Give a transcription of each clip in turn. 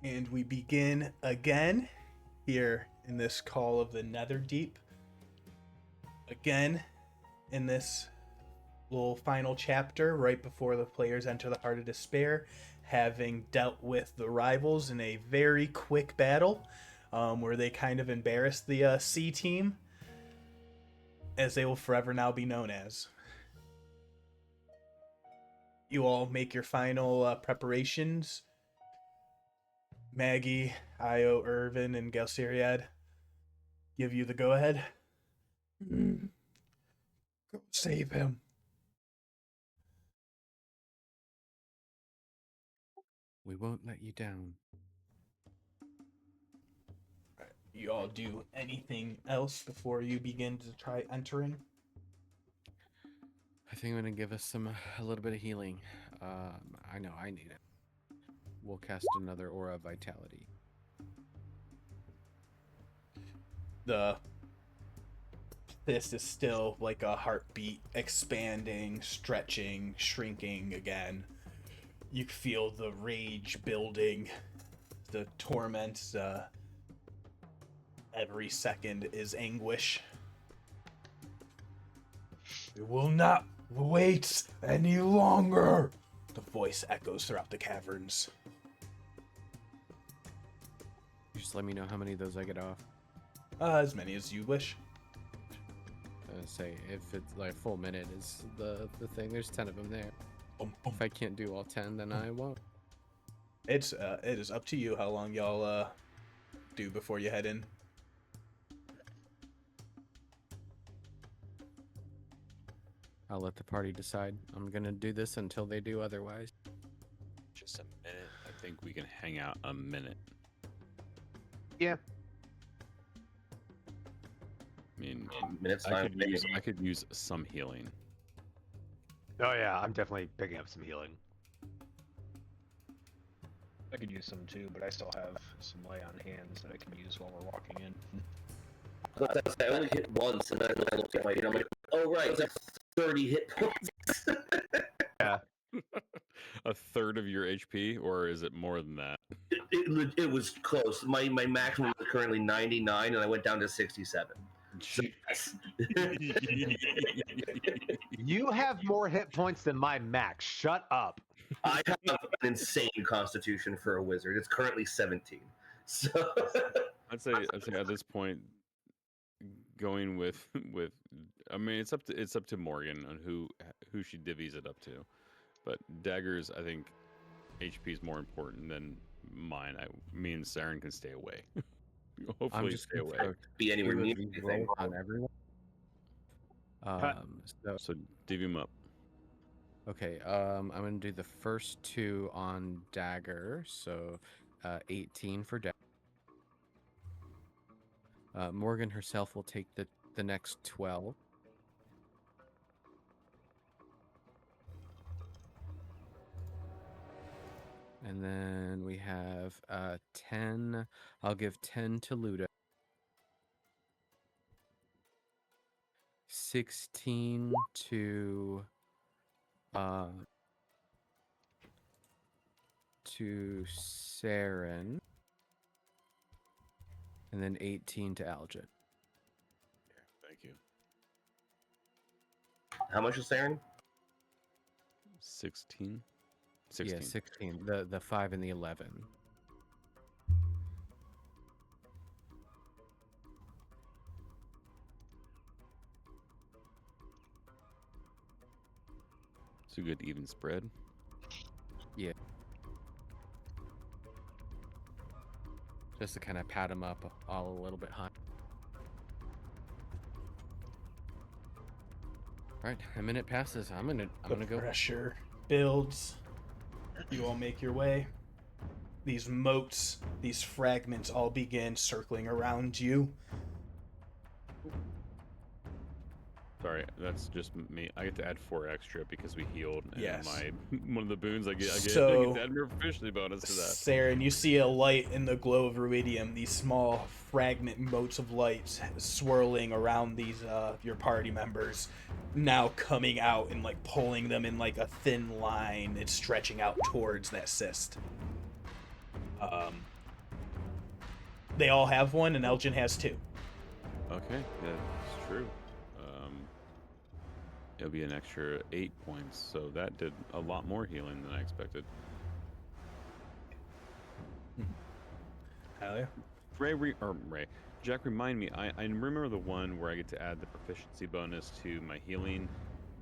And we begin again here in this call of the Netherdeep. Again, in this little final chapter, right before the players enter the Heart of Despair, having dealt with the rivals in a very quick battle, where they kind of embarrassed the C team, as they will forever now be known as. You all make your final preparations. Maggie, Io, Irvin, and Galsiriad give you the go-ahead. Go save him. We won't let you down. You all do anything else before you begin to try entering? I think I'm gonna give us a little bit of healing. I know I need it. We'll cast another Aura of Vitality. This is still like a heartbeat, expanding, stretching, shrinking again. You feel the rage building, the torment. Every second is anguish. We will not wait any longer. The voice echoes throughout the caverns. Just let me know how many of those I get off. As many as you wish. Say if it's like a full minute is the thing. There's 10 of them there. If I can't do all 10, then I won't. It is up to you how long y'all do before you head in. I'll let the party decide. I'm gonna do this until they do otherwise. Just a minute. I think we can hang out a minute. Yeah. I mean, Minute's I fine. could use some healing. Oh yeah, I'm definitely picking up some healing. I could use some too, but I still have some lay on hands that I can use while we're walking in. I only hit once, and then I looked at my hit. I'm like, oh right, it's like 30 hit points. Yeah. A third of your HP, or is it more than that? It was close. My maximum is currently 99, and I went down to 67. So, yes. You have more hit points than my max. Shut up. I have an insane constitution for a wizard. It's currently 17. So I'd say at this point, going with I mean it's up to Morgan on who she divvies it up to, but daggers, I think HP is more important than mine. Me and Saeryn can stay away. Hopefully I'm just stay gonna away. be anywhere near roll anything. on everyone. So divvy them up. Okay, I'm gonna do the first 2 on dagger, so 18 for dagger. Morgan herself will take the next 12. And then we have 10. I'll give 10 to Ludo. 16 to Saeryn. And then 18 to Aljin. Thank you. How much is Saeryn? 16. Yeah, 16. The 5 and the 11. So good even spread. Yeah. Just to kind of pat him up all a little bit high. All right, a minute passes. I'm gonna go. Pressure builds. You all make your way. These motes, these fragments all begin circling around you. Sorry, that's just me. I get to add 4 extra because we healed. And Yes. one of the boons I get So, to add more proficiency bonus to that. Saeryn, you see a light in the glow of ruidium. These small fragment motes of light swirling around these your party members, now coming out and like pulling them in like a thin line. It's stretching out towards that cyst. They all have one, and Aljin has 2. Okay, that's true. It'll be an extra 8 points, so that did a lot more healing than I expected. Hell yeah. Jack, remind me. I remember the one where I get to add the proficiency bonus to my healing.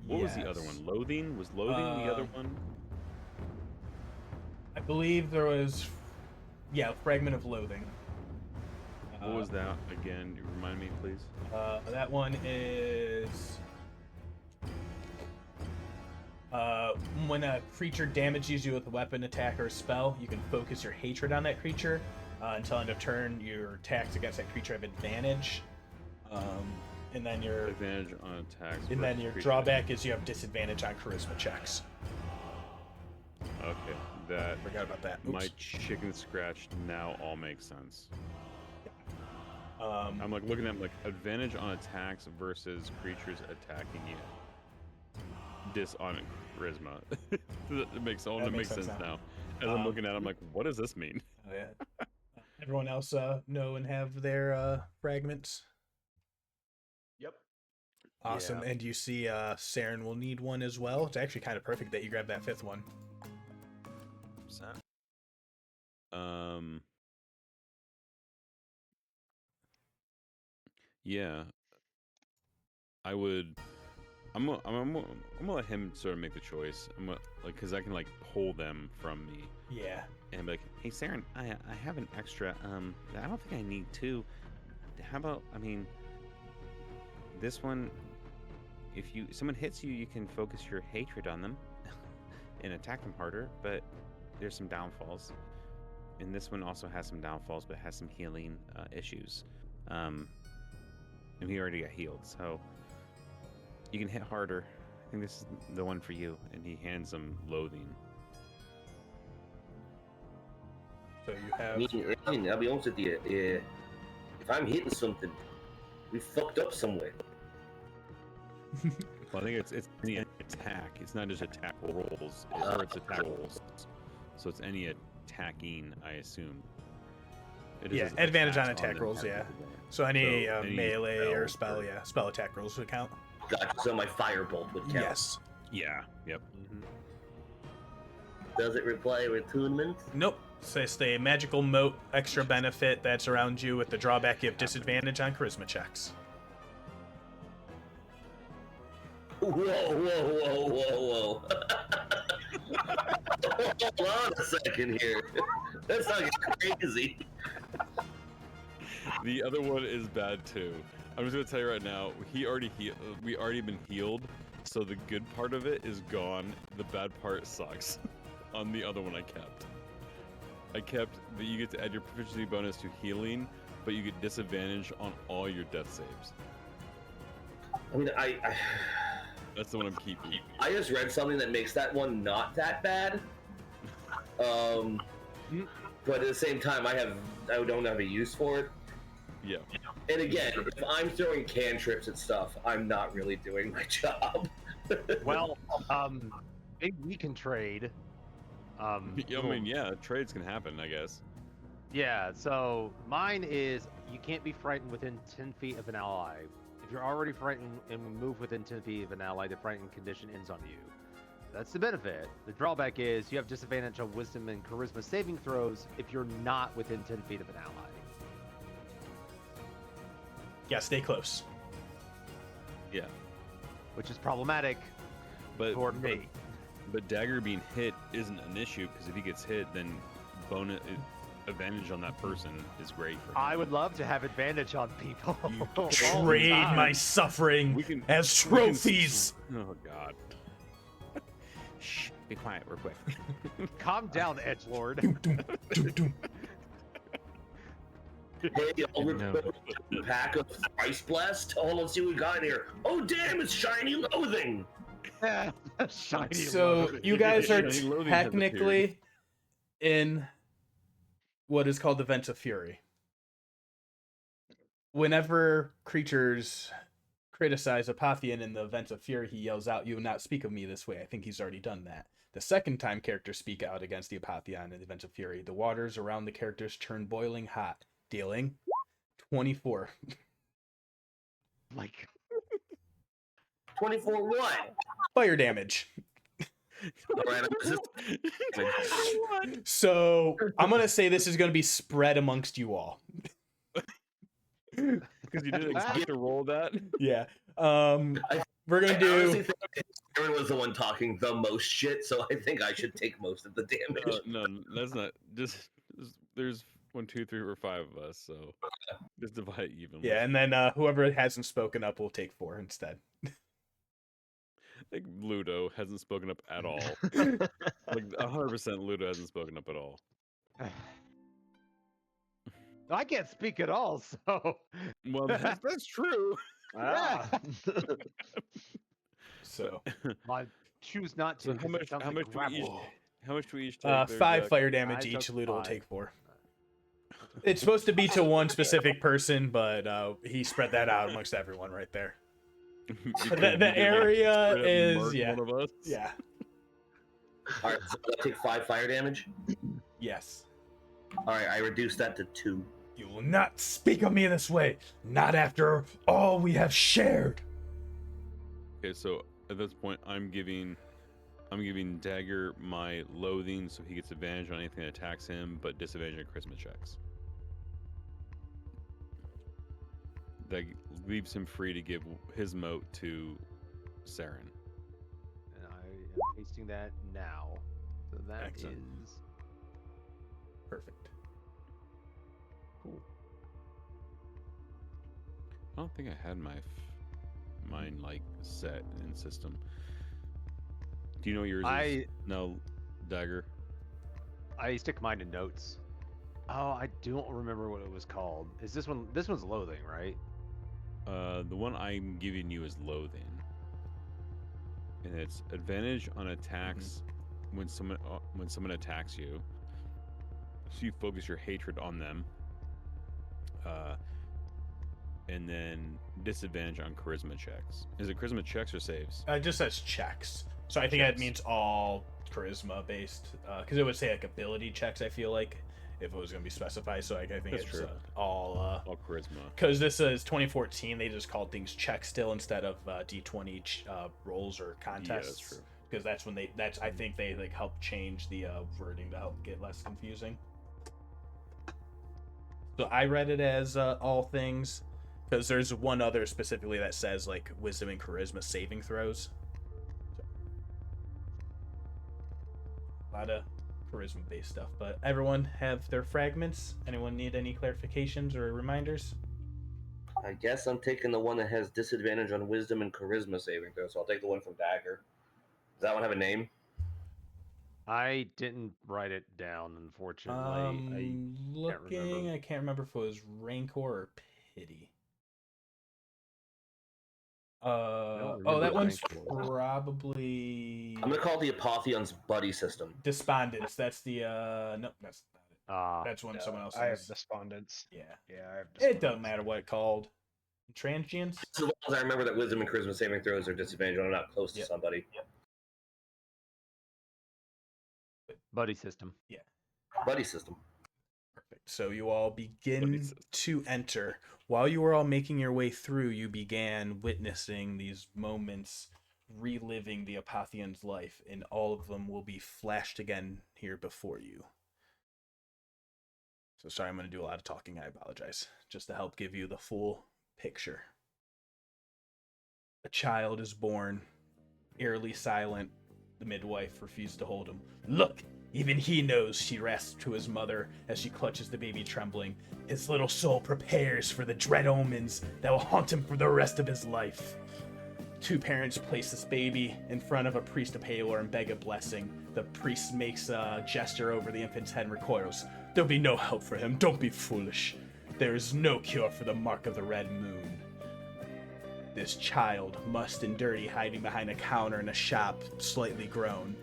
What was the other one? Loathing? Was loathing the other one? I believe there was, fragment of loathing. What was that again? Remind me, please. That one is when a creature damages you with a weapon, attack, or a spell, you can focus your hatred on that creature. Until end of turn, your attacks against that creature have advantage. And then your advantage on attacks. And then your drawback is you have disadvantage on charisma checks. Okay, that forgot about that. Oops. My chicken scratch now all makes sense. I'm like looking at like advantage on attacks versus creatures attacking you. On charisma. It makes sense now. As I'm looking at it, I'm like, what does this mean? Oh yeah. Everyone else know and have their fragments? Yep. Awesome. Yeah. And you see Saeryn will need one as well. It's actually kind of perfect that you grab that 5th one. Yeah. I would. I'm gonna let him sort of make the choice. I'm gonna, because I can pull them from me. Yeah. And be like, hey Saeryn, I have an extra. I don't think I need 2. How about, this one? If someone hits you, you can focus your hatred on them and attack them harder. But there's some downfalls. And this one also has some downfalls, but has some healing issues. And he already got healed, so you can hit harder. I think this is the one for you. And he hands him loathing. So you have. I'll be honest with you. If I'm hitting something, we fucked up somewhere. Well, I think it's the attack. It's not just attack rolls, or it's attack rolls. So it's any attacking, I assume. Advantage on attack rolls, yeah. So any melee or spell, spell attack rolls would count. Gotcha. So my firebolt would count. Yes. Yeah. Yep. Mm-hmm. Does it require attunement? Nope. So it's the magical moat extra benefit that's around you. With the drawback, you have disadvantage on charisma checks. Whoa. Hold on a second here. That's not getting crazy. The other one is bad too. I'm just gonna tell you right now. We already been healed, so the good part of it is gone. The bad part sucks. On the other one, I kept that you get to add your proficiency bonus to healing, but you get disadvantage on all your death saves. That's the one I'm keeping. I just read something that makes that one not that bad. But at the same time, I don't have a use for it. Yeah. And again, if I'm throwing cantrips at stuff, I'm not really doing my job. Well, maybe we can trade. Trades can happen, I guess. Yeah, so mine is you can't be frightened within 10 feet of an ally. If you're already frightened and move within 10 feet of an ally, the frightened condition ends on you. That's the benefit. The drawback is you have disadvantage on wisdom and charisma saving throws if you're not within 10 feet of an ally. Yeah, stay close. Yeah. Which is problematic for me. But Dagger being hit isn't an issue, because if he gets hit, then advantage on that person is great for him. I would love to have advantage on people. Trade my suffering as trophies. Oh, God. Shh, be quiet real quick. Calm down, edgelord. Hey, I'll report a pack of Ice Blast. Oh, let's see what we got here. Oh, damn, it's shiny loathing. Shiny so loathing. You guys are technically in what is called the Vents of Fury. Whenever creatures criticize Apothian in the Vents of Fury, he yells out, "You will not speak of me this way." I think he's already done that. The second time characters speak out against the Apotheon in the event of fury, the waters around the characters turn boiling hot, dealing 24 Like 24 what? fire damage. All right, So I'm going to say this is going to be spread amongst you all. Because you didn't expect to roll that. Yeah. We're going to I honestly do... think Saeryn was the one talking the most shit, so I think I should take most of the damage. No, that's not. Just there's 1, 2, 3, or 5 of us, so just divide it evenly. Yeah, and then whoever hasn't spoken up will take 4 instead. I think Ludo hasn't spoken up at all. Like 100% Ludo hasn't spoken up at all. I can't speak at all, so Well, that's true. yeah. So I choose not to. So how much do we each take? there, 5 Jack? fire damage I each. took Ludo will 5. take 4. It's supposed to be to one specific person, but he spread that out amongst everyone right there. You The did, like, area straight up is murk yeah, one of us? yeah, All right, so I take 5 fire damage. yes. All right, I reduced that to 2. You will not speak of me this way. Not after all we have shared. Okay, so at this point, I'm giving Dagger my loathing, so he gets advantage on anything that attacks him, but disadvantage on charisma checks. That leaves him free to give his moat to Saeryn. And I am pasting that now. So that Excellent. is Perfect. cool. I don't think I had mine like set in system. Do you know yours? Is no, Dagger. I stick mine in notes. Oh, I don't remember what it was called. Is this one? This one's loathing, right? The one I'm giving you is loathing, and it's advantage on attacks when someone attacks you. So you focus your hatred on them. And then disadvantage on charisma checks. Is it charisma checks or saves? It just says checks, so I think that Checks. means all charisma based. Because it would say like ability checks. I feel like if it was going to be specified. So like, I think That's it's true. all. All charisma. Because this is 2014, they just called things checks still instead of D20 rolls or contests. Yeah, that's true. Because that's when I think they like helped change the wording to help get less confusing. So I read it as all things, because there's one other specifically that says like wisdom and charisma saving throws. So, a lot of charisma based stuff, but everyone have their fragments. Anyone need any clarifications or reminders? I guess I'm taking the one that has disadvantage on wisdom and charisma saving throw, so I'll take the one from Dagger. Does that one have a name? I didn't write it down, unfortunately. Looking, I can't remember if it was Rancor or Pity. That one's Rancor. probably I'm gonna call it the Apotheon's buddy system. Despondence. That's the no, that's not it. Ah, That's one someone else I have has. despondence. Yeah, Yeah, I have it despondence. doesn't matter what it's called. Transience. As long as I remember that wisdom and charisma saving throws are disadvantage when I'm not close to Yep. somebody. buddy system. Buddy system. Perfect. So you all begin Funny to enter. While you were all making your way through, you began witnessing these moments, reliving the Apotheon's life, and all of them will be flashed again here before you. So sorry, I'm going to do a lot of talking. I apologize. Just to help give you the full picture. A child is born, eerily silent. The midwife refused to hold him. Look! Even he knows, she rasped to his mother as she clutches the baby trembling. His little soul prepares for the dread omens that will haunt him for the rest of his life. Two parents place this baby in front of a priest of Palor and beg a blessing. The priest makes a gesture over the infant's head and recoils. There'll be no help for him, don't be foolish. There is no cure for the mark of the red moon. This child must endure hiding behind a counter in a shop, slightly grown.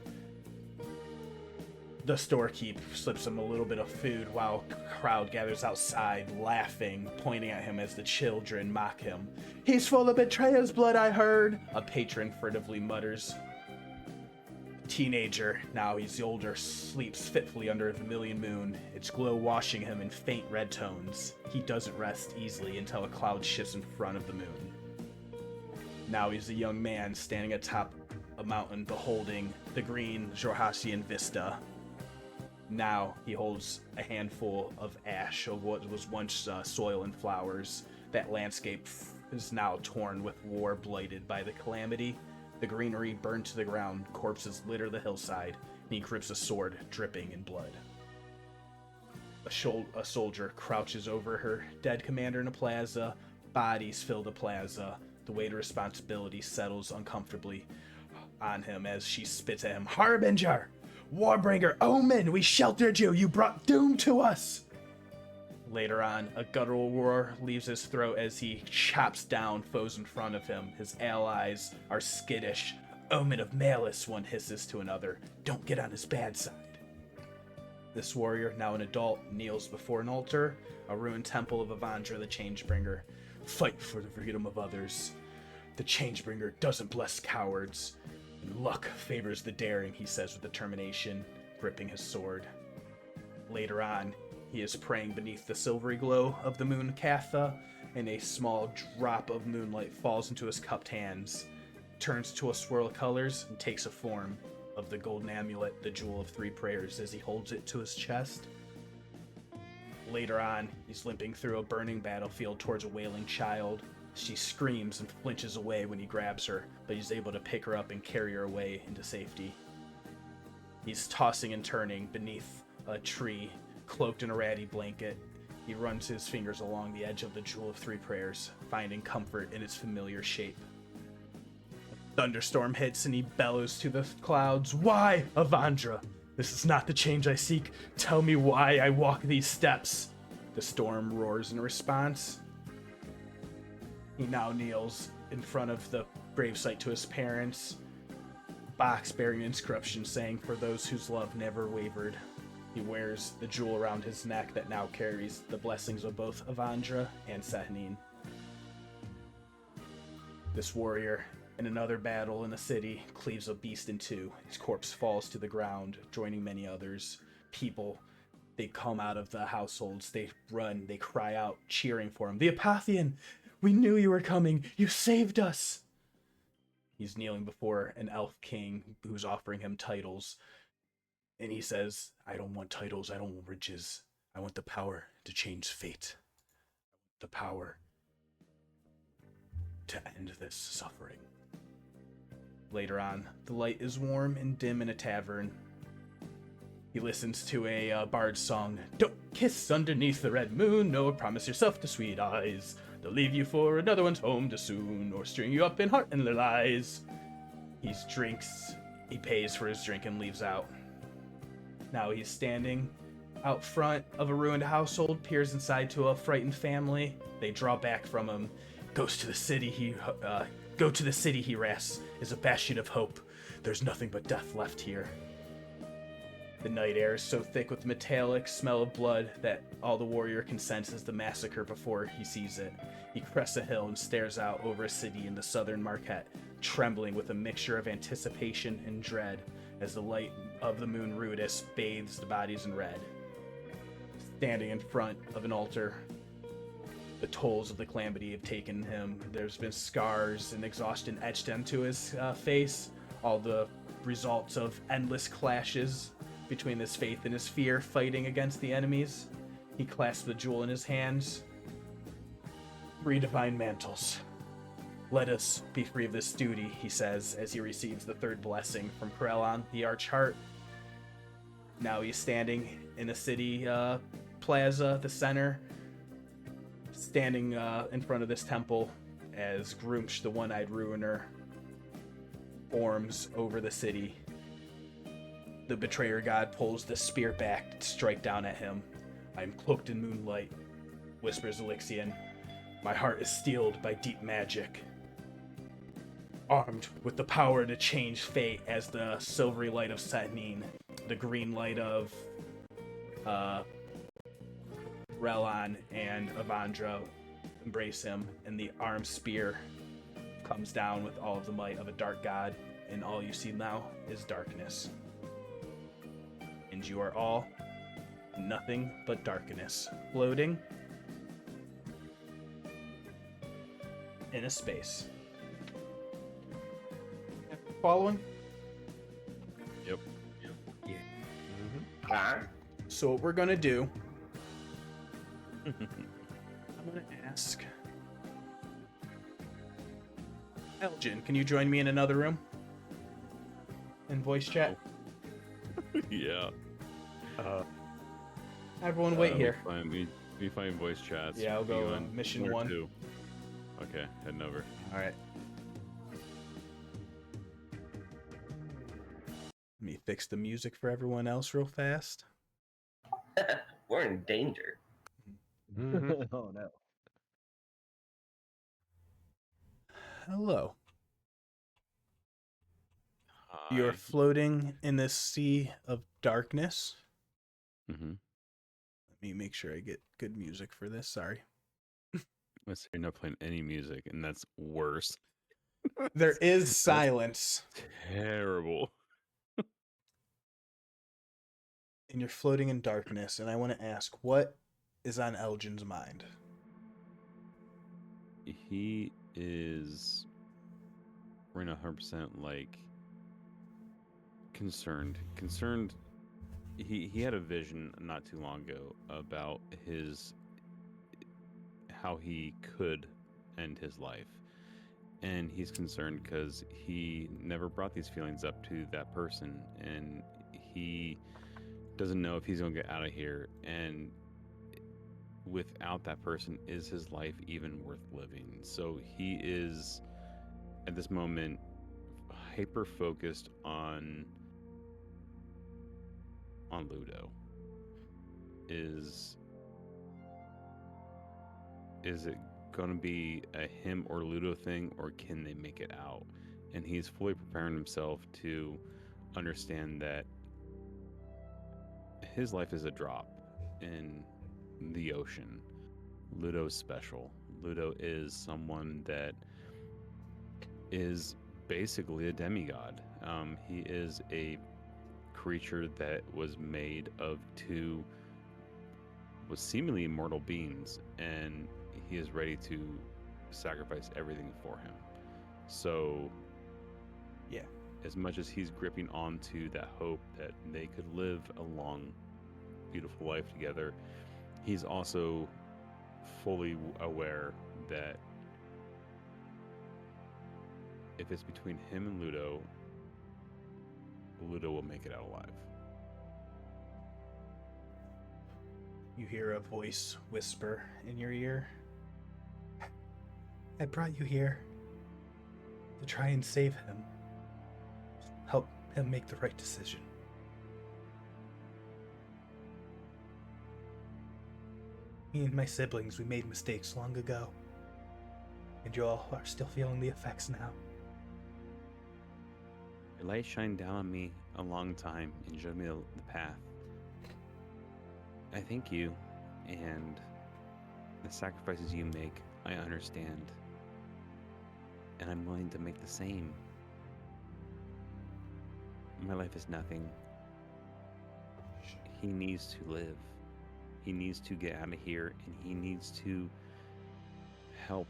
The storekeep slips him a little bit of food while a crowd gathers outside, laughing, pointing at him as the children mock him. He's full of betrayer's blood, I heard, a patron furtively mutters. Teenager, now he's older, sleeps fitfully under a vermilion moon, its glow washing him in faint red tones. He doesn't rest easily until a cloud shifts in front of the moon. Now he's a young man standing atop a mountain beholding the green Jorhasian vista. Now he holds a handful of ash of what was once soil and flowers. That landscape is now torn with war, blighted by the calamity. The greenery burned to the ground, corpses litter the hillside, and he grips a sword dripping in blood. A soldier crouches over her dead commander in a plaza. Bodies fill the plaza. The weight of responsibility settles uncomfortably on him as she spits at him. Harbinger! Warbringer! Omen! We sheltered you! You brought doom to us! Later on, a guttural roar leaves his throat as he chops down foes in front of him. His allies are skittish. Omen of malice, one hisses to another. Don't get on his bad side. This warrior, now an adult, kneels before an altar, a ruined temple of Avandra the Changebringer. Fight for the freedom of others. The Changebringer doesn't bless cowards. And luck favors the daring, he says with determination, gripping his sword. Later on, he is praying beneath the silvery glow of the moon Katha, and a small drop of moonlight falls into his cupped hands, turns to a swirl of colors, and takes a form of the golden amulet, the Jewel of Three Prayers, as he holds it to his chest. Later on, he's limping through a burning battlefield towards a wailing child. She screams and flinches away when he grabs her, but he's able to pick her up and carry her away into safety. He's tossing and turning beneath a tree, cloaked in a ratty blanket. He runs his fingers along the edge of the Jewel of Three Prayers, finding comfort in its familiar shape. A thunderstorm hits and he bellows to the clouds. Why, Avandra? This is not the change I seek. Tell me why I walk these steps. The storm roars in response. He now kneels in front of the gravesite to his parents, box bearing an inscription saying, for those whose love never wavered. He wears the jewel around his neck that now carries the blessings of both Avandra and Saeryn. This warrior, in another battle in the city, cleaves a beast in two. His corpse falls to the ground, joining many others. People, they come out of the households, they run, they cry out, cheering for him. The Apathian! We knew you were coming! You saved us! He's kneeling before an elf king who's offering him titles. And he says, I don't want titles, I don't want riches. I want the power to change fate. The power to end this suffering. Later on, the light is warm and dim in a tavern. He listens to a bard's song. Don't kiss underneath the red moon, nor promise yourself to sweet eyes. They'll leave you for another one's home too soon, or string you up in heart and lies. He drinks, he pays for his drink and leaves out. Now he's standing out front of a ruined household, peers inside to a frightened family. They draw back from him. Go to the city, he rests, is a bastion of hope. There's nothing but death left here. The night air is so thick with the metallic smell of blood that all the warrior can sense is the massacre before he sees it. He crests a hill and stares out over a city in the southern Marquette, trembling with a mixture of anticipation and dread as the light of the moon Rudis bathes the bodies in red. Standing in front of an altar, the tolls of the calamity have taken him. There's been scars and exhaustion etched into his face, all the results of endless clashes between his faith and his fear, fighting against the enemies. He clasps the jewel in his hands. Three divine mantles. Let us be free of this duty, he says, as he receives the third blessing from Krellon, the Archheart. Now he's standing in the city plaza, the center, standing in front of this temple as Grumsh, the one-eyed ruiner, forms over the city. The betrayer god pulls the spear back to strike down at him. I am cloaked in moonlight, whispers Elixian. My heart is steeled by deep magic. Armed with the power to change fate as the silvery light of Saeryn, the green light of Relon and Avandra embrace him, and the armed spear comes down with all of the might of a dark god. and all you see now is darkness. And you are all nothing but darkness, floating in a space. Following? Yep. So what we're gonna do, I'm gonna ask Aljin, can you join me in another room? In voice chat? Yeah. Everyone wait here. We find voice chats. Yeah, I'll go You on mission or 1. 2? Okay, heading over. Alright. Let me fix the music for everyone else real fast. We're in danger. Oh no. Hello. Hi. You're floating in this sea of darkness. Mm-hmm. Let me make sure I get good music for this. Sorry. Let's say you're not playing any music, and that's worse. There is silence. Terrible. And you're floating in darkness, and I want to ask, what is on Elgin's mind? He is we're in 100% like concerned. He had a vision not too long ago about how he could end his life. And he's concerned because he never brought these feelings up to that person, and he doesn't know if he's gonna get out of here. And without that person, is his life even worth living? So he is at this moment hyper focused on Ludo. Is it going to be a him or Ludo thing, or can they make it out? And he's fully preparing himself to understand that his life is a drop in the ocean. Ludo's special. Ludo is someone that is basically a demigod. He is a creature that was made of two seemingly immortal beings, and he is ready to sacrifice everything for him. So, Yeah. as much as he's gripping onto that hope that they could live a long, beautiful life together, he's also fully aware that if it's between him and Ludo, Ludo will make it out alive. You hear a voice whisper in your ear. I brought you here to try and save him. Help him make the right decision. Me and my siblings, we made mistakes long ago. And you all are still feeling the effects now. Your light shined down on me a long time and showed me the path. I thank you, and the sacrifices you make, I understand. And I'm willing to make the same. My life is nothing. He needs to live. He needs to get out of here, and he needs to help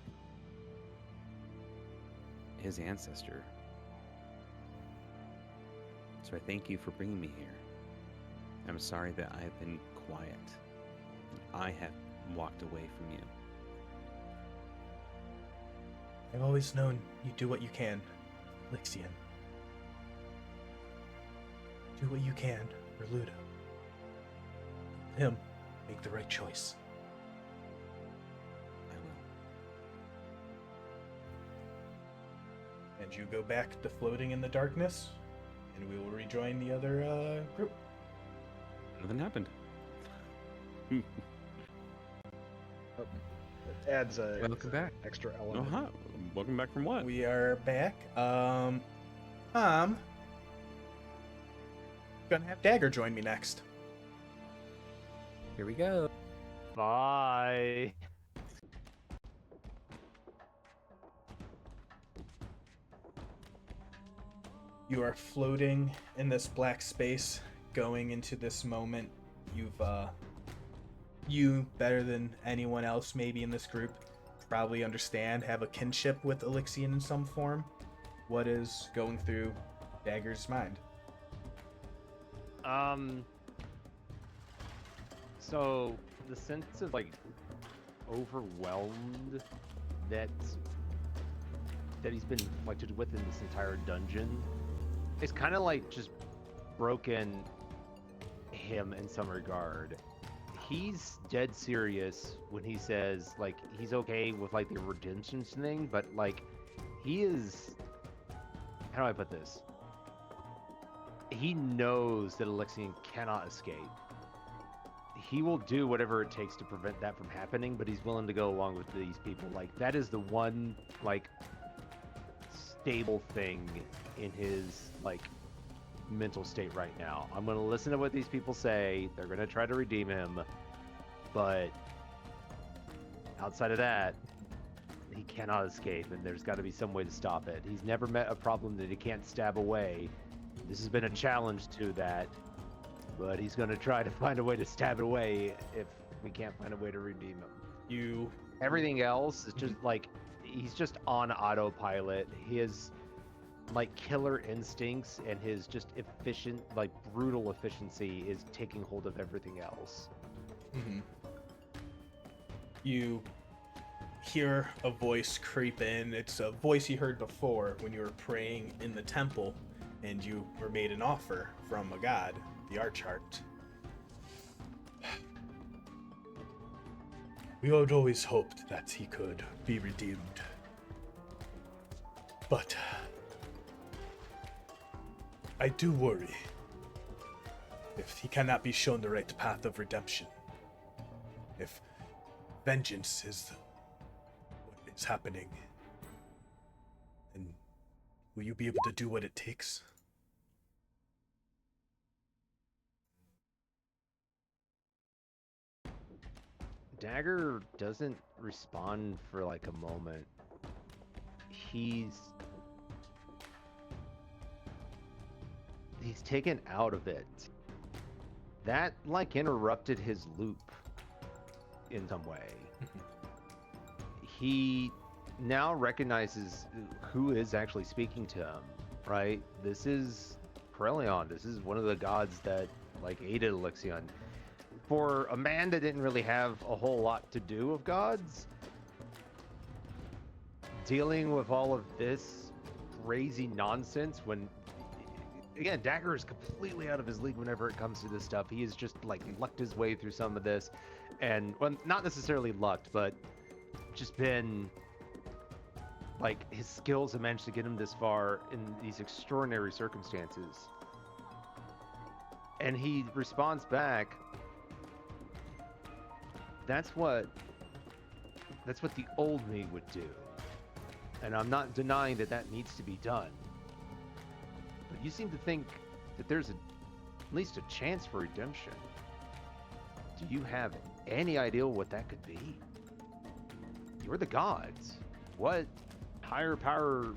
his ancestor. So I thank you for bringing me here. I'm sorry that I've been quiet. I have walked away from you. I've always known you do what you can, Lixian. Do what you can for Ludo. Help him make the right choice. I will. And you go back to floating in the darkness, and we will rejoin the other group. Nothing happened. It adds a Welcome back. extra element. Uh-huh. Welcome back from what? We are back. Gonna have Dagger join me next. Here we go. Bye. You are floating in this black space, going into this moment. You, better than anyone else maybe in this group, probably understand, have a kinship with Elixion in some form. What is going through Dagger's mind? So the sense of like overwhelmed that he's been inflicted with in this entire dungeon is kind of like just broken him in some regard. He's dead serious when he says like he's okay with like the redemption thing, but like he is, how do I put this? He knows that Elixion cannot escape. He will do whatever it takes to prevent that from happening, but he's willing to go along with these people. Like that is the one like stable thing in his like mental state right now. I'm going to listen to what these people say. They're going to try to redeem him, but outside of that, he cannot escape, and there's got to be some way to stop it. He's never met a problem that he can't stab away. This has been a challenge to that, but he's going to try to find a way to stab it away if we can't find a way to redeem him. Everything else is just like he's just on autopilot. His like killer instincts and his just efficient, like brutal efficiency is taking hold of everything else. Mm-hmm. You hear a voice creep in. It's a voice you heard before when you were praying in the temple and you were made an offer from a god, the Archheart. We had always hoped that he could be redeemed. But I do worry if he cannot be shown the right path of redemption. If vengeance is what is happening, and will you be able to do what it takes? Dagger doesn't respond for like a moment. He's taken out of it. That like interrupted his loop in some way. He now recognizes who is actually speaking to him, right? This is Corellion. This is one of the gods that like aided Elixion. For a man that didn't really have a whole lot to do with gods, dealing with all of this crazy nonsense when, again, Dagger is completely out of his league whenever it comes to this stuff. He has just like lucked his way through some of this, and well, not necessarily lucked, but just been like his skills have managed to get him this far in these extraordinary circumstances. And he responds back, that's what the old me would do. And I'm not denying that that needs to be done. But you seem to think that there's at least a chance for redemption. Do you have any idea what that could be? You're the gods. What higher power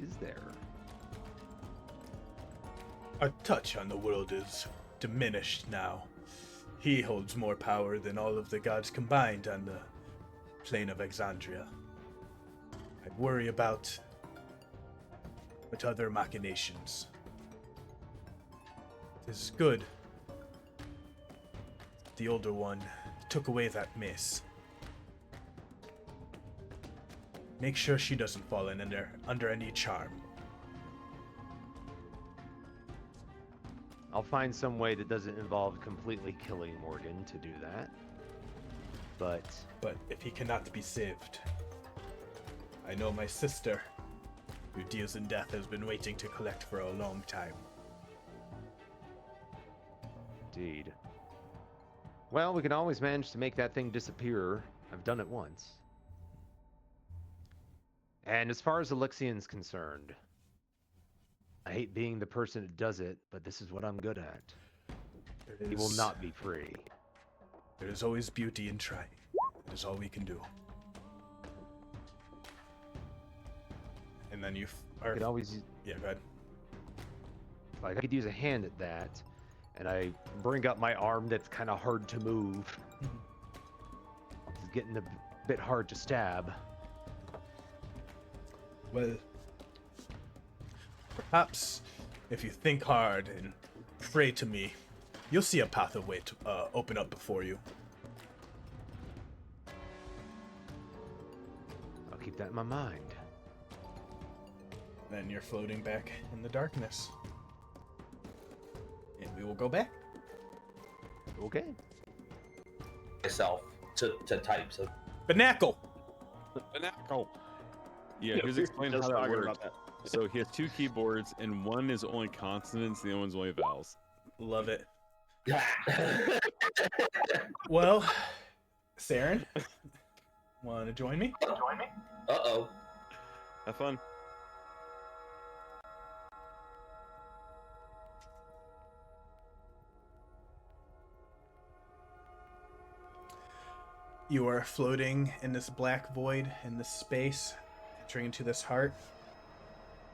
is there? Our touch on the world is diminished now. He holds more power than all of the gods combined on the plane of Exandria. I worry about other machinations. It is good the older one took away that mace. Make sure she doesn't fall in under any charm. I'll find some way that doesn't involve completely killing Morgen to do that. But if he cannot be saved, I know my sister, who deals in death, has been waiting to collect for a long time. Indeed. Well, we can always manage to make that thing disappear. I've done it once. And as far as Elixion's concerned, I hate being the person that does it, but this is what I'm good at. He will not be free. There is always beauty in trying. It is all we can do. And then you are... could always... Yeah, go ahead. Like I could use a hand at that, and I bring up my arm that's kind of hard to move. It's getting a bit hard to stab. Well, perhaps if you think hard and pray to me, you'll see a pathway to open up before you. I'll keep that in my mind. Then you're floating back in the darkness. And we will go back. Okay. Myself to type. So Binacle! Binacle. Yeah, here's explain how Just that talking works. about that. So he has two keyboards, and one is only consonants, and the other one's only vowels. Love it. Well, Saeryn, want to join me? Uh-oh. Have fun. You are floating in this black void, in this space, entering into this heart.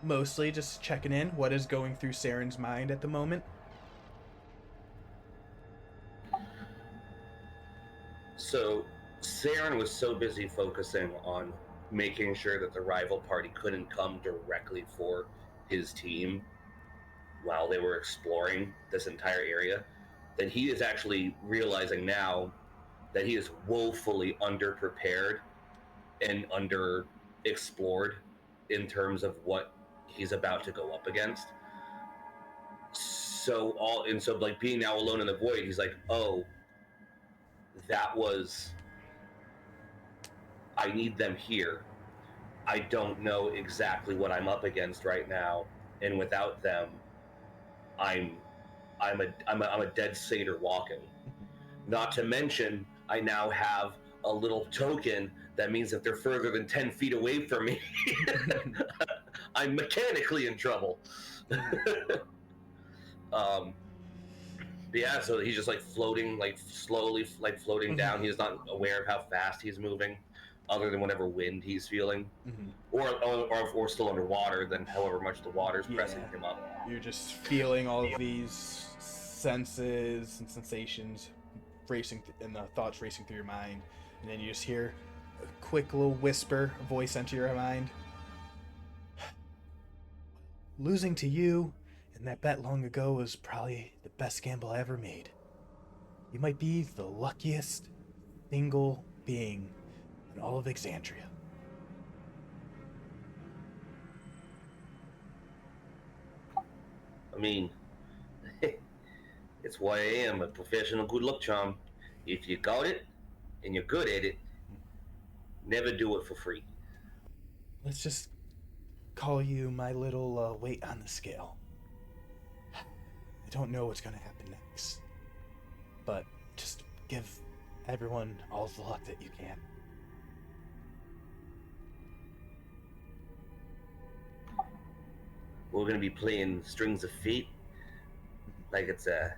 Mostly just checking in. What is going through Saren's mind at the moment? So, Saeryn was so busy focusing on making sure that the rival party couldn't come directly for his team while they were exploring this entire area that he is actually realizing now that he is woefully underprepared and underexplored in terms of what he's about to go up against. So like being now alone in the void, he's like, oh, that was, I need them here. I don't know exactly what I'm up against right now, and without them, I'm a dead satyr walking. Not to mention, I now have a little token that means if they're further than 10 feet away from me, I'm mechanically in trouble. But yeah, so he's just like floating, like slowly, like floating down. He's not aware of how fast he's moving, other than whatever wind he's feeling, or still underwater. Then however much the water's pressing him up. You're just feeling all of these senses and sensations racing, and the thoughts racing through your mind, and then you just hear a quick little whisper, a voice enter your mind. Losing to you in that bet long ago was probably the best gamble I ever made. You might be the luckiest single being in all of Exandria. I mean, it's why I am a professional good luck charm. If you got it and you're good at it, never do it for free. Let's just call you my little weight on the scale. I don't know what's going to happen next, but just give everyone all the luck that you can. We're going to be playing Strings of Fate like it's a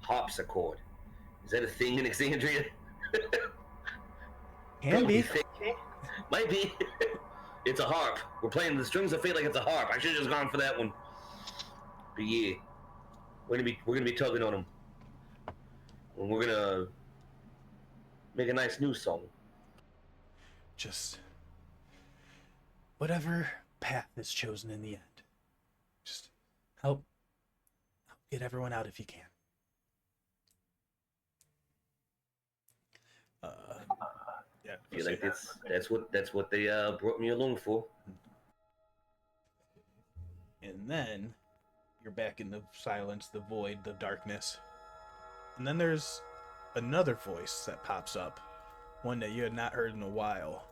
harpsichord. Is that a thing in Exandria? Can be. Might be. It's a harp. We're playing the Strings of Fate like it's a harp. I should have just gone for that one. But yeah, we're gonna be tugging on them, and we're gonna make a nice new song. Just whatever path is chosen in the end. Just help get everyone out if you can. Yeah, I feel like that's what they brought me along for. And then you're back in the silence, the void, the darkness. And then there's another voice that pops up, one that you had not heard in a while.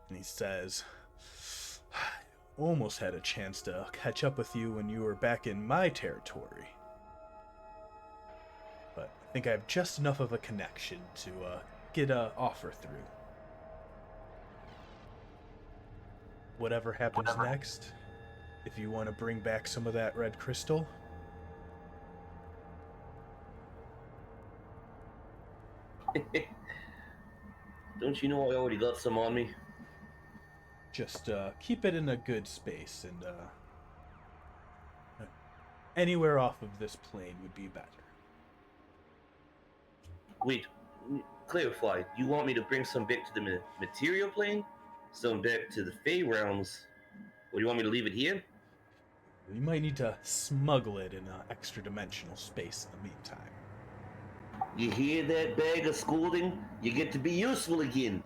And he says, I almost had a chance to catch up with you when you were back in my territory. But I think I have just enough of a connection to get an offer through. Whatever happens next, if you want to bring back some of that red crystal, Don't you know I already got some on me? just keep it in a good space Anywhere off of this plane would be better. Wait, clarify. You want me to bring some back to the material plane, some back to the Fey realms, or you want me to leave it here? We might need to smuggle it in an extra-dimensional space in the meantime. You hear that bag of scolding? You get to be useful again.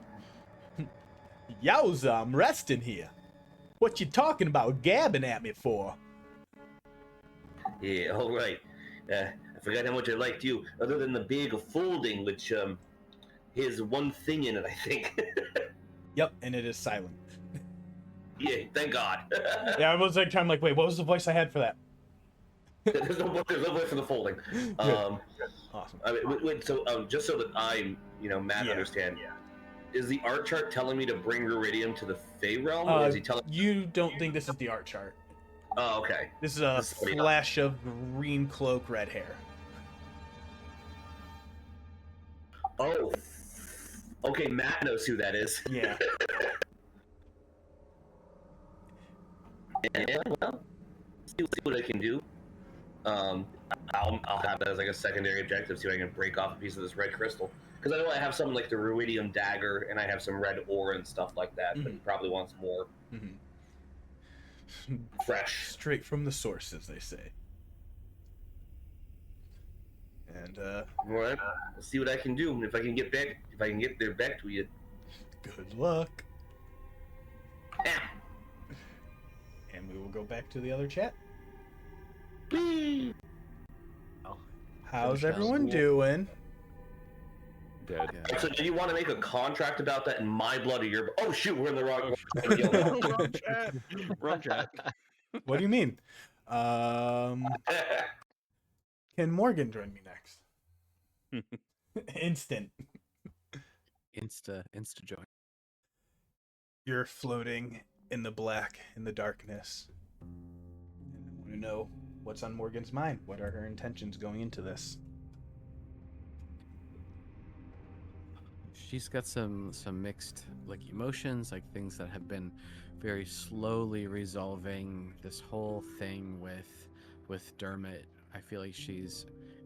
Yowza, I'm resting here. What you talking about gabbing at me for? Yeah, all right. I forgot how much I liked you, other than the bag of folding, which has one thing in it, I think. Yep, and it is silent. Yeah, thank God. Yeah, I was like, trying like, wait, what was the voice I had for that? there's no way for the folding. Awesome. I mean, wait, so just so that I'm, Matt, understand. Yeah. Is the art chart telling me to bring Iridium to the Fey realm, or is he telling? You don't think this is the art chart? Oh, okay. This is a This is what he flash of green cloak, red hair. Oh, okay. Matt knows who that is. Yeah. Yeah, well, see what I can do. I'll have it as like a secondary objective. See if I can break off a piece of this red crystal. Because I know I have something like the ruidium dagger, and I have some red ore and stuff like that. But he probably wants more fresh, straight from the source, as they say. And all right, let's see what I can do. If I can get there back to you. Good luck. Yeah. And we will go back to the other chat. Whee! How's everyone doing? Dead. Yeah. So, do you want to make a contract about that in my blood or your? Oh shoot, we're in the wrong. Wrong chat. Wrong chat. What do you mean? Can Morgen join me next? Instant. Insta join. You're floating in the black, in the darkness. And I want to know what's on Morgan's mind. What are her intentions going into this? She's got some mixed emotions, like things that have been very slowly resolving. This whole thing with Dermot, I feel like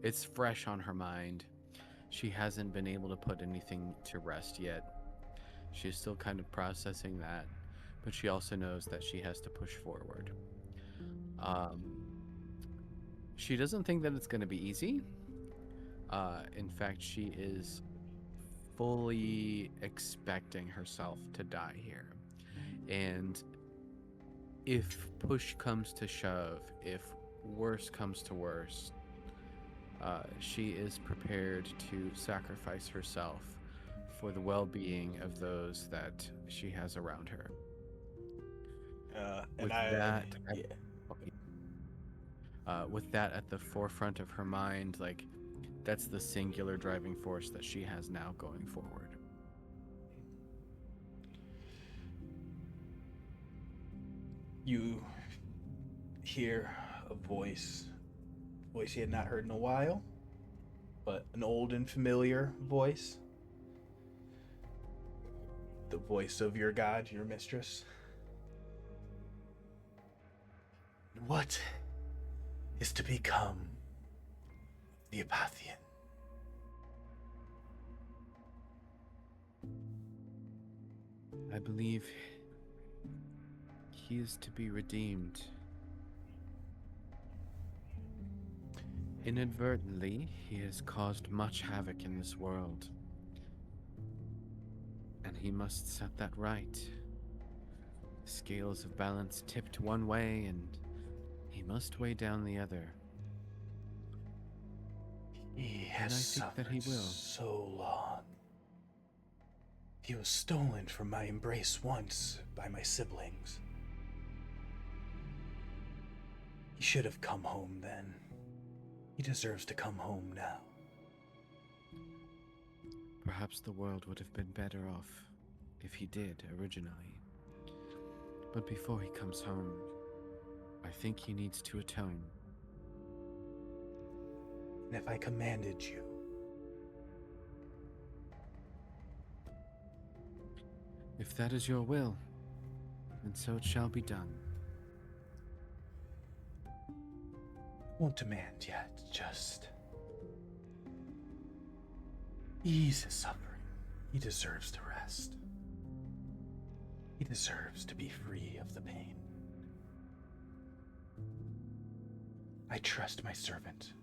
it's fresh on her mind. She hasn't been able to put anything to rest yet. She's still kind of processing that, but she also knows that she has to push forward. She doesn't think that it's going to be easy. In fact, she is fully expecting herself to die here. And if push comes to shove, if worse comes to worse, she is prepared to sacrifice herself for the well-being of those that she has around her. With that at the forefront of her mind, that's the singular driving force that she has now going forward. You hear a voice you had not heard in a while, but an old and familiar voice. The voice of your god, your mistress. What is to become the Apathian? I believe he is to be redeemed. Inadvertently, he has caused much havoc in this world, and he must set that right. The scales of balance tipped one way, and he must weigh down the other. He has suffered that he will. So long. He was stolen from my embrace once by my siblings. He should have come home then. He deserves to come home now. Perhaps the world would have been better off if he did originally. But before he comes home, I think he needs to atone. And if I commanded you, if that is your will, then so it shall be done. Won't demand yet, just ease his suffering. He deserves to rest. He deserves to be free of the pain. I trust my servant.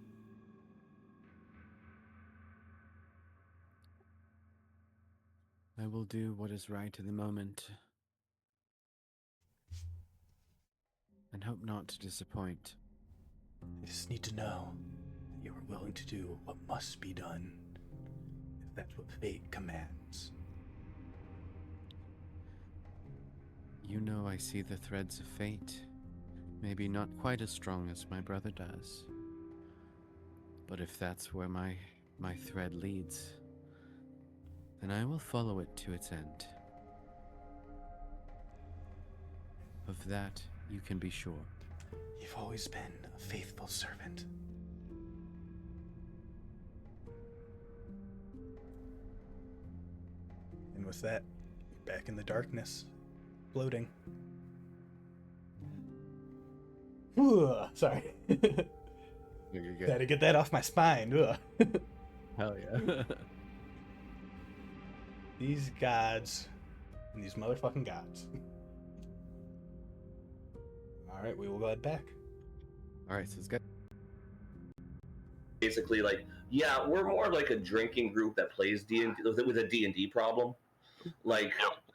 I will do what is right in the moment, and hope not to disappoint. I just need to know that you are willing to do what must be done, if that's what fate commands. You know I see the threads of fate. Maybe not quite as strong as my brother does. But if that's where my thread leads, then I will follow it to its end. Of that, you can be sure. You've always been a faithful servant. And with that, back in the darkness, floating. Ooh, sorry. You're good. Had to get that off my spine. Ugh. Hell yeah. These gods and these motherfucking gods. Alright, we will go ahead back. Alright, so it's good. Basically, like, yeah, we're more like a drinking group that plays D&D with a D&D problem. Like,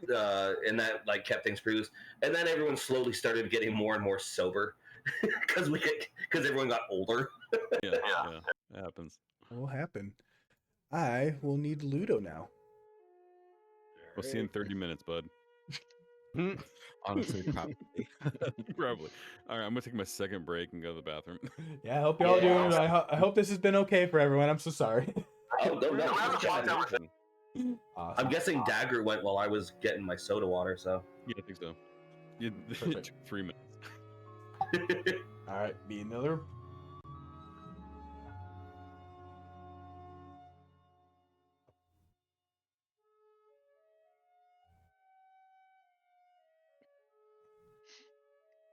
and that like kept things produced. And then everyone slowly started getting more and more sober because everyone got older. Yeah, it happens. What will happen? I will need Ludo now. We'll see you in 30 minutes, bud. Honestly, probably. Probably. All right, I'm gonna take my second break and go to the bathroom. Yeah, I hope y'all Yeah. doing. I hope this has been okay for everyone. I'm so sorry. Oh, no, Awesome. I'm guessing Dagger went while I was getting my soda water, so. Yeah, I think so. You Perfect. took 3 minutes. All right, be another.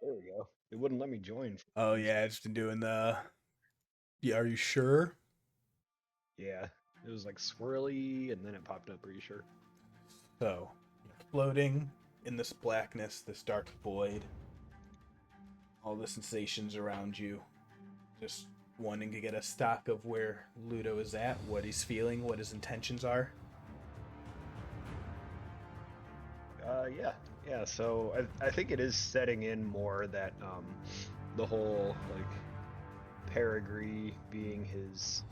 There we go. It wouldn't let me join. Oh yeah, it's been doing the. Yeah, are you sure? Yeah, it was like swirly, and then it popped up. Are you sure? So, floating in this blackness, this dark void, all the sensations around you, just wanting to get a stock of where Ludo is at, what he's feeling, what his intentions are. Yeah. So I think it is setting in more that the whole like Perigee being his,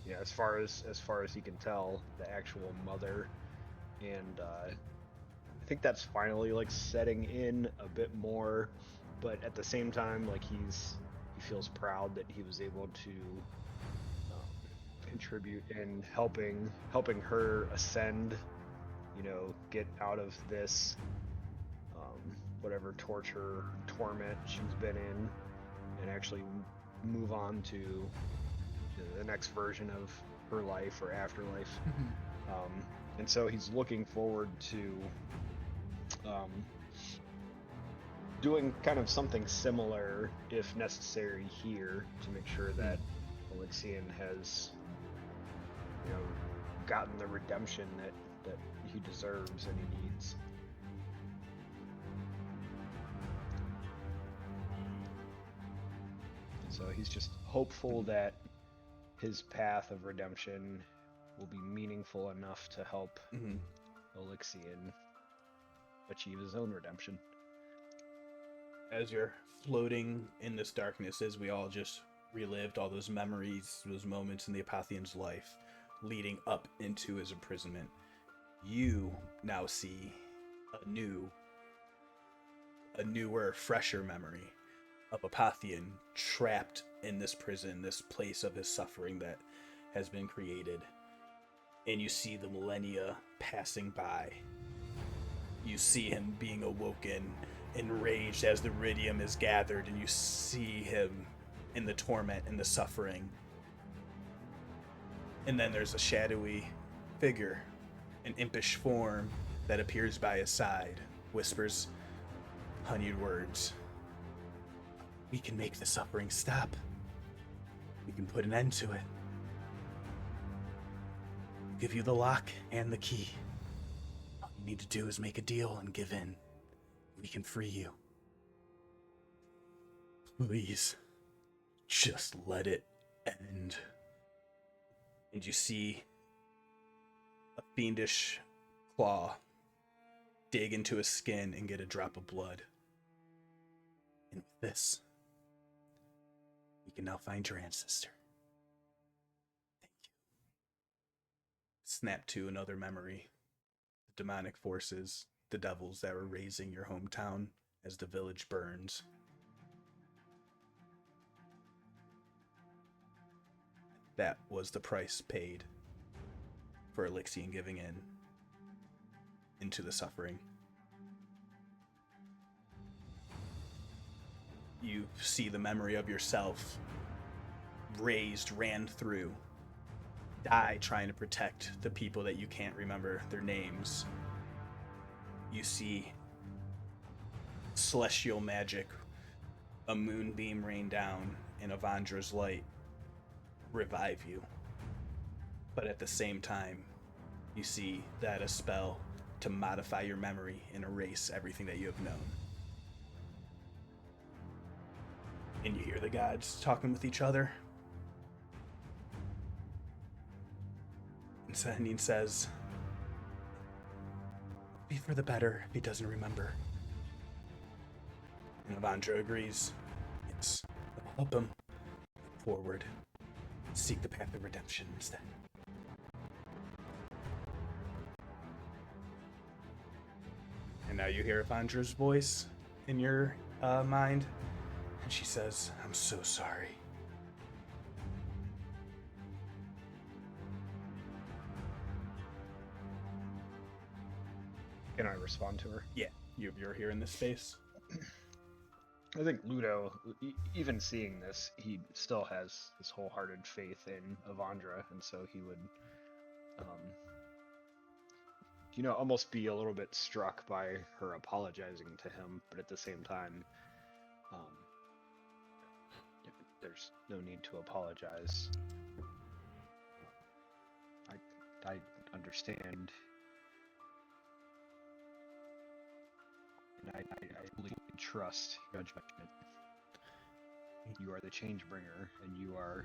yeah, as far as he can tell, the actual mother, and I think that's finally like setting in a bit more, but at the same time, like he feels proud that he was able to contribute in helping her ascend, get out of this whatever torment she's been in, and actually move on to the next version of her life or afterlife. And so he's looking forward to doing kind of something similar if necessary here to make sure that Elixian has gotten the redemption that he deserves and he needs. So he's just hopeful that his path of redemption will be meaningful enough to help Elixian achieve his own redemption. As you're floating in this darkness, as we all just relived all those memories, those moments in the Apathian's life leading up into his imprisonment, you now see a newer, fresher memory of Apathian trapped in this prison, this place of his suffering that has been created. And you see the millennia passing by. You see him being awoken, enraged as the Iridium is gathered, and you see him in the torment and the suffering. And then there's a shadowy figure, an impish form that appears by his side, whispers honeyed words. We can make the suffering stop. we can put an end to it. Give you the lock and the key. All you need to do is make a deal and give in. We can free you. Please, just let it end. And you see a fiendish claw dig into his skin and get a drop of blood. And with this, we can now find your ancestor. Thank you. Snap to another memory. The demonic forces, the devils that were raising your hometown as the village burns. That was the price paid for Elixian giving in into the suffering. You see the memory of yourself ran through, die trying to protect the people that you can't remember their names. You see celestial magic, a moonbeam rain down, and Avandra's light revive you. But at the same time, you see that a spell to modify your memory and erase everything that you have known. And you hear the gods talking with each other. And Sanin says, "Be for the better if he doesn't remember." And Avandra agrees. Yes, it'll help him move forward. Seek the path of redemption instead. And now you hear Avandra's voice in your mind, and she says, "I'm so sorry." Can I respond to her? Yeah, you're here in this space. I think Ludo, even seeing this, he still has this wholehearted faith in Avandra, and so he would, almost be a little bit struck by her apologizing to him, but at the same time, there's no need to apologize. I understand, and I fully trust your judgment. You are the change bringer, and you are.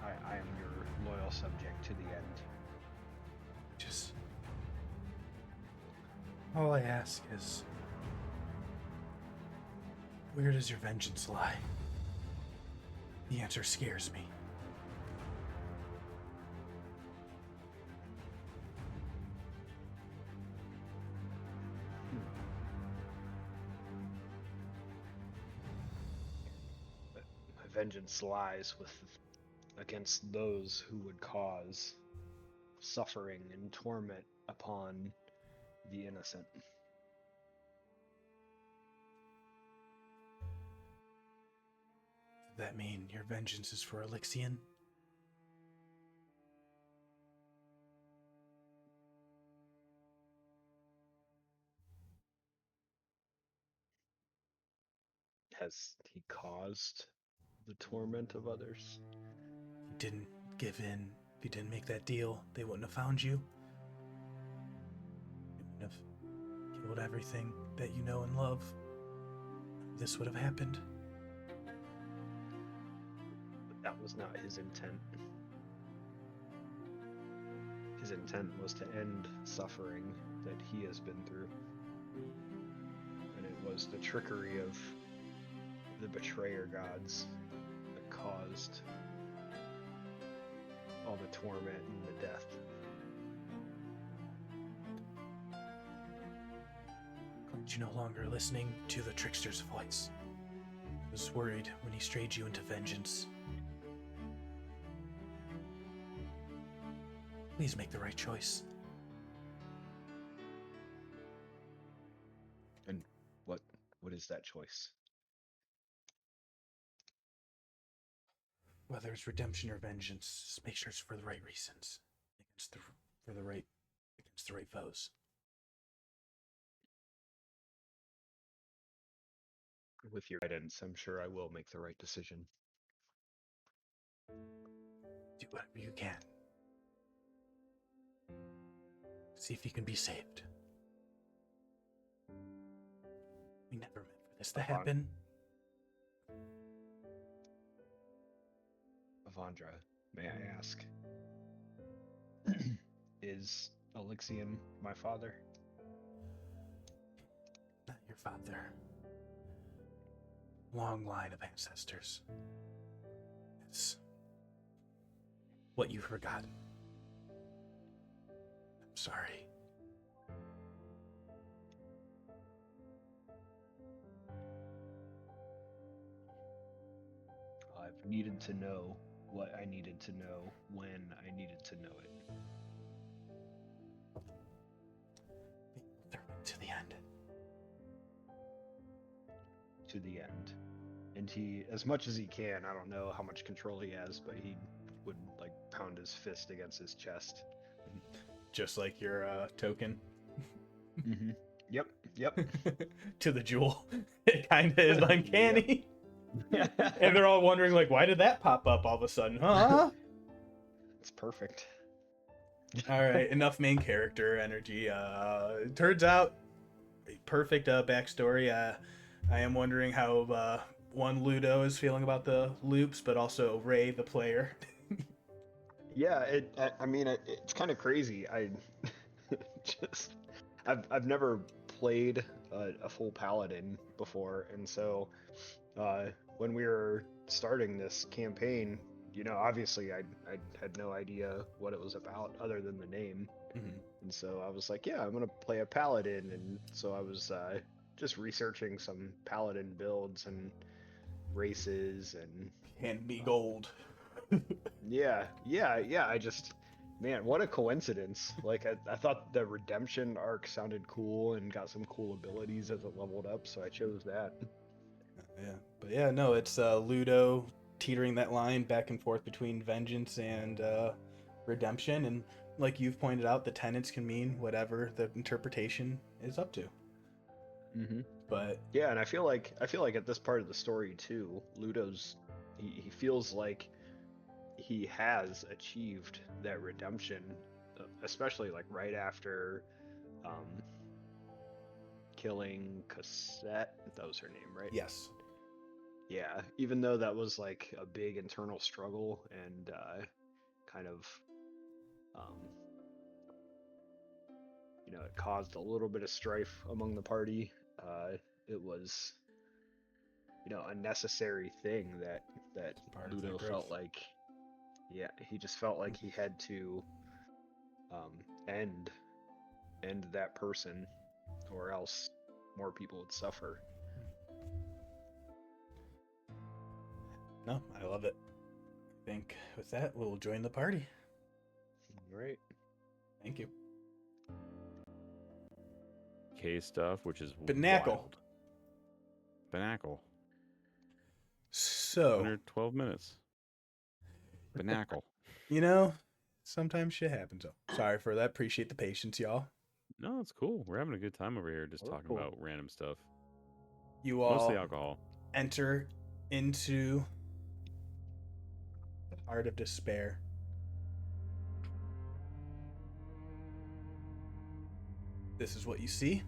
I am your loyal subject to the end. Just all I ask is, where does your vengeance lie? The answer scares me. My vengeance lies against those who would cause suffering and torment upon the innocent. Does that mean your vengeance is for Elixian? Has he caused the torment of others? He didn't give in. If you didn't make that deal, they wouldn't have found you. They wouldn't have killed everything that you know and love. This would have happened. But that was not his intent. His intent was to end suffering that he has been through. And it was the trickery of the betrayer gods that caused all the torment and the death. Aren't you no longer listening to the trickster's voice? I was worried when he strayed you into vengeance. Please make the right choice. And what is that choice? Whether it's redemption or vengeance, just make sure it's for the right reasons, against the right foes. with your guidance, I'm sure I will make the right decision. Do whatever you can. See if you can be saved. We never meant for this to happen. Avandra, may I ask, is Elixian my father? Not your father. Long line of ancestors. It's what you've forgotten. I'm sorry. I've needed to know what I needed to know when I needed to know it. Through it to the end. To the end. And he, as much as he can, I don't know how much control he has, but he would like pound his fist against his chest. Just like your token. Mm-hmm. Yep. To the jewel. It kind of is uncanny. Yep. And they're all wondering, like, why did that pop up all of a sudden? Huh? It's perfect. All right, enough main character energy. Turns out, perfect backstory. I am wondering how one Ludo is feeling about the loops, but also Ray, the player. Yeah, I mean, it's kind of crazy. I've never played a full paladin before, and so when we were starting this campaign, you know, obviously I had no idea what it was about other than the name, and so I was like, yeah, I'm gonna play a paladin, and so I was just researching some paladin builds and races and Hand me gold. yeah. I just, man, what a coincidence. Like, I thought the redemption arc sounded cool and got some cool abilities as it leveled up, so I chose that. Yeah, but yeah, no, it's Ludo teetering that line back and forth between vengeance and redemption, and like you've pointed out, the tenets can mean whatever the interpretation is up to. Mm-hmm. But yeah, and I feel like at this part of the story too, Ludo's he feels like he has achieved that redemption, especially like right after killing Cassette. That was her name, right? yes. Yeah, even though that was like a big internal struggle and kind of, you know, it caused a little bit of strife among the party. It was, you know, a necessary thing that Part of Ludo the growth. felt like, yeah, he just felt like he had to end that person, or else more people would suffer. No, I love it. I think with that, we'll join the party. All right. Thank you. K stuff, which is Binacle. wild. Binacle. So, Under 12 minutes. Binacle. you know, sometimes shit happens. So, sorry for that. Appreciate the patience, y'all. No, it's cool. We're having a good time over here just We're talking cool. about random stuff. You all Mostly alcohol. enter into the heart of despair. This is what you see.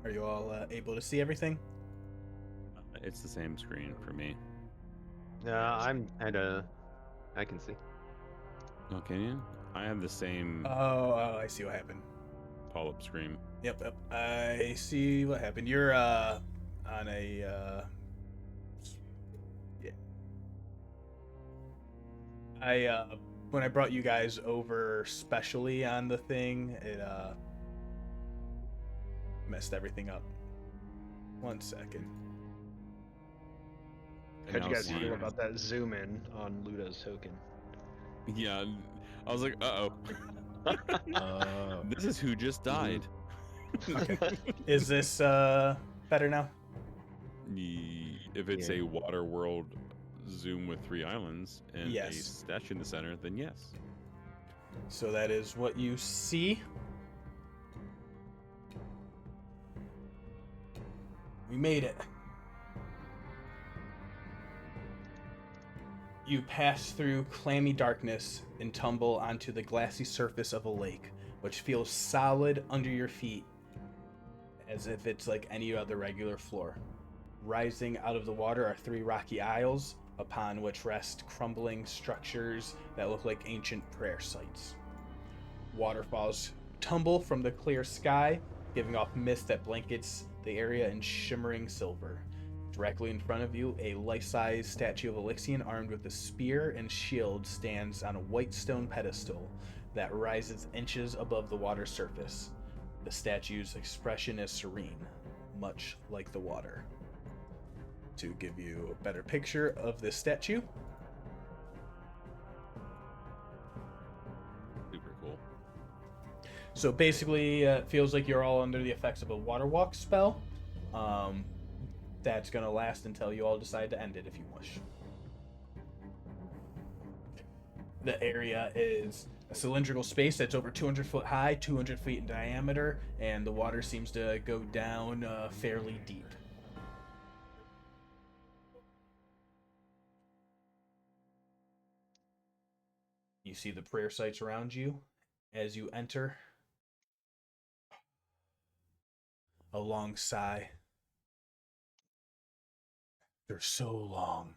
Are you all able to see everything? It's the same screen for me. I'm kind of. I can see. Oh, can you? I have the same Oh, I see what happened. pull-up screen. Yep. I see what happened. You're on a yeah. I when I brought you guys over specially on the thing, it messed everything up. 1 second. I How'd you now guys see- feel about that zoom in on Ludo's token? Yeah, I was like, uh-oh. This is who just died. Okay. Is this better now? If it's Yeah. a water world zoom with 3 islands and a Yes. statue in the center, then yes. So that is what you see. We made it. You pass through clammy darkness and tumble onto the glassy surface of a lake, which feels solid under your feet, as if it's like any other regular floor. Rising out of the water are 3 rocky aisles, upon which rest crumbling structures that look like ancient prayer sites. Waterfalls tumble from the clear sky, giving off mist that blankets the area in shimmering silver. Directly in front of you, a life-size statue of Elixion armed with a spear and shield stands on a white stone pedestal that rises inches above the water surface. The statue's expression is serene, much like the water. To give you a better picture of this statue, Super cool. so basically, it feels like you're all under the effects of a water walk spell. That's going to last until you all decide to end it if you wish. The area is a cylindrical space that's over 200 foot high, 200 feet in diameter, and the water seems to go down fairly deep. You see the prayer sites around you as you enter. A long sigh. For so long,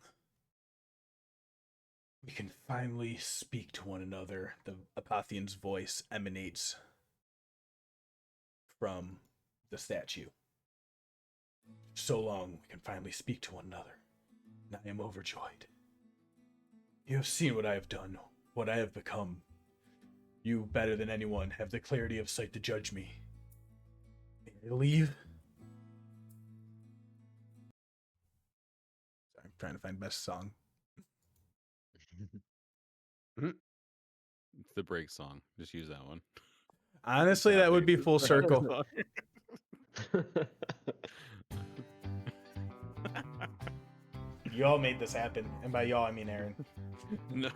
we can finally speak to one another. The Apothian's voice emanates from the statue. So long, we can finally speak to one another. And I am overjoyed. You have seen what I have done, what I have become. You, better than anyone, have the clarity of sight to judge me. May I leave? I'm trying to find best song. It's the break song. Just use that one. Honestly, that would be full circle. You all made this happen, and by y'all I mean Aaron. No,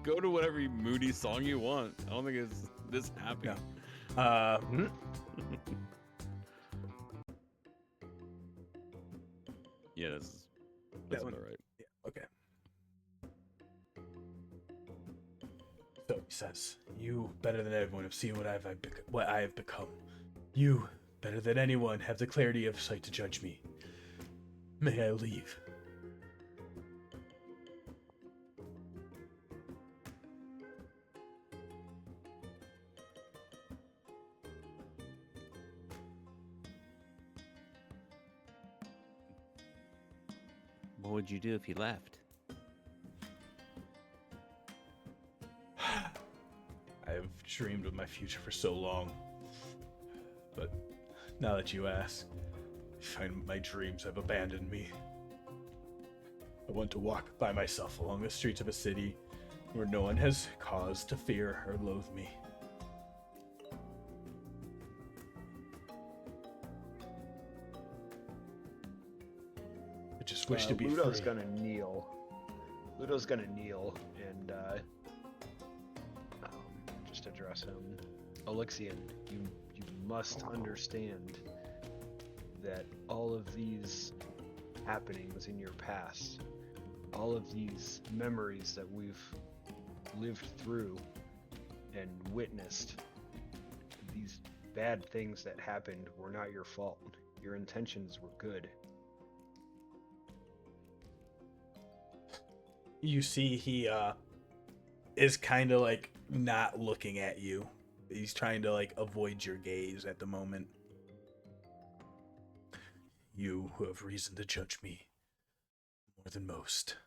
go to whatever moody song you want. I don't think it's this happy. No. Yeah, that's That one. about right. Yeah, okay. So he says, "You, better than everyone, have seen what I have become. You, better than anyone, have the clarity of sight to judge me. May I leave?" What would you do if he left? I have dreamed of my future for so long. But now that you ask, I find my dreams have abandoned me. I want to walk by myself along the streets of a city where no one has cause to fear or loathe me. I just wish to be Ludo's free. gonna kneel. Ludo's gonna kneel and just address him. Elixion, you must understand that all of these happenings in your past, all of these memories that we've lived through and witnessed, these bad things that happened were not your fault. Your intentions were good. You see he is kind of like not looking at you. He's trying to like avoid your gaze at the moment. You who have reason to judge me more than most.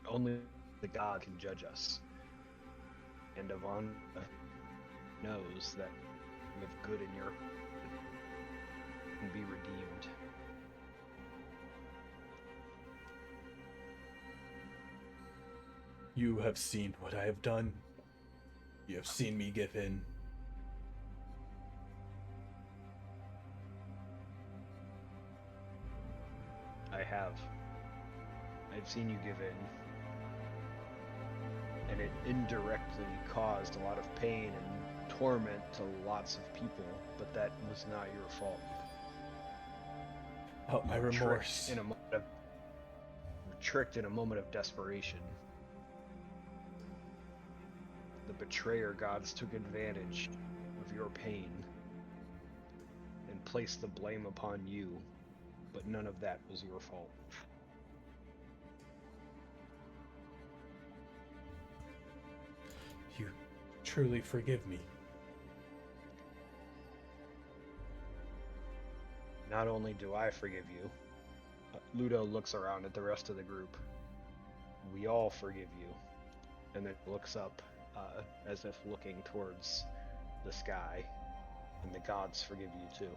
Only the God can judge us. And Avon knows that you have good in your can be redeemed. You have seen what I have done. You have seen me give in. I have. I've seen you give in. and it indirectly caused a lot of pain and torment to lots of people, but that was not your fault. Out my remorse. Tricked in a moment of desperation. The betrayer gods took advantage of your pain and placed the blame upon you, but none of that was your fault. You truly forgive me. Not only do I forgive you, Ludo looks around at the rest of the group. We all forgive you. And then looks up, as if looking towards the sky. And the gods forgive you too.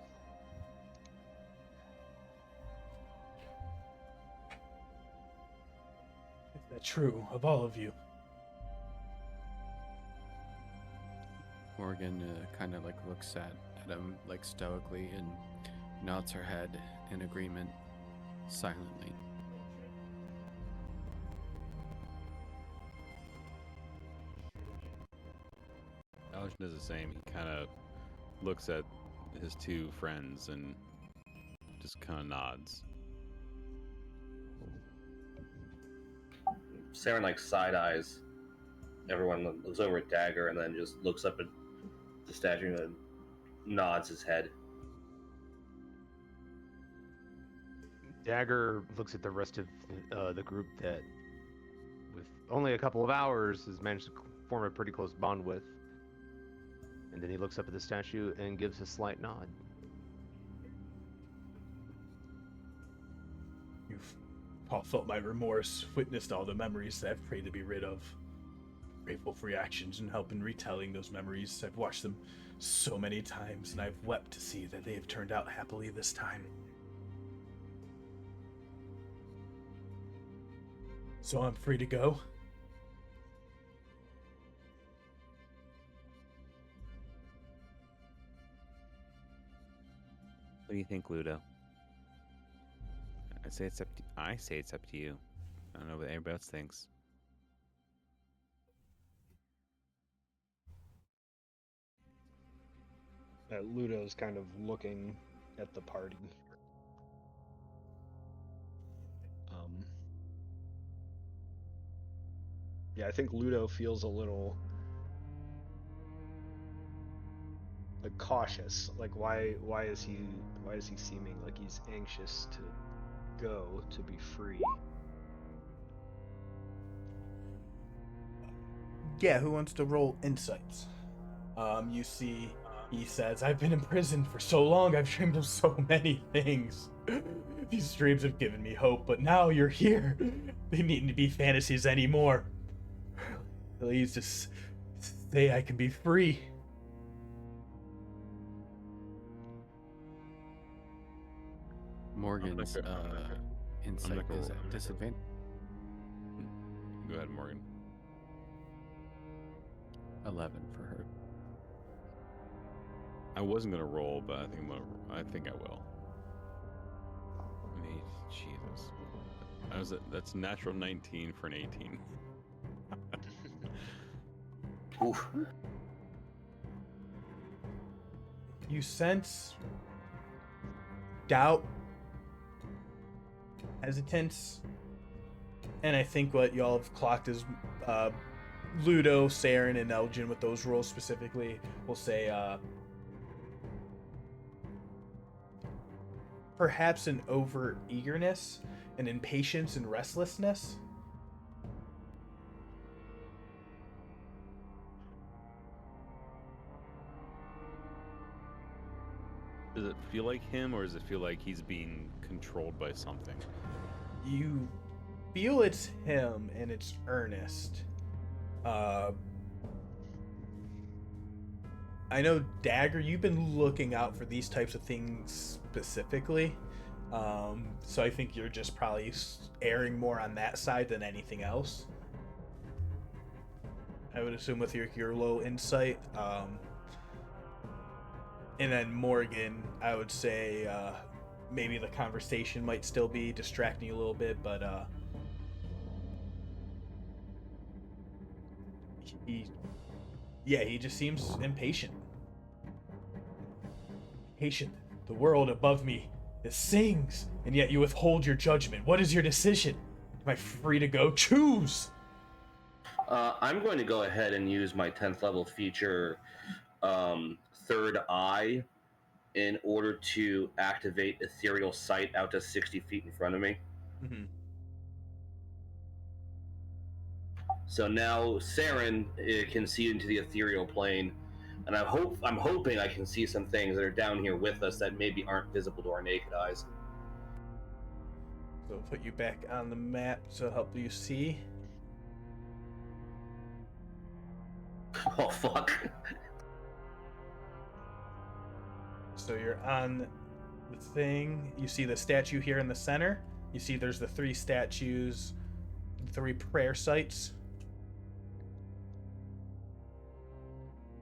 Is that true of all of you? Morgen kind of like looks at him like stoically and nods her head in agreement silently. Aljin does the same. He kind of looks at his two friends and just kind of nods. Saeryn like side eyes. Everyone looks over at Dagger and then just looks up at the statue and nods his head. Dagger looks at the rest of the group that, with only a couple of hours, has managed to form a pretty close bond with. And then he looks up at the statue and gives a slight nod. You've all felt my remorse, witnessed all the memories that I've prayed to be rid of. Grateful for your actions and help in retelling those memories. I've watched them so many times, and I've wept to see that they have turned out happily this time. So I'm free to go? What do you think, Ludo? I say it's up to you. I don't know what anybody else thinks. Ludo's kind of looking at the party. Yeah, I think Ludo feels a little like cautious. Like why is he seeming like he's anxious to go, to be free? Yeah, who wants to roll insights? You see, he says, I've been in prison for so long, I've dreamed of so many things. These dreams have given me hope, but now you're here. They needn't to be fantasies anymore. Please just say I can be free. Morgan's insight is at disadvantage. Go ahead, Morgen. 11 for her. I wasn't gonna roll, but I think I will. Jesus. That's natural 19 for an 18. Oof. You sense doubt, hesitance, and I think what y'all have clocked is Ludo, Saeryn, and Aljin with those roles specifically will say perhaps an over eagerness, an impatience and restlessness. Does it feel like him, or does it feel like he's being controlled by something? You feel it's him, and it's earnest. I know, Dagger, you've been looking out for these types of things specifically. So I think you're just probably erring more on that side than anything else. I would assume with your low insight. And then Morgen, I would say maybe the conversation might still be distracting you a little bit, but He just seems impatient. Patient. The world above me, it sings, and yet you withhold your judgment. What is your decision? Am I free to go? Choose! I'm going to go ahead and use my 10th level feature, Third Eye, in order to activate Ethereal Sight out to 60 feet in front of me. Mm-hmm. So now Saeryn can see into the ethereal plane, and I'm hoping I can see some things that are down here with us that maybe aren't visible to our naked eyes. So put you back on the map to help you see. Oh fuck! So you're on the thing. You see the statue here in the center. You see there's the 3 statues, 3 prayer sites.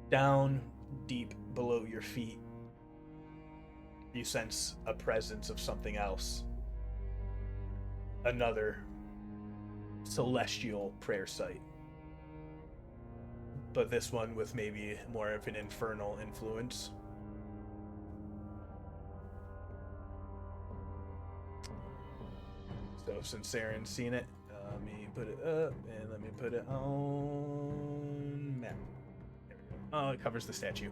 Down deep below your feet, you sense a presence of something else. Another celestial prayer site. But this one with maybe more of an infernal influence. So since Saeryn's seen it, let me put it up and let me put it on map. There we go. Oh, it covers the statue.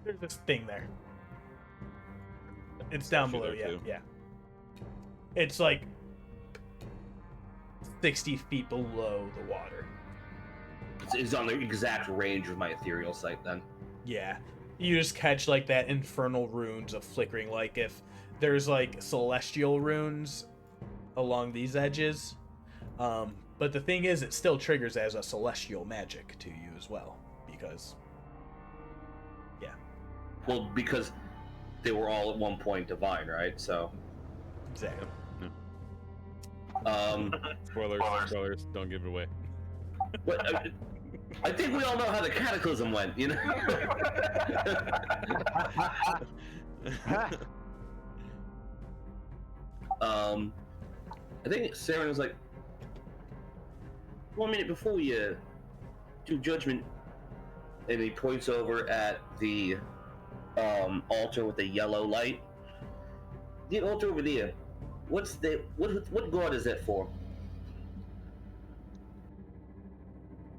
There's this thing there. It's down below, there, yeah, too. yeah. It's like 60 feet below the water. It's on the exact range of my ethereal sight then. Yeah. You just catch like that infernal runes of flickering, like if there's like celestial runes along these edges. But the thing is, it still triggers as a celestial magic to you as well, because Well, because they were all at one point divine, right? So, exactly. Spoilers, don't give it away. but I think we all know how the cataclysm went, you know. I think Saeryn was like, 1 minute before we do judgment, and he points over at the altar with the yellow light. The altar over there. What god is that for?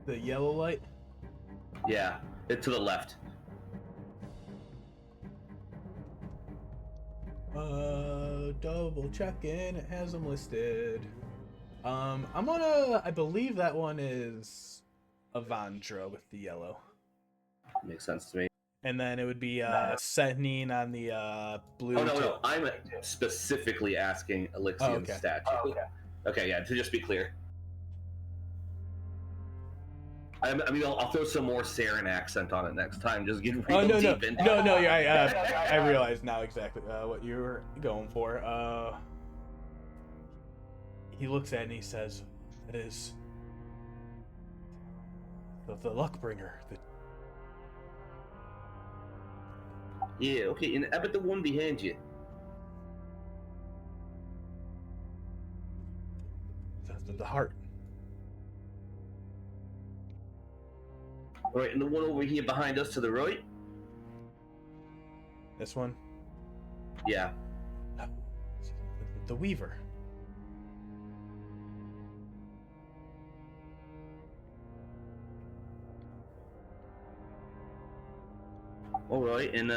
The yellow light. Yeah, to the left. Double checking. It has them listed. I believe that one is Avandra with the yellow. Makes sense to me. And then it would be Setnine on the blue. Oh no, I'm specifically asking Elixion's okay. statue. Okay, yeah. To just be clear. I mean, I'll throw some more Saeryn accent on it next time. Just get real deep into it. No. I realize now exactly what you were going for. He looks at it and he says, "It is the luck bringer. Yeah, okay. And how about the one behind you? The heart." All right, and the one over here behind us to the right? This one, Yeah. the Weaver. All right, and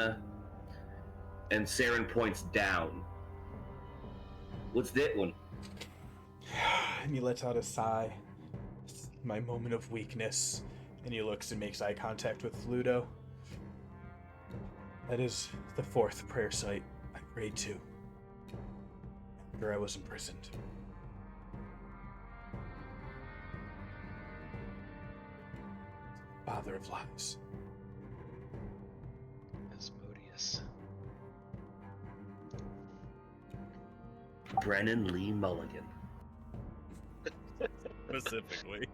Saeryn points down. What's that one? And he lets out a sigh. "It's my moment of weakness." And he looks and makes eye contact with Ludo. "That is the 4th prayer site I prayed to after I was imprisoned. Father of lies." Asmodeus. Brennan Lee Mulligan. Specifically.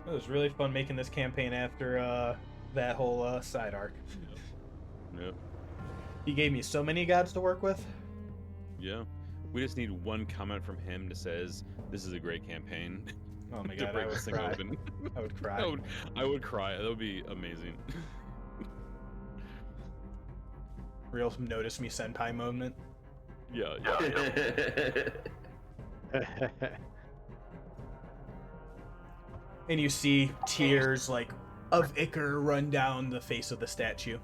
It was really fun making this campaign after that whole side arc. Yep. He gave me so many gods to work with. Yeah. We just need one comment from him that says, "This is a great campaign." Oh my to god, break I would this thing cry. open. I would cry. I would cry. That would be amazing. Real notice me senpai moment. Yeah. And you see tears like of ichor run down the face of the statue.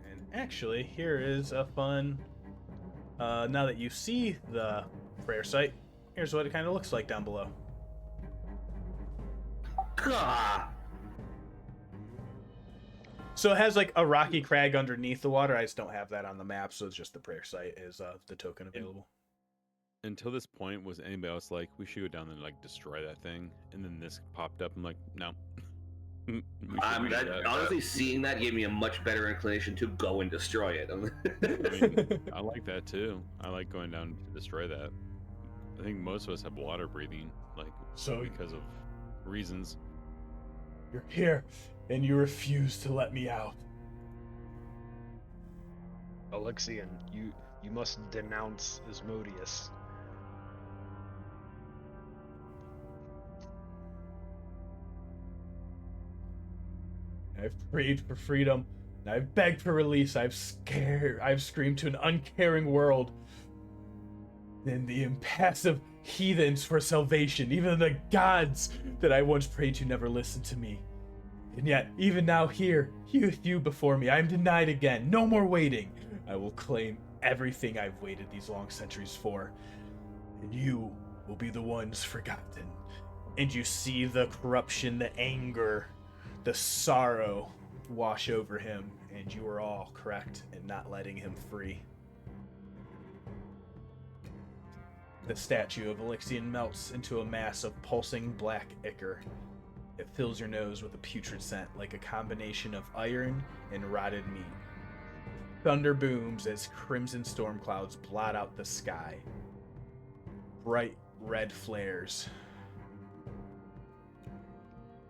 And actually, here is a fun. Now that you see the prayer site, here's what it kind of looks like down below. Gah! So it has like a rocky crag underneath the water. I just don't have that on the map, so it's just the prayer site is the token available. Until this point, was anybody else like, we should go down and like destroy that thing? And then this popped up. I'm like, no. Honestly, seeing that gave me a much better inclination to go and destroy it. I mean, I like that too. I like going down to destroy that. I think most of us have water breathing, like, So because of reasons. you're here, and you refuse to let me out. Alexian, you must denounce Asmodeus. I've prayed for freedom, and I've begged for release. I've screamed to an uncaring world, and the impassive heathens for salvation. Even the gods that I once prayed to never listened to me. And yet, even now here, you before me, I am denied again. No more waiting. I will claim everything I've waited these long centuries for, and you will be the ones forgotten. And you see the corruption, the anger, the sorrow wash over him, and you are all correct in not letting him free. The statue of Alexian melts into a mass of pulsing black ichor. It fills your nose with a putrid scent, like a combination of iron and rotted meat. Thunder booms as crimson storm clouds blot out the sky. Bright red flares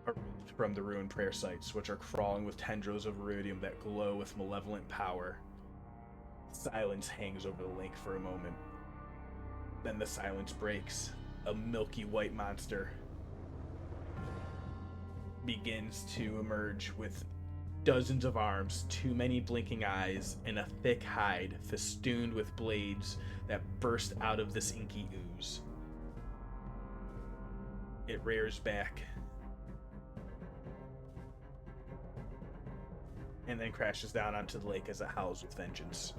erupt from the ruined prayer sites, which are crawling with tendrils of iridium that glow with malevolent power. Silence hangs over the lake for a moment. Then the silence breaks. A milky white monster begins to emerge with dozens of arms, too many blinking eyes, and a thick hide festooned with blades that burst out of this inky ooze. It rears back and then crashes down onto the lake as it howls with vengeance.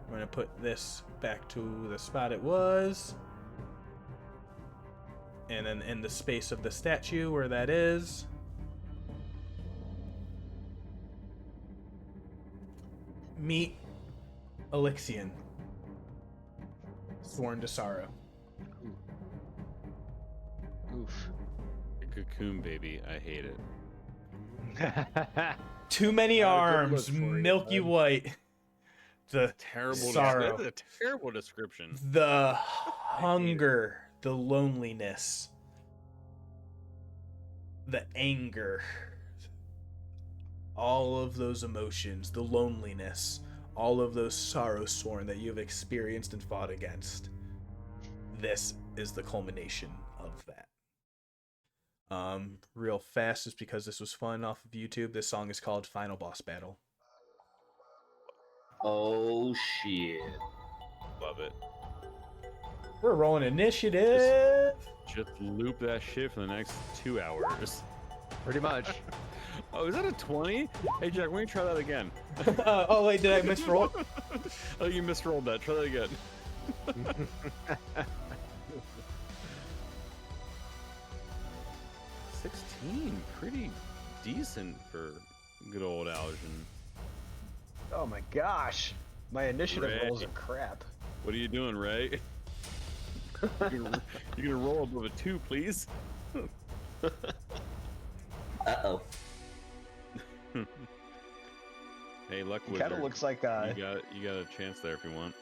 We're going to put this back to the spot it was. And then in the space of the statue where that is, meet Alexian, sworn to sorrow. Oof. Cocoon baby, I hate it. Too many Not a good arms, look for you, milky bud. white. The Terrible. sorrow. That's a terrible description. The hunger, the loneliness, the anger, all of those emotions, the loneliness, all of those sorrows sworn that you've experienced and fought against. This is the culmination of that. Real fast, just because this was fun off of YouTube, this song is called Final Boss Battle. Oh shit. Love it. We're rolling initiative. Just loop that shit for the next 2 hours. Pretty much. Oh, is that a 20? Hey, Jack, why don't you try that again? Oh wait, did I misroll? Oh, you misrolled that. Try that again. 16, pretty decent for good old Aljin. Oh my gosh. My initiative Ray. rolls are crap. What are you doing, Ray? You're gonna roll above a 2, please. Uh-oh. Hey, luck He wizard. kind of looks like you got a chance there if you want.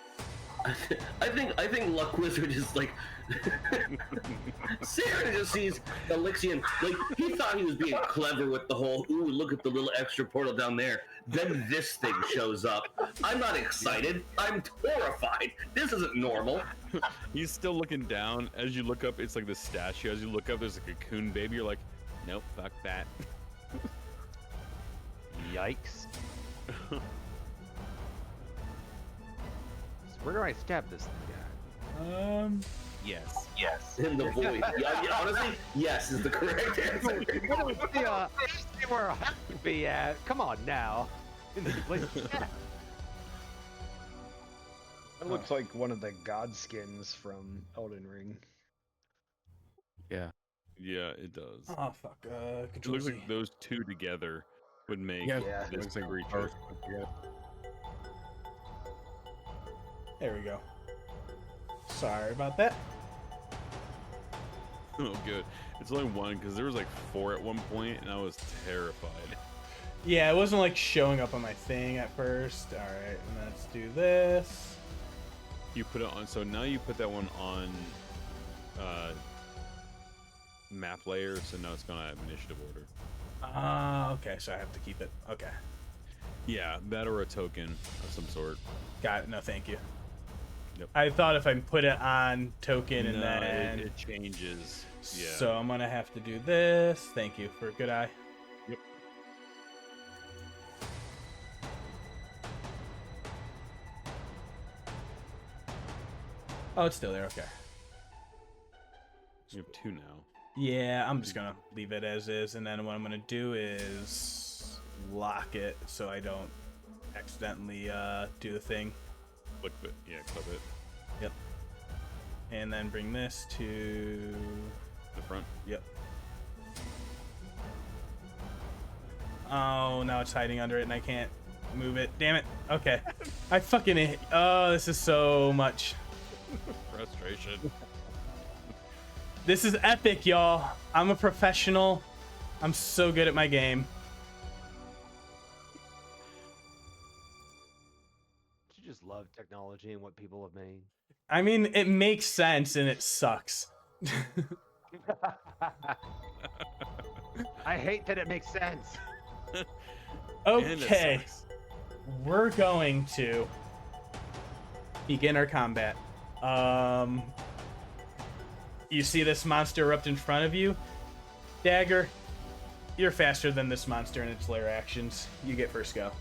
I think Luck Wizard is like Saeryn just sees Elixion, like he thought he was being clever with the whole ooh, look at the little extra portal down there. Then this thing shows up. I'm not excited. I'm horrified. This isn't normal. He's still looking down. As you look up, it's like the statue. As you look up, there's a cocoon baby. You're like, nope, fuck that. Yikes. So where do I stab this thing at? Yes. Yes. In the void. Yeah, honestly, yes is the correct answer. See where I have to be at. Come on now. In the place. Yeah. That looks like one of the god skins from Elden Ring. Yeah. Yeah, it does. Oh fuck. It Control looks Z. like those two together would make Yeah, this looks like creature. perfect. Yeah. There we go. Sorry about that. Oh, good. It's only one because there was like 4 at one point, and I was terrified. Yeah, it wasn't like showing up on my thing at first. All right, and let's do this. You put it on, so now you put that one on map layer, so now it's gonna have initiative order. Okay, so I have to keep it. Okay, Yeah, that or a token of some sort. got it. No, thank you. Yep. I thought if I put it on token and No, then it changes. Yeah. So I'm gonna have to do this. Thank you for a good eye. Yep. Oh, it's still there. Okay. You have 2 now. Yeah, I'm just gonna leave it as is, and then what I'm gonna do is lock it so I don't accidentally do the thing. Click it. Yeah, clip it. Yep. And then bring this to. The front. Yep. Oh, now it's hiding under it and I can't move it. Damn it. Okay. I fucking. Oh, this is so much. Frustration. This is epic, y'all. I'm a professional. I'm so good at my game. You just love technology and what people have made. I mean, it makes sense and it sucks. I hate that it makes sense. And it Okay. sucks. We're going to begin our combat. You see this monster erupt in front of you. Dagger, you're faster than this monster in its lair actions. You get first go.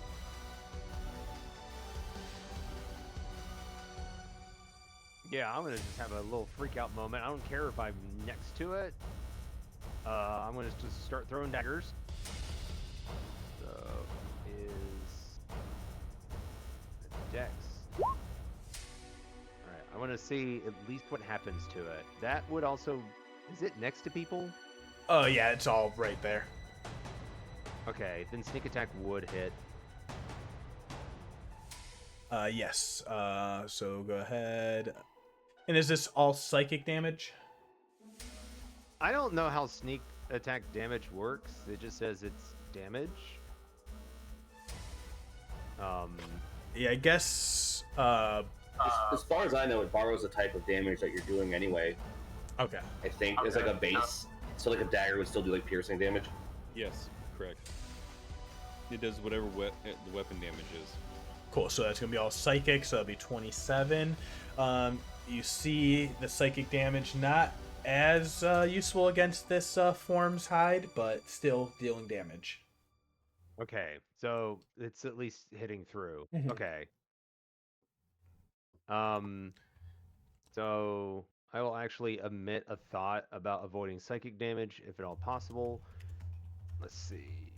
Yeah, I'm gonna just have a little freak out moment. I don't care if I'm next to it. I'm gonna just start throwing daggers. So is Dex. All right, I want to see at least what happens to it. That would also. Is it next to people? Oh yeah, it's all right there. Okay, then sneak attack would hit. Yes. So go ahead. And is this all psychic damage? I don't know how sneak attack damage works. It just says it's damage. Yeah, I guess. As far as I know, it borrows the type of damage that you're doing anyway. Okay. I think it's like a base, so like a dagger would still do like piercing damage. Yes, correct. It does whatever the weapon damage is. Cool. So that's gonna be all psychic. So that'll be 27. You see the psychic damage not as useful against this form's hide, but still dealing damage. Okay, so it's at least hitting through. Mhm. Okay. So I will actually omit a thought about avoiding psychic damage if at all possible. Let's see.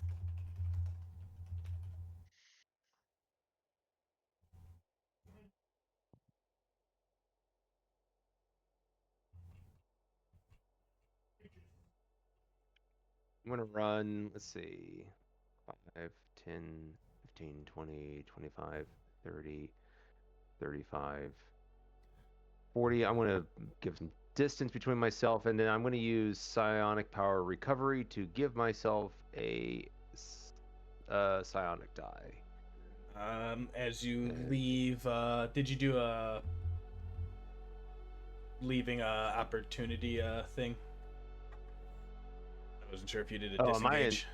I'm gonna run, let's see, 5, 10, 15, 20, 25, 30, 35, 40. I'm gonna give some distance between myself, and then I'm gonna use psionic power recovery to give myself a psionic die. As you leave, did you do a leaving a opportunity thing. I wasn't sure if you did a Oh, am I in- disengage.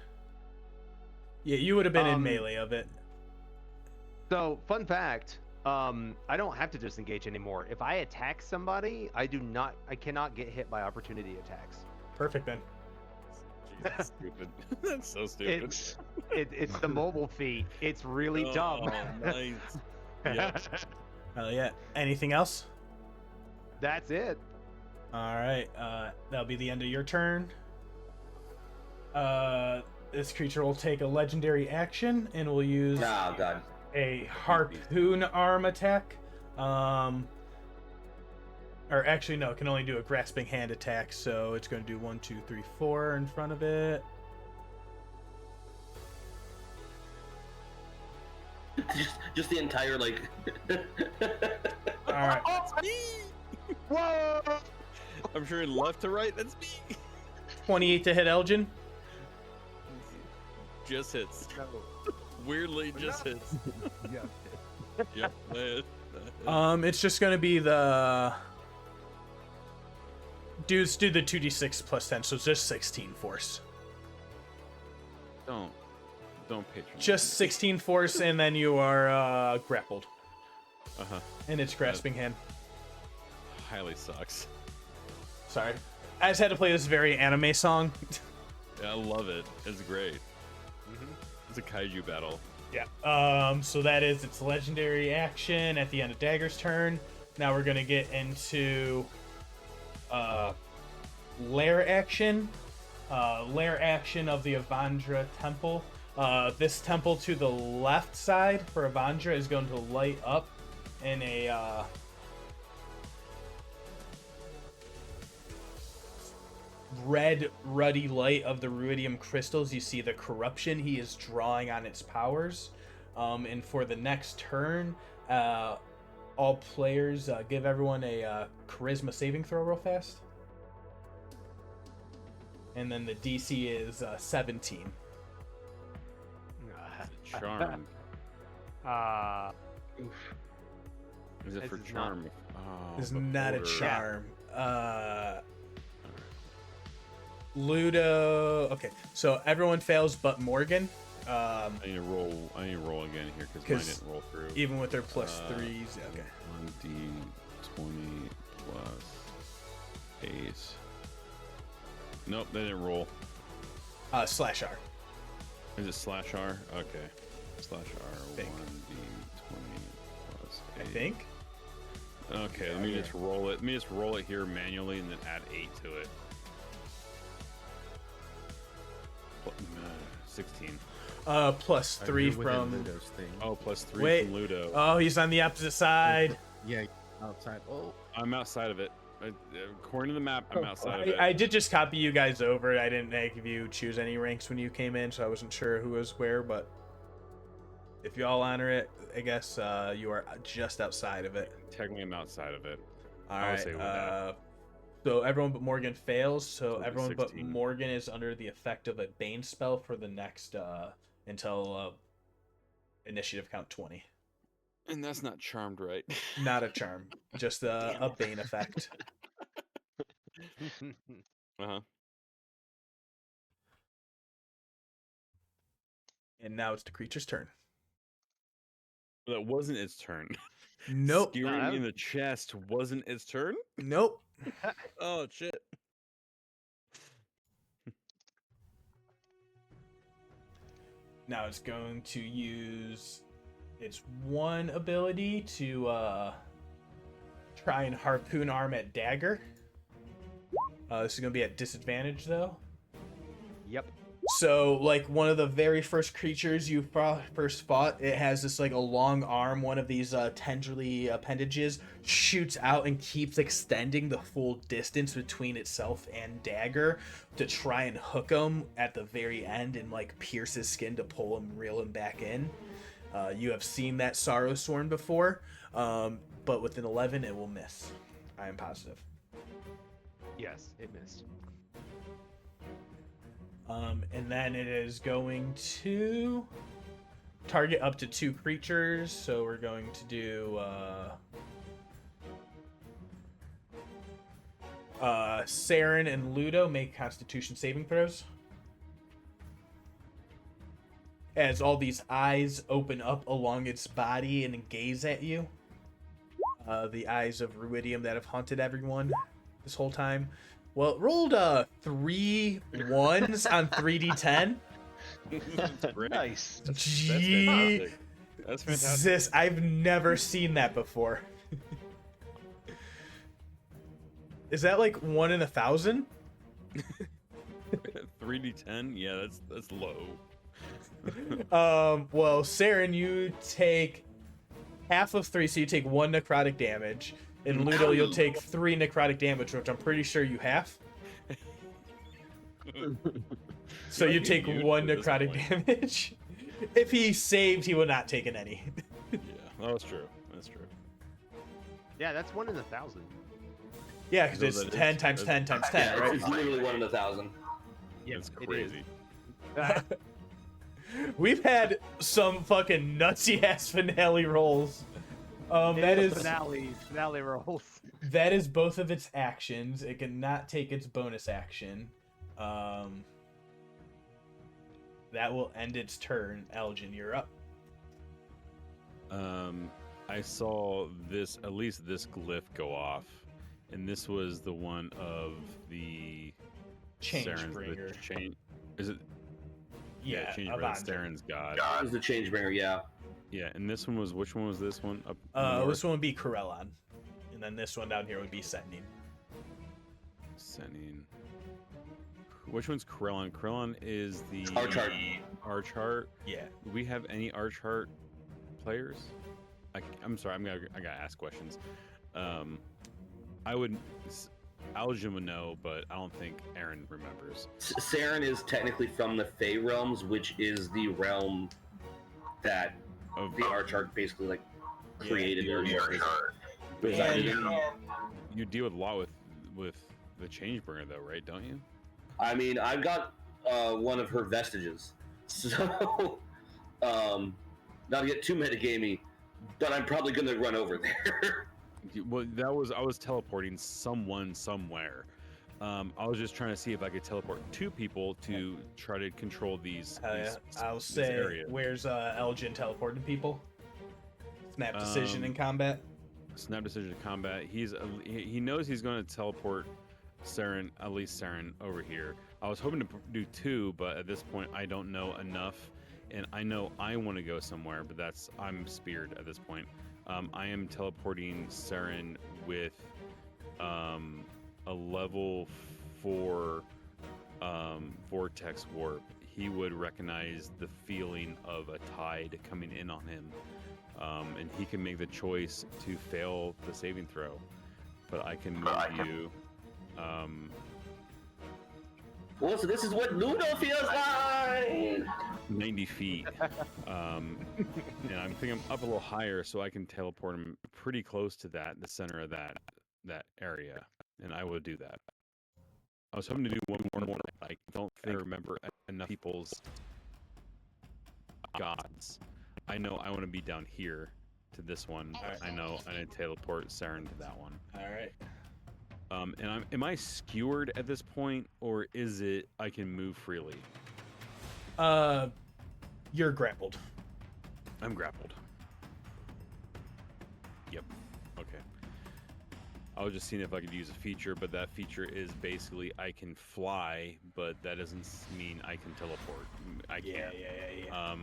Yeah, you would have been in melee of it. So, fun fact, I don't have to disengage anymore. If I attack somebody, I cannot get hit by opportunity attacks. Perfect then. Jeez, that's stupid. That's so stupid. It's the mobile feat. It's really dumb. Oh, nice. Yep. Oh yeah. Anything else? That's it. All right. That'll be the end of your turn. This creature will take a legendary action and will use Oh god. a harpoon arm attack. Or actually, no, it can only do a grasping hand attack. So it's going to do 1, 2, 3, 4 in front of it. Just the entire like. All right. Whoa! I'm sure in left to right, that's me. 28 to hit Aljin. Just hits. Weirdly, just hits. Yep. It's just going to be the. Dudes do the 2d6 plus 10, so it's just 16 force. Don't patronize. Just 16 force, and then you are grappled. And it's grasping hand. Highly sucks. Sorry. I just had to play this very anime song. Yeah, I love it. It's great. It's a kaiju battle. Yeah. So that is its legendary action at the end of Dagger's turn. Now we're gonna get into lair action. Lair action of the Avandra Temple. This temple to the left side for Avandra is going to light up in a red ruddy light of the ruidium crystals. You see the corruption he is drawing on its powers. And for the next turn, all players give everyone a charisma saving throw real fast. And then the DC is 17. Charm. Is it This for is charm? It's but not a older. charm. Ludo. Okay, so everyone fails but Morgen. I need to roll again here because mine didn't roll through. Even with their plus threes. Okay. 1d20 plus 8. Nope, they didn't roll. Slash R. Is it slash R? Okay. Slash R, Think. 1d20 plus 8. I think. Okay, let me just roll it. Let me just roll it here manually and then add 8 to it. 16. Plus 3 from. Ludo's thing. Oh, plus 3 Wait. from Ludo. Oh, he's on the opposite side. Yeah, outside. Oh, I'm outside of it. According to the map, I'm outside of it. I did just copy you guys over. I didn't make you choose any ranks when you came in, so I wasn't sure who was where. But if you all honor it, I guess you are just outside of it. Technically, I'm outside of it. All I would right. say with that. So everyone but Morgen fails. So it'll be everyone but 16. Morgen is under the effect of a Bane spell for the next until initiative count 20. And that's not charmed, right? Not a charm, just a Bane effect. Uh-huh. And now it's the creature's turn. That wasn't its turn. Nope. Skewering in the chest wasn't its turn? Nope. Oh, shit. Now it's going to use its one ability to try and harpoon arm at Dagger. This is going to be at disadvantage, though. Yep. So, like, one of the very first creatures you first fought, it has this, like, a long arm. One of these tendrily appendages shoots out and keeps extending the full distance between itself and Dagger to try and hook him at the very end and, like, pierce his skin to pull him, reel him back in. You have seen that Sorrow Sworn before, but with an 11, it will miss. I am positive. Yes, it missed. And then it is going to target up to 2 creatures. So we're going to do Saeryn and Ludo make Constitution saving throws. As all these eyes open up along its body and gaze at you. The eyes of Ruidium that have haunted everyone this whole time. Well, it rolled 3 1s on 3d10. That's great. Nice. That's Gee, fantastic. That's fantastic. I've never seen that before. Is that like 1 in 1,000? 3d10? Yeah, that's low. Well, Saeryn, you take half of 3, so you take 1 necrotic damage. And Ludo, you'll take 3 necrotic damage, which I'm pretty sure you have. So you take 1 at this necrotic point. damage. If he saved, he would not take any. Yeah, that's true. That's true. Yeah, that's 1 in 1,000. Yeah, because No, it's that 10 is- times 10 times 10, Yeah, right? it's literally 1 in 1,000. Yeah, That's it crazy. is. We've had some fucking nutsy ass finale rolls. That is finale rolls. that is both of its actions. It cannot take its bonus action. That will end its turn. Aljin, you're up. I saw this, at least this glyph go off, and this was the one of the Saeryn's- Changebringer. the change. Is it? Yeah, Changebringer. Avante. Saeryn's god. It was the Changebringer, yeah. Yeah, and this one was, which one was this one? Up This one would be Corellon. And then this one down here would be Setnin. Sending. Which one's Crillon? Crillon is the Archart. Archart. Yeah. Do we have any Archart players? I'm sorry, I gotta ask questions. Aljin would know, but I don't think Aaron remembers. Saeryn is technically from the Fey realms, which is the realm that Of the Archart basically like created. Yeah, or the resided in. you deal with a lot with the Changebringer, though, right? Don't you? I mean, I've got one of her vestiges, so not to get too metagamey, but I'm probably gonna run over there. Well, I was teleporting someone somewhere. I was just trying to see if I could teleport 2 people to try to control these. I'll these say, areas. where's Elgin teleporting people? Snap decision in combat. Snap decision to combat. He knows he's going to teleport Saeryn, at least Saeryn, over here. I was hoping to do 2, but at this point I don't know enough, and I know I want to go somewhere, but I'm speared at this point. I am teleporting Saeryn with a level 4 vortex warp. He would recognize the feeling of a tide coming in on him, and he can make the choice to fail the saving throw. But I can move you. Well, so this is what Ludo feels like. 90 feet. And I'm thinking I'm up a little higher, so I can teleport him pretty close to the center of that area, and I will do that. I was hoping to do one more. I don't think I remember enough people's gods. I know I want to be down here to this one. Alright. I know I need to teleport Saeryn to that one. All right. And am I skewered at this point, or is it I can move freely? You're grappled. I'm grappled. Yep. Okay. I was just seeing if I could use a feature, but that feature is basically I can fly, but that doesn't mean I can teleport. I can't. Yeah.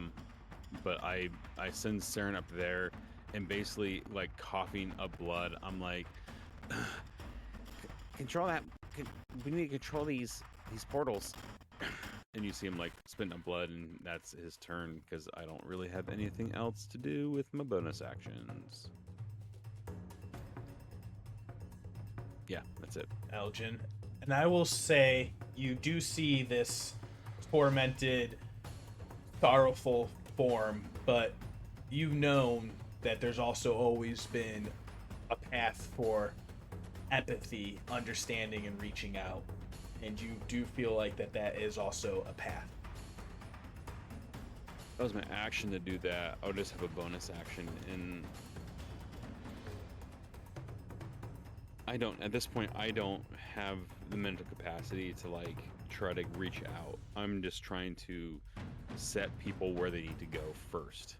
But I send Saeryn up there, and basically like coughing up blood. I'm like, control that. We need to control these portals. And you see him like spitting up blood, and that's his turn because I don't really have anything else to do with my bonus actions. Yeah, that's it. Elgin. And I will say, you do see this tormented, sorrowful form, but you've known that there's also always been a path for empathy, understanding, and reaching out. And you do feel like that is also a path. That was my action to do that. I would just have a bonus action, and I don't at this point. I don't have the mental capacity to like try to reach out. I'm just trying to set people where they need to go first.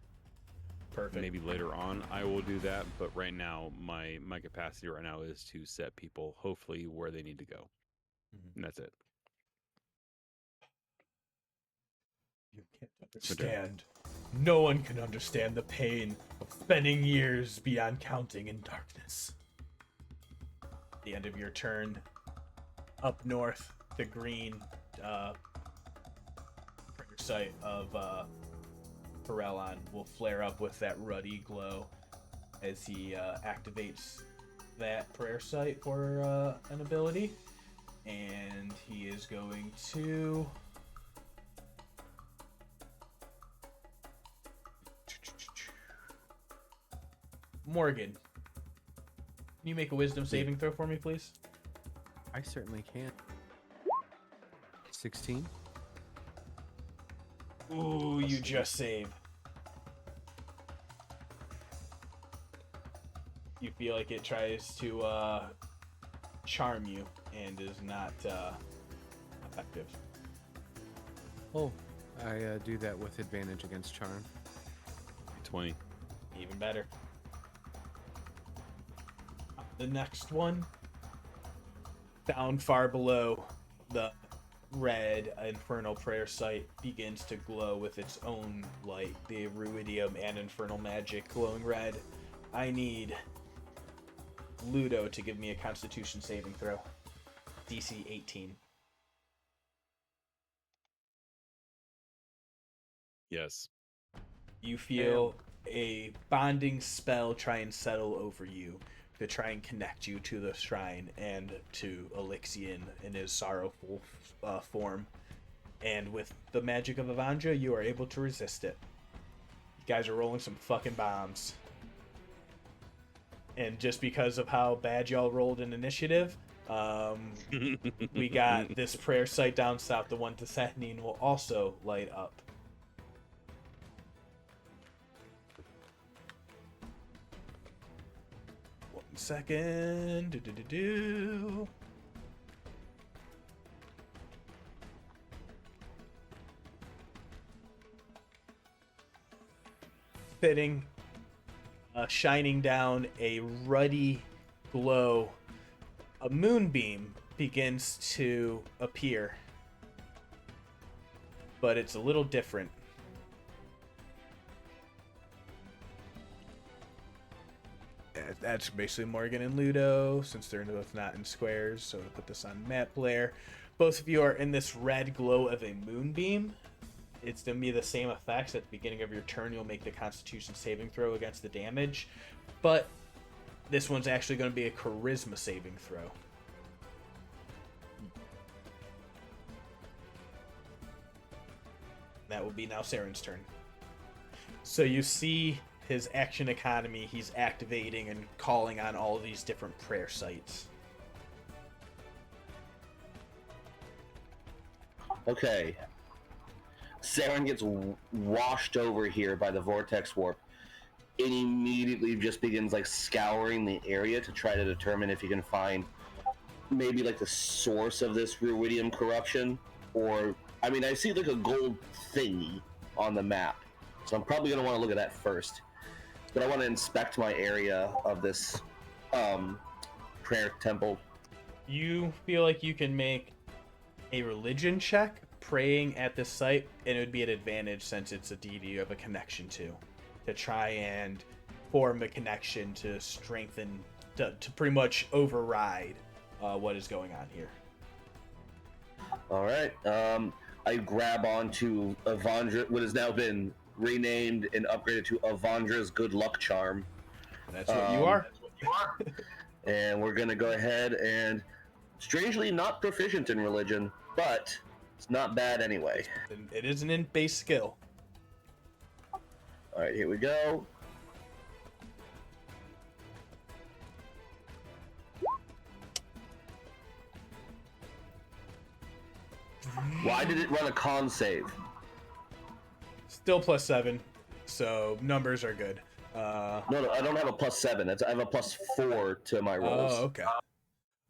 Perfect. Maybe later on I will do that, but right now my capacity right now is to set people hopefully where they need to go. And that's it. You can't understand. No one can understand the pain of spending years beyond counting in darkness. At the end of your turn, up north, the green prayer site of Corellon will flare up with that ruddy glow as he activates that prayer site for an ability. And he is going to... Morgen, can you make a wisdom saving throw for me, please? I certainly can. 16. Ooh, you just save. You feel like it tries to charm you and is not effective. Oh, I do that with advantage against charm. 20. Even better. The next one, down far below, the red infernal prayer site begins to glow with its own light. The ruidium and infernal magic glowing red. I need Ludo to give me a Constitution saving throw. DC 18. Yes. You feel a bonding spell try and settle over you to try and connect you to the shrine and to Elixion in his sorrowful form. And with the magic of Exandria, you are able to resist it. You guys are rolling some fucking bombs. And just because of how bad y'all rolled in initiative, we got this prayer site down south, the one to Sathnine, will also light up. Second. Fitting, shining down a ruddy glow, a moonbeam begins to appear, but it's a little different. That's basically Morgen and Ludo, since they're both not in squares, so to put this on map layer. Both of you are in this red glow of a moonbeam. It's going to be the same effects. At the beginning of your turn, you'll make the Constitution saving throw against the damage, but this one's actually going to be a Charisma saving throw. That will be now Saeryn's turn. So you see his action economy, he's activating and calling on all these different prayer sites. Okay. Saeryn gets washed over here by the vortex warp and immediately just begins like scouring the area to try to determine if he can find maybe like the source of this ruidium corruption, or I mean I see like a gold thingy on the map, so I'm probably going to want to look at that first. But I want to inspect my area of this prayer temple. You feel like you can make a religion check praying at this site, and it would be an advantage since it's a deity you have a connection to try and form a connection to strengthen, to pretty much override what is going on here. All right. I grab onto Exandria, what has now been renamed and upgraded to Exandria's Good Luck Charm. That's what you are. And we're going to go ahead and, strangely not proficient in religion, but it's not bad anyway. It is an in-base skill. All right, here we go. Why did it run a con save? Still +7, so numbers are good. No, I don't have a +7. I have a +4 to my rolls. Oh, okay.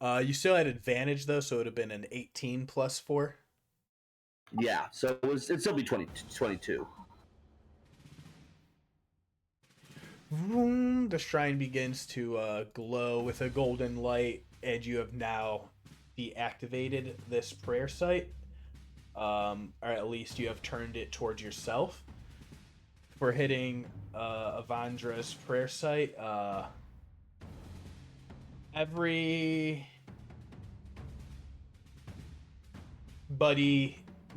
You still had advantage though, so it would have been an 18 plus 4. Yeah, so it'd still be 22. Vroom, the shrine begins to glow with a golden light, and you have now deactivated this prayer site. Or at least you have turned it towards yourself. For hitting Avandra's prayer site, everybody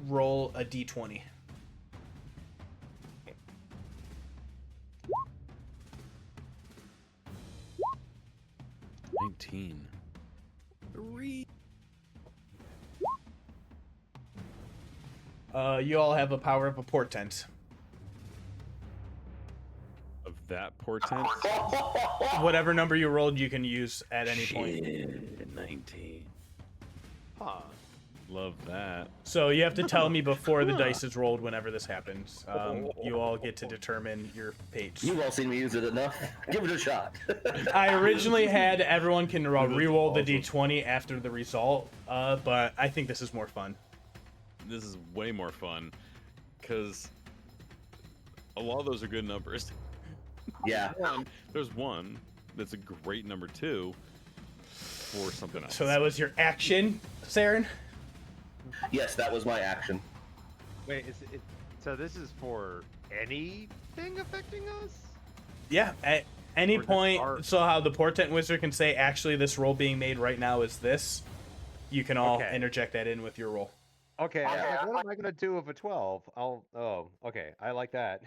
roll a d20. $19. 3. You all have a power of a portent. Of that portent? Whatever number you rolled, you can use at any point. Shit, 19. Huh. Love that. So you have to tell me before the dice is rolled whenever this happens. You all get to determine your fates. You've all seen me use it enough. Give it a shot. I originally had everyone can re-roll the d20 after the result, but I think this is more fun. This is way more fun because a lot of those are good numbers. Yeah. There's one that's a great number 2 for something else. So that was your action, Saeryn? Yes, that was my action. Wait, so this is for anything affecting us? Yeah, at any Or just point. our- So how the portent wizard can say, actually, this roll being made right now is this. You can all Okay. interject that in with your roll. Okay, I was Yeah. like, what am I gonna do with a 12? Okay, I like that.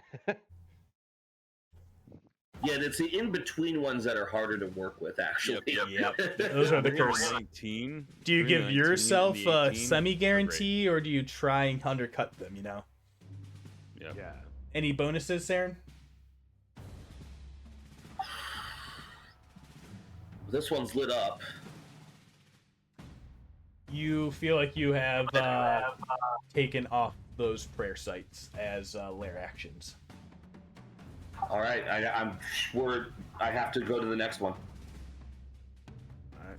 Yeah, it's the in-between ones that are harder to work with, actually. Yep. Those are the curse. 19. Do you give 19 yourself and the a 18 semi-guarantee, or do you try and undercut them, you know? are great. Yeah. Yeah. Any bonuses, Saeryn? This one's lit up. You feel like you have taken off those prayer sites as lair actions. All right, I have to go to the next one. Alright.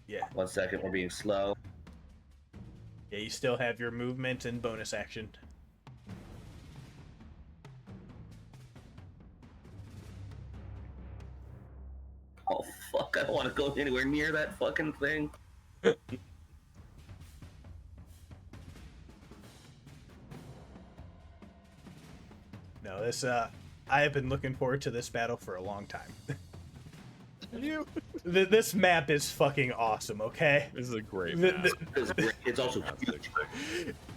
Yeah. 1 second, we're being slow. Yeah, you still have your movement and bonus action. Oh fuck! I don't want to go anywhere near that fucking thing. No, this I have been looking forward to this battle for a long time. This map is fucking awesome, okay? This is a great The- map. the- It's great. It's also huge.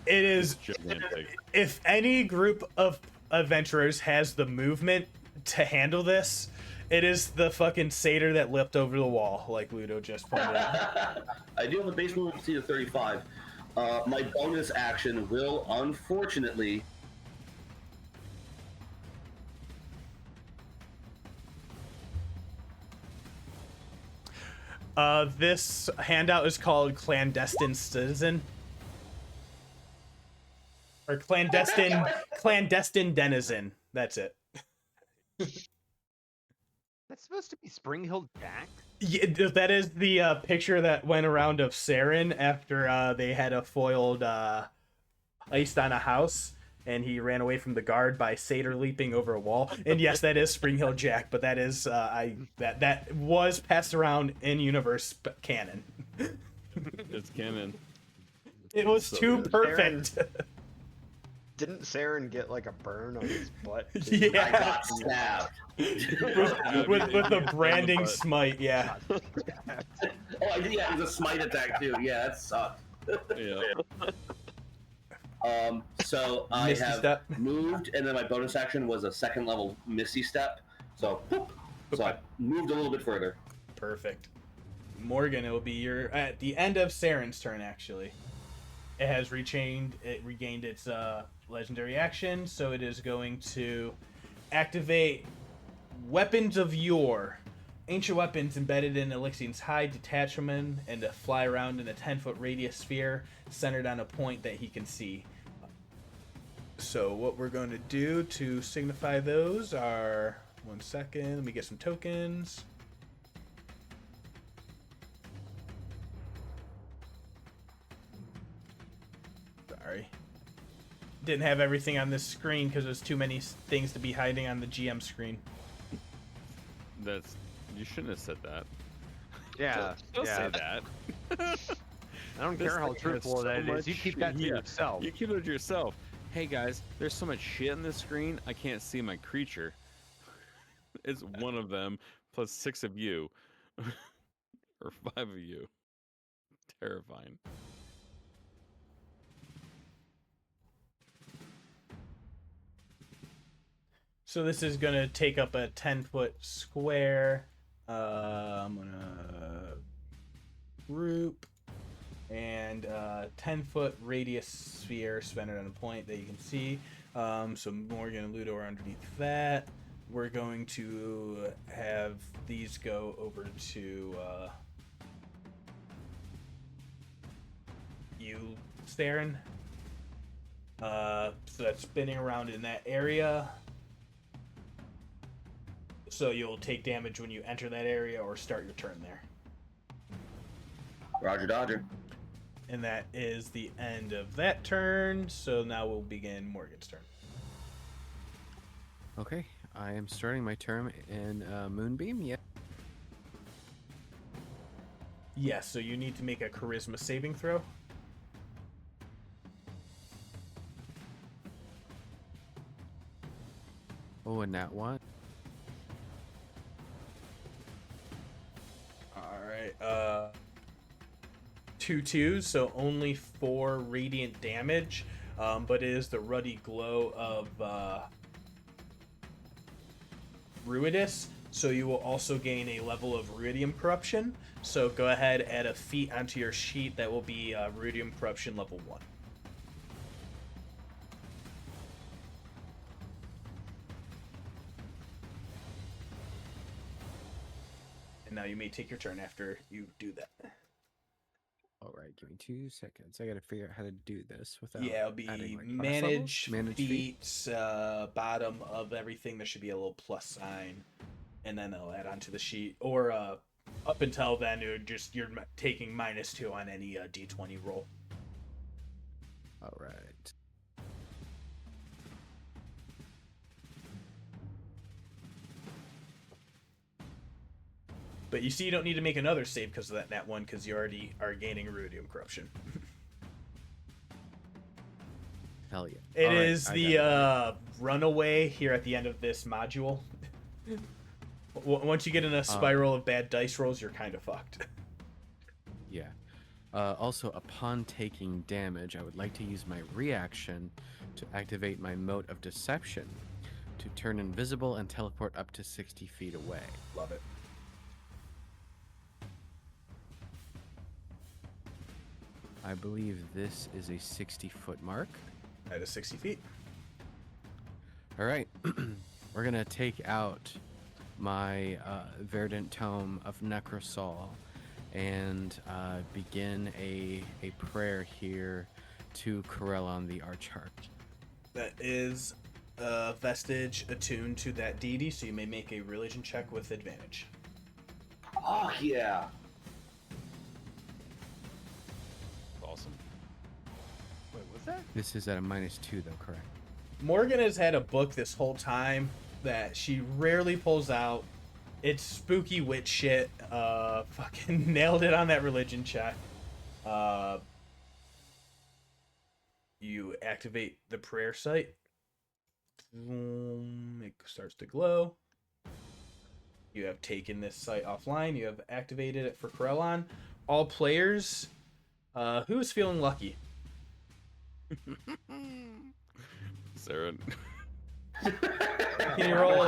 It is. Gigantic. If any group of adventurers has the movement to handle this, it is the fucking satyr that leapt over the wall, like Ludo just pointed out. I do have a base movement speed of 35. My bonus action will, unfortunately, This handout is called Clandestine Citizen. Or Clandestine Denizen. That's it. That's supposed to be Spring Hill Jack? Yeah, that is the picture that went around of Saeryn after they had a foiled iced on a house, and he ran away from the guard by satyr leaping over a wall. And yes, that is Spring Hill Jack, but that is that was passed around in universe canon. It's canon. It was So too good. perfect. Didn't Saeryn get like a burn on his butt? I Yeah, got stabbed. with the branding But- smite. Yeah. Oh, yeah, it was a smite attack too. Yeah, that sucked. Yeah. So I Misty have step. moved, and then my bonus action was a second level Misty Step. So, whoop. So I moved a little bit further. Perfect. Morgen, it will be your at the end of Saren's turn. Actually, it has regained its legendary action, so it is going to activate Weapons of Yore. Ancient weapons embedded in Elixion's hide detach from him and to fly around in a 10-foot radius sphere centered on a point that he can see. So what we're going to do to signify those are... 1 second, let me get some tokens. Sorry. Didn't have everything on this screen because there's too many things to be hiding on the GM screen. You shouldn't have said that. Yeah, Don't yeah. say that. I don't This care how thing has truthful so that is. much You keep shit. that to Yeah, yourself. You keep it to yourself. Hey guys, there's so much shit on this screen. I can't see my creature. It's one of them plus 6 of you, or 5 of you. Terrifying. So this is going to take up a 10-foot square. I'm going to group and 10-foot radius sphere centered on a point that you can see. So Morgen and Ludo are underneath that. We're going to have these go over to you, Saeryn. So that's spinning around in that area. So you'll take damage when you enter that area or start your turn there. Roger Dodger. And that is the end of that turn. So now we'll begin Morgan's turn. Okay, I am starting my turn in Moonbeam. Yeah. Yes, so you need to make a charisma saving throw. Oh, and that one. Alright, 2 2s, so only 4 radiant damage, but it is the ruddy glow of Ruidus, so you will also gain a level of Ruidium Corruption. So go ahead, add a feat onto your sheet that will be Ruidium Corruption level 1. And now you may take your turn after you do that. All right, give me 2 seconds. I gotta figure out how to do this without. Yeah, it'll be adding, like, manage feat. feats, bottom of everything. There should be a little plus sign, and then they'll add onto the sheet. Or up until then, you're taking -2 on any D20 roll. All right. But you see, you don't need to make another save because of that nat 1, because you already are gaining Ruidium Corruption. Hell yeah. It All right, is I the got it. runaway here at the end of this module. Once you get in a spiral of bad dice rolls, you're kind of fucked. Yeah. Also, upon taking damage, I would like to use my reaction to activate my Mote of Deception to turn invisible and teleport up to 60 feet away. Love it. I believe this is a 60-foot mark. That is 60 feet. All right. We're going to take out my Verdant Tome of Necrosol and begin a prayer here to Corellon the Archarch. That is a vestige attuned to that deity, so you may make a religion check with advantage. Oh, yeah. Awesome. Wait, what's that? This is at a -2, though, correct? Morgan has had a book this whole time that she rarely pulls out. It's spooky witch shit. Fucking nailed it on that religion check. You activate the prayer site. Boom, it starts to glow. You have taken this site offline. You have activated it for Corellon. All players. Who is feeling lucky? Saeryn. Can you roll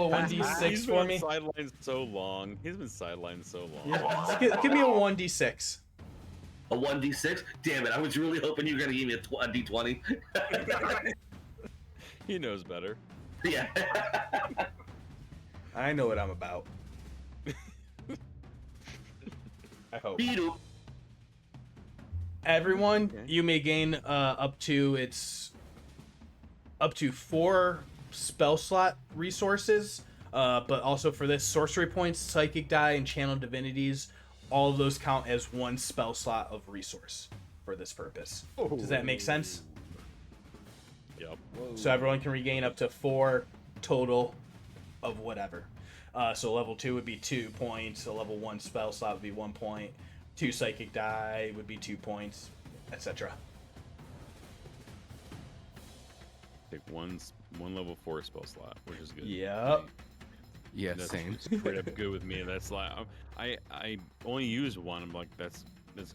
a 1d6 He's for been me? sidelined so long. He's been sidelined so long. Yeah, give me a 1d6. A 1d6? Damn it, I was really hoping you were going to give me a d20. He knows better. Yeah. I know what I'm about. I hope. Beetle. Everyone, Okay. you may gain up to 4 spell slot resources, but also for this, sorcery points, psychic die, and channel divinities, all of those count as 1 spell slot of resource. for this purpose. Does that make sense? Yep. So everyone can regain up to 4 total of whatever. So level 2 would be 2 points. A level 1 spell slot would be 1 point. 2 psychic die would be 2 points, etc. Take one level 4 spell slot, which is good. Yep. Yeah, That's same. straight up good with me. That's like I only use one. I'm like that's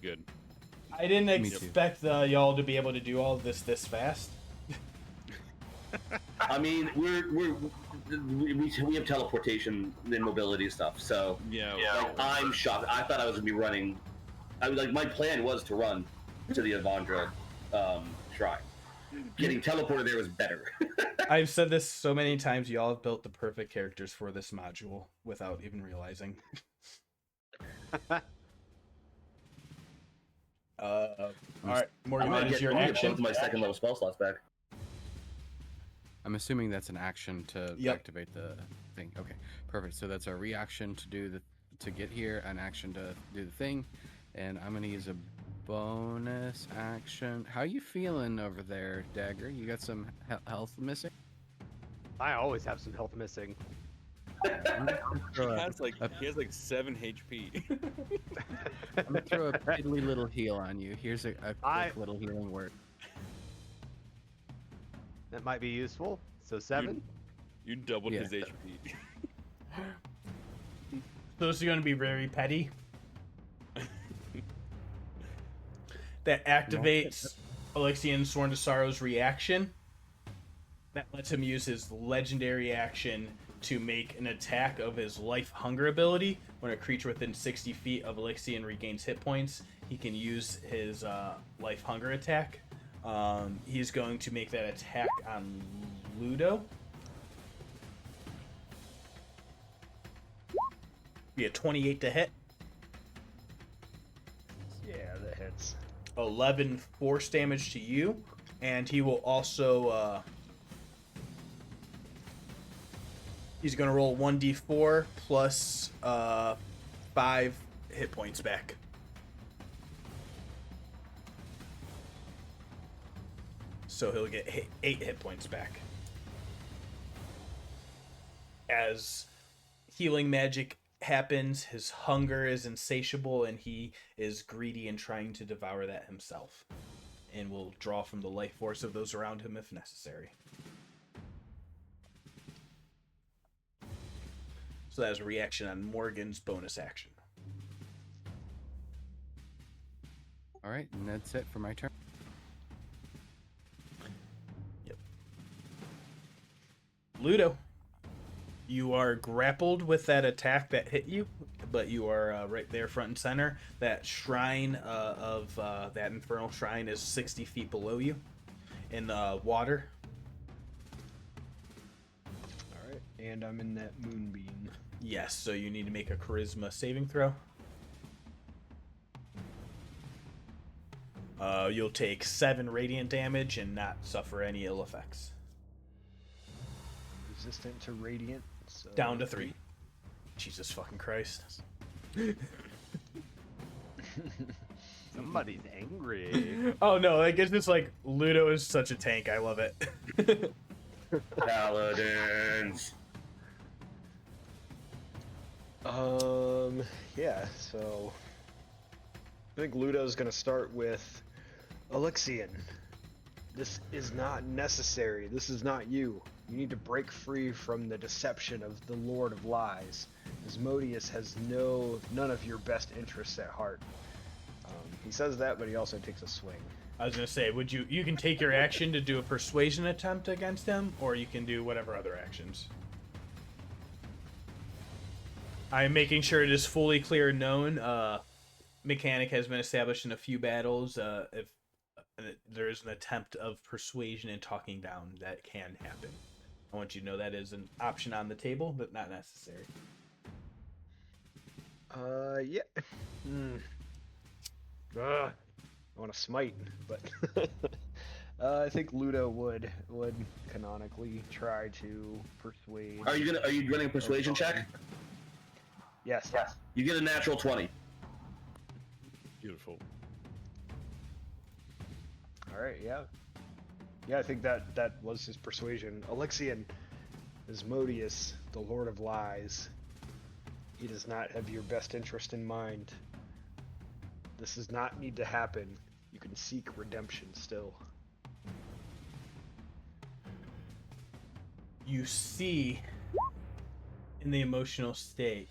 good. I didn't Me too. expect y'all to be able to do all of this fast. I mean, we have teleportation and mobility stuff, so Yeah. like, I'm shocked. I thought I was gonna be running. My plan was to run to the Exandria shrine. Getting teleported there was better. I've said this so many times. Y'all have built the perfect characters for this module without even realizing. All right, Morgan, that is your action. Both my second level spell slots back. I'm assuming that's an action to Yep. activate the thing. Okay, perfect. So that's a reaction to get here, an action to do the thing, and I'm gonna use a bonus action. How you feeling over there, Dagger? You got some health missing? I always have some health missing. He has like 7 HP. I'm gonna throw a piddly little heal on you. Here's a quick little healing word. That might be useful. So 7. You doubled Yeah. his HP. Those are going to be very petty. That activates Alexian Sworn to Sorrow's reaction. That lets him use his legendary action to make an attack of his Life Hunger ability. When a creature within 60 feet of Alexian regains hit points, he can use his Life Hunger attack. He's going to make that attack on Ludo. Be a 28 to hit. Yeah, that hits. 11 force damage to you, and he will also he's going to roll 1d4 plus 5 hit points back. So he'll get 8 hit points back. As healing magic happens, his hunger is insatiable and he is greedy and trying to devour that himself, and will draw from the life force of those around him if necessary. So that is a reaction on Morgan's bonus action. All right, and that's it for my turn. Yep. Ludo, you are grappled with that attack that hit you, but you are right there front and center. That shrine of that infernal shrine is 60 feet below you in the water. All right, and I'm in that moonbeam. Yes, so you need to make a charisma saving throw. You'll take 7 radiant damage and not suffer any ill effects. Resistant to radiant. So Down to 3. Jesus fucking Christ. Somebody's angry. Oh no, like it's just like Ludo is such a tank. I love it. Paladins. Yeah, so I think Ludo's gonna start with Alexian. This is not necessary. This is not you. You need to break free from the deception of the Lord of Lies. Asmodeus has none of your best interests at heart. He says that, but he also takes a swing. I was gonna say, you can take your action to do a persuasion attempt against him, or you can do whatever other actions. I'm making sure it is fully clear and known. Mechanic has been established in a few battles. If there is an attempt of persuasion and talking down, that can happen. I want you to know that is an option on the table, but not necessary. Yeah. I want to smite, but I think Ludo would canonically try to persuade. Are you running a persuasion check? Yes. You get a natural 20. Beautiful. All right, yeah. Yeah, I think that was his persuasion. Alexian, Asmodeus, the Lord of Lies. He does not have your best interest in mind. This does not need to happen. You can seek redemption still. You see, in the emotional state,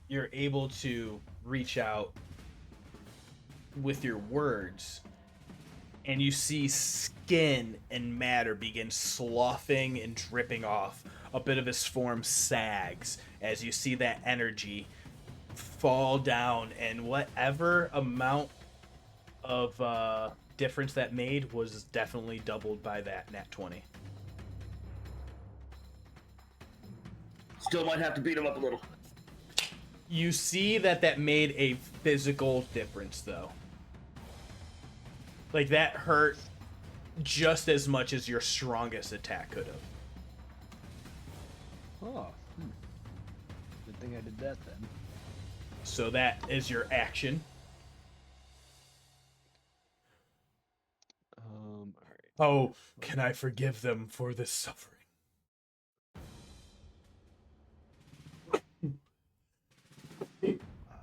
you're able to reach out with your words, and you see skin and matter begin sloughing and dripping off. A bit of his form sags as you see that energy fall down, and whatever amount of difference that made was definitely doubled by that nat 20. Still might have to beat him up a little. You see that made a physical difference, though. Like, that hurt just as much as your strongest attack could have. Oh. Good thing I did that then. So that is your action. All right. Oh, can I forgive them for this suffering?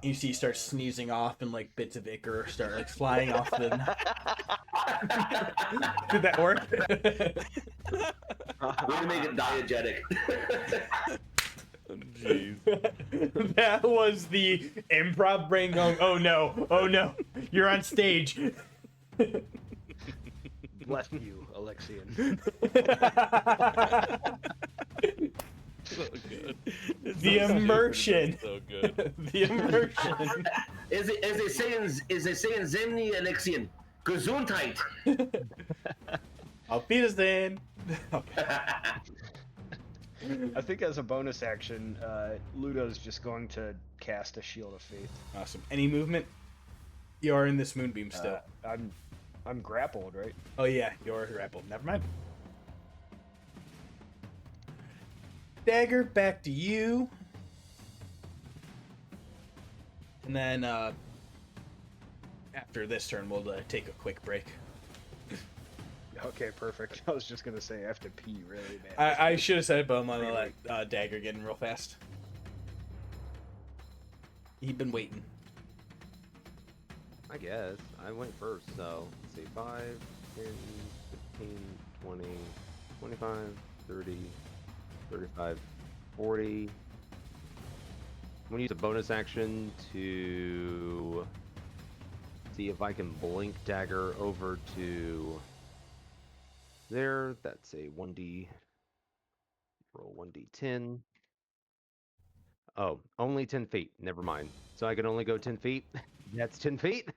You see, he starts sneezing off, and like bits of ichor start like flying off the. Did that work? Way to make it diegetic. Jeez. That was the improv brain going, oh no, you're on stage. Bless you, Alexian. So good. The immersion. So good. The immersion. Is it saying Zemni Alexian? Gesundheit. Auf Wiedersehen. I think as a bonus action, Ludo's just going to cast a Shield of Faith. Awesome. Any movement? You are in this moonbeam still. I'm grappled, right? Oh yeah, you're grappled. Never mind. Dagger, back to you. And then after this turn, we'll take a quick break. Okay, perfect. I was just gonna say I have to pee really bad. I should have said it, but I'm gonna let Dagger get in real fast. He'd been waiting. I guess. I went first, so let's see. 5, 10, 15, 20, 25, 30, 35, 40. I'm gonna use a bonus action to see if I can blink Dagger over to there. That's a 1d. Roll 1d10. Oh, only 10 feet. Never mind. So I can only go 10 feet. That's 10 feet.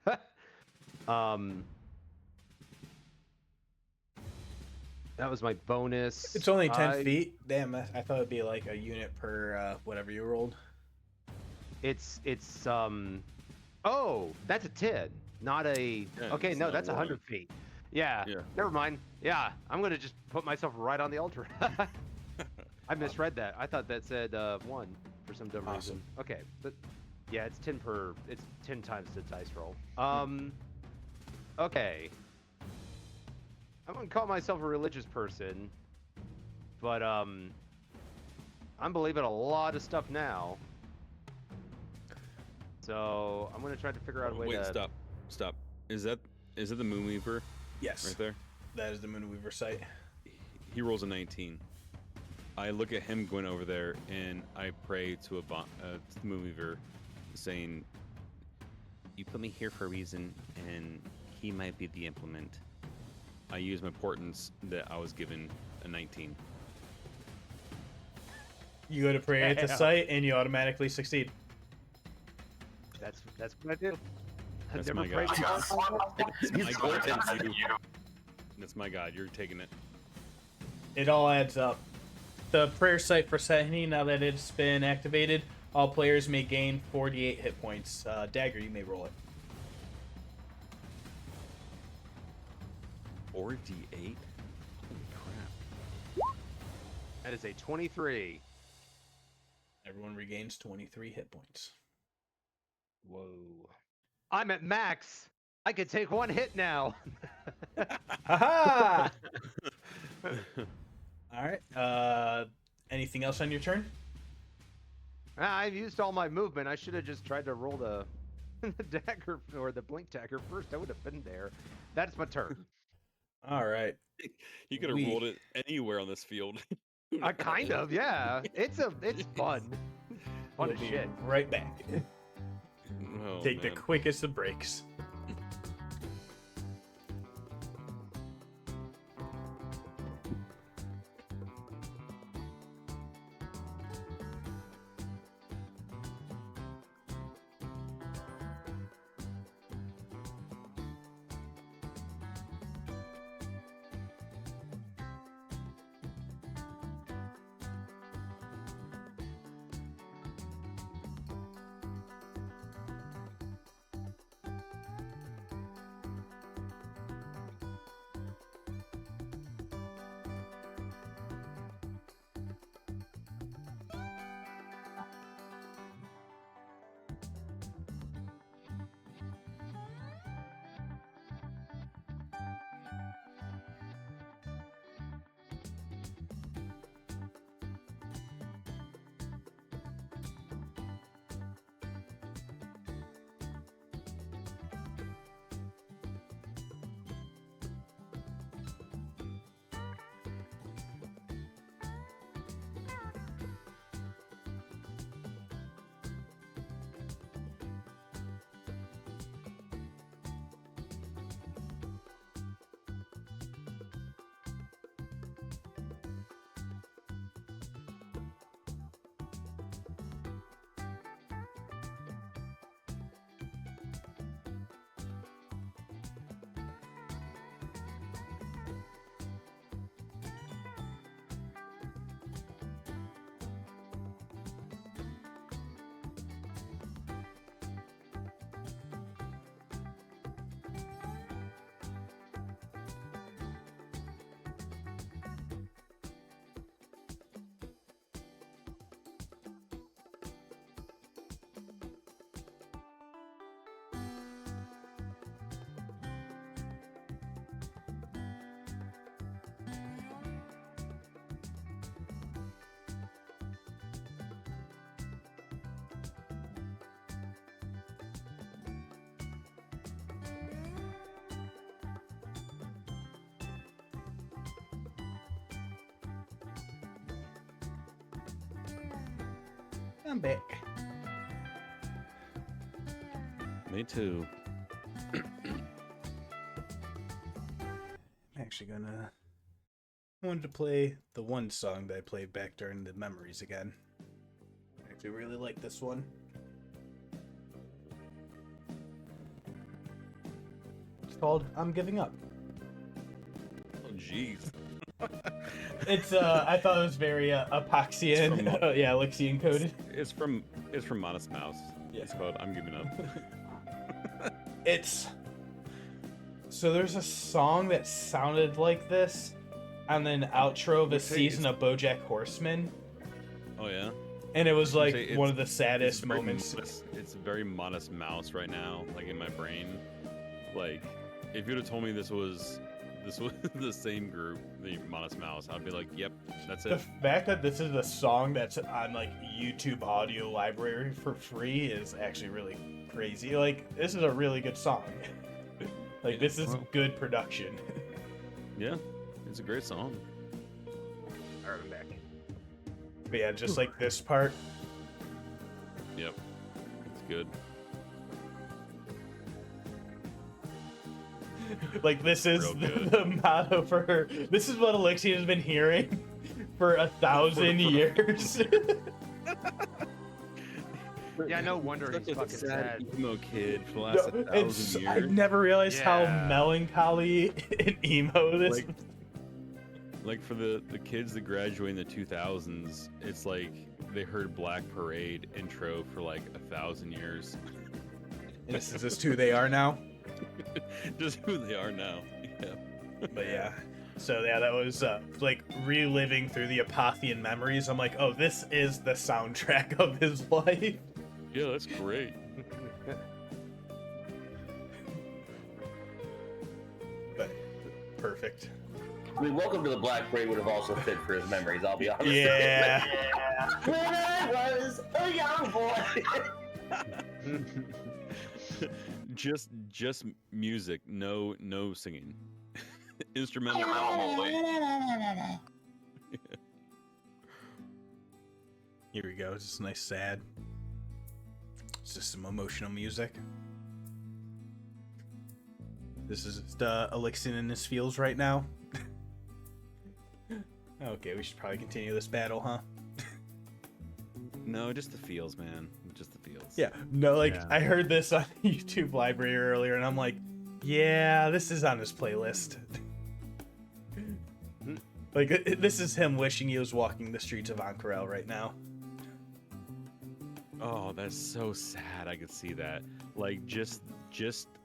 That was my bonus. It's only 10 feet. Damn, I thought it'd be like a unit per whatever you rolled. It's oh, that's a 10, not a. Yeah, okay, it's no, not that's 100 one. feet. Yeah. Yeah. Never mind. Yeah, I'm gonna just put myself right on the altar. I misread that. I thought that said 1 for some dumb reason. Okay, but yeah, it's 10 per. It's 10 times the dice roll. Okay. I wouldn't call myself a religious person, but I'm believing a lot of stuff now. So I'm gonna try to figure out a way Wait, to. stop. Is that the Moonweaver Yes. right there? That is the Moonweaver site. He rolls a 19. I look at him going over there, and I pray to the Moonweaver, saying, "You put me here for a reason, and he might be the implement." I use my portents that I was given a 19. You go to pray at the Damn. site, and you automatically succeed. That's what I do. I've That's never my prayed god. to God. That's my god. That's my god. You're taking it. It all adds up. The prayer site for Sahini, now that it's been activated, all players may gain 48 hit points. Dagger, you may roll it. 4d8? Holy crap. That is a 23. Everyone regains 23 hit points. Whoa. I'm at max. I could take one hit now. Haha! All right. Anything else on your turn? I've used all my movement. I should have just tried to roll the dagger or the blink dagger first. I would have been there. That's my turn. All right. You could have We- rolled it anywhere on this field. Kind of, yeah. It's fun. Fun We'll as be shit. right back. Oh, Take the man. quickest of breaks. I'm back. Me too. I'm actually gonna. I wanted to play the one song that I played back during the memories again. I actually really like this one. It's called "I'm Giving Up." Oh, jeez. It's I thought it was very Epoxian, It's from- yeah, Elixian coded. It's from Modest Mouse. Yeah. It's called "I'm Giving Up." It's so there's a song that sounded like this on an outro of a Would say season of BoJack Horseman, Oh yeah. and it was like Say it's- one of the It's saddest very moments. It's very Modest Mouse right now, like in my brain. Like, if you'd have told me this was the same group, the Modest Mouse, I'd be like, "Yep, that's The it." fact that this is a song that's on like YouTube audio library for free is actually really crazy. Like, this is a really good song. Like, this is Well. good production. Yeah, it's a great song. Alright, I'm back. But yeah, just like this part. Yep, it's good. Like, this is Real the, good. the motto for her. This is what Alexia has been hearing for 1,000 years. Yeah, no wonder Such he's a fucking sad. emo kid for the last 1,000 I years. never realized how Yeah. melancholy and emo this. Like for the kids that graduate in the 2000s, it's like they heard Black Parade intro for like 1,000 years. This is just who they are now. Just who they are now. Yeah. But yeah. So yeah, that was like reliving through the Apothian memories. I'm like, oh, this is the soundtrack of his life. Yeah, that's great. But perfect. I mean, Welcome to the Black Parade would have also fit for his memories, I'll be honest. Yeah. When I was a young boy. just music, no singing. Instrumental only. Here we go. Just nice sad. It's just some emotional music. This is the Elixir in his feels right now. Okay, we should probably continue this battle, huh? No, just the feels, man. Just the feels. Yeah. No, like, Yeah. I heard this on YouTube library earlier, and I'm like, yeah, this is on his playlist. Like, this is him wishing he was walking the streets of Ank'Harel right now. Oh, that's so sad. I could see that. Like just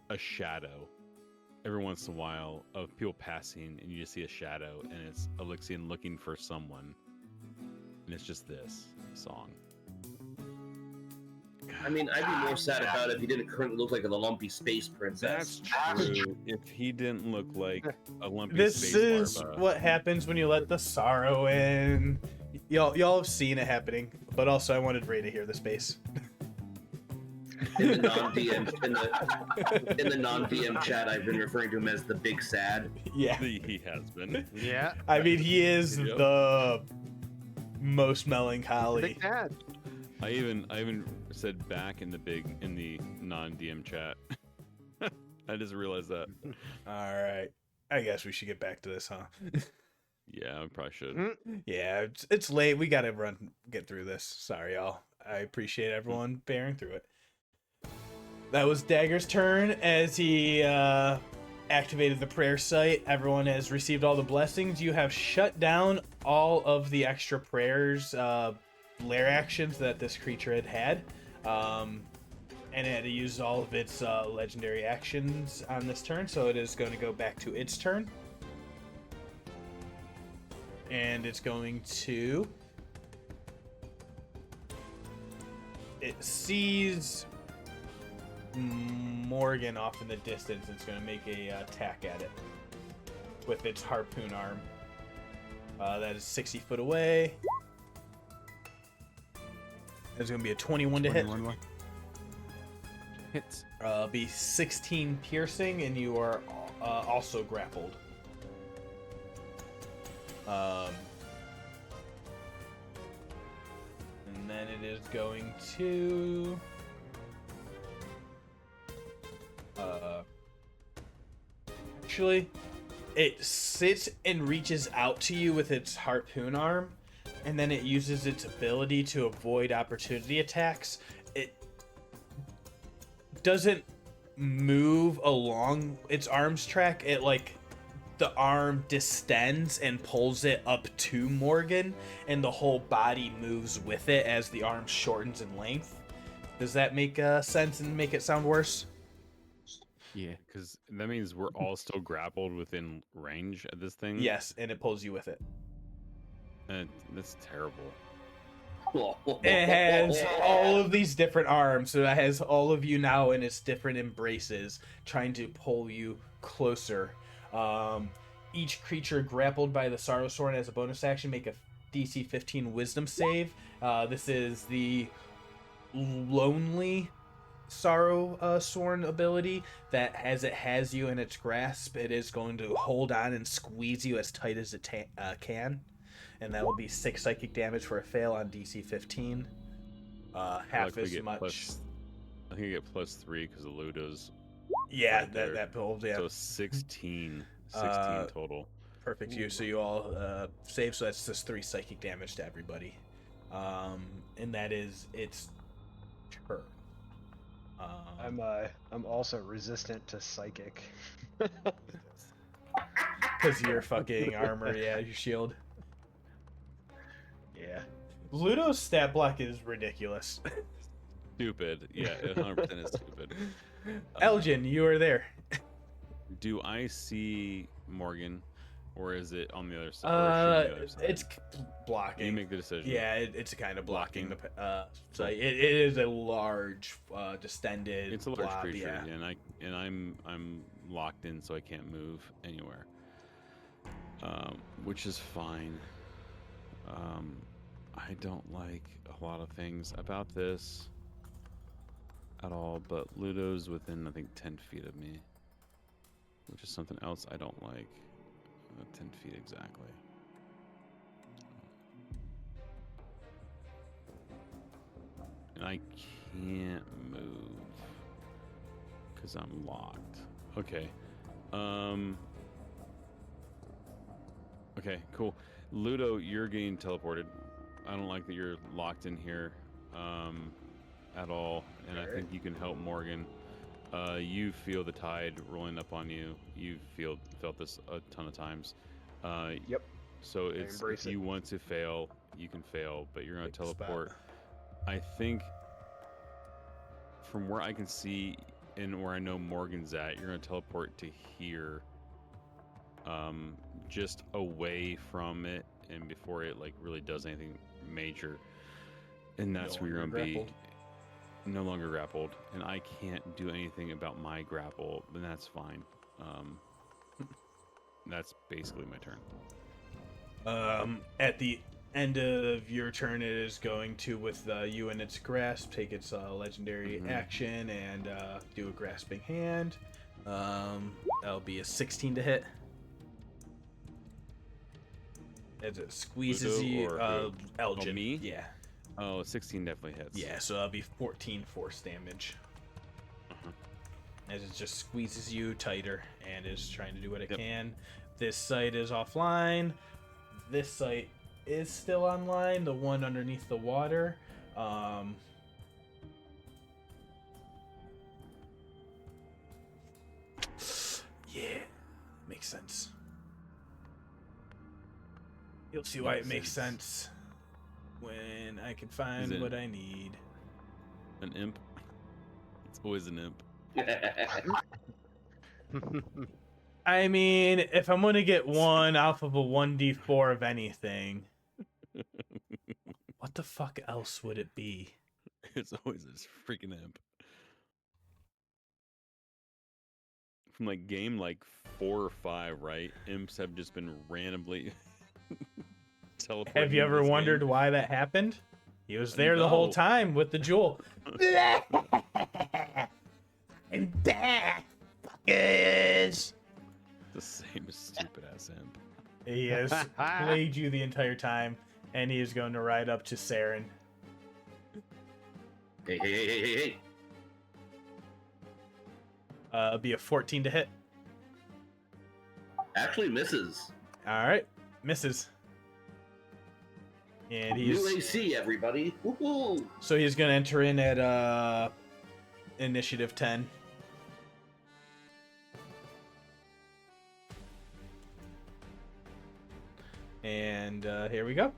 a shadow every once in a while of people passing, and you just see a shadow, and it's Elixian looking for someone, and it's just this song. I mean, I'd be more sad about it if he didn't currently look like the lumpy space princess. That's true. If he didn't look like a lumpy This space is larva. what happens when you let the sorrow in. Y'all have seen it happening, but also I wanted Ray to hear the space. In the non-DM chat, I've been referring to him as the Big Sad. Yeah. He has been. Yeah. I mean, he is Yep. the most Big melancholy. cat. I even said back in the non-DM chat. I just realized that. All right. I guess we should get back to this, huh? Yeah, I probably should. Yeah, it's late. We gotta get through this. Sorry, y'all. I appreciate everyone bearing through it. That was Dagger's turn as he activated the prayer site. Everyone has received all the blessings. You have shut down all of the extra prayers, lair actions that this creature had. And it had to use all of its legendary actions on this turn, so it is going to go back to its turn. And it's going to... It sees Morgen off in the distance. It's going to make a attack at it with its harpoon arm. That is 60 foot away. There's going to be a 21 to hit. 21 more. Hits. Be 16 piercing, and you are also grappled. And then it is going to... Actually, it sits and reaches out to you with its harpoon arm, and then it uses its ability to avoid opportunity attacks. It doesn't move along its arms track. It, like, the arm distends and pulls it up to Morgen, and the whole body moves with it as the arm shortens in length. Does that make sense and make it sound worse? Yeah. Because that means we're all still grappled within range of this thing. Yes, and it pulls you with it. And that's terrible. It has all of these different arms, so it has all of you now in its different embraces, trying to pull you closer. Each creature grappled by the Sorrow Sword as a bonus action make a DC 15 Wisdom save. This is the Lonely Sorrow Sworn ability that, as it has you in its grasp, it is going to hold on and squeeze you as tight as it can. And that will be 6 psychic damage for a fail on DC 15. Half we as get much. I think you get +3 because of Ludo's. Yeah, right there. that build, yeah. So 16 total. Perfect. So you all save, so that's just 3 psychic damage to everybody. And that is its turn. I'm also resistant to psychic. Because your fucking armor, yeah, your shield. Yeah. Ludo's stat block is ridiculous. Stupid. Yeah, 100% is stupid. Aljin, you are there. Do I see Morgen, or is it on the other side? It's blocking. You make the decision. Yeah, it's kind of blocking the. So it is a large, distended. It's a large blob, creature, yeah. and I'm locked in, so I can't move anywhere. Which is fine. I don't like a lot of things about this at all, but Ludo's within, I think, 10 feet of me, which is something else I don't like. 10 feet exactly. And I can't move because I'm locked. Okay. Okay, cool. Ludo, you're getting teleported. I don't like that you're locked in here at all, and I think you can help Morgan. You feel the tide rolling up on you. You've felt this a ton of times. Yep. So it's if you want to fail, you can fail, but you're going to teleport. I think from where I can see and where I know Morgan's at, you're going to teleport to here, just away from it, and before it like really does anything major, and that's where you're going to be. No longer grappled, and I can't do anything about my grapple, and that's fine. That's basically my turn. At the end of your turn, it is going to, with you in its grasp, take its legendary action and do a grasping hand. That'll be a 16 to hit. As it squeezes Ludo you, or Aljin. Oh, me? Yeah. Oh, 16 definitely hits. Yeah, so that'll be 14 force damage. As it just squeezes you tighter and is trying to do what it can. This site is offline. This site is still online. The one underneath the water. Yeah, makes sense. You'll see why it makes sense when I can find what I need. An imp? It's always an imp. I mean, if I'm gonna get one off of a 1d4 of anything, what the fuck else would it be? It's always this freaking imp. From like game like 4 or 5, right? Imps have just been randomly teleporting. Have you ever wondered why that happened? He was there the whole time with the jewel. I'm back, fuckers! The same stupid ass imp. He has played you the entire time, and he is going to ride up to Saeryn. Hey. It'll be a 14 to hit. Actually misses. All right, misses. And he's New AC, everybody. Woohoo! So he's gonna enter in at initiative 10. And here we go.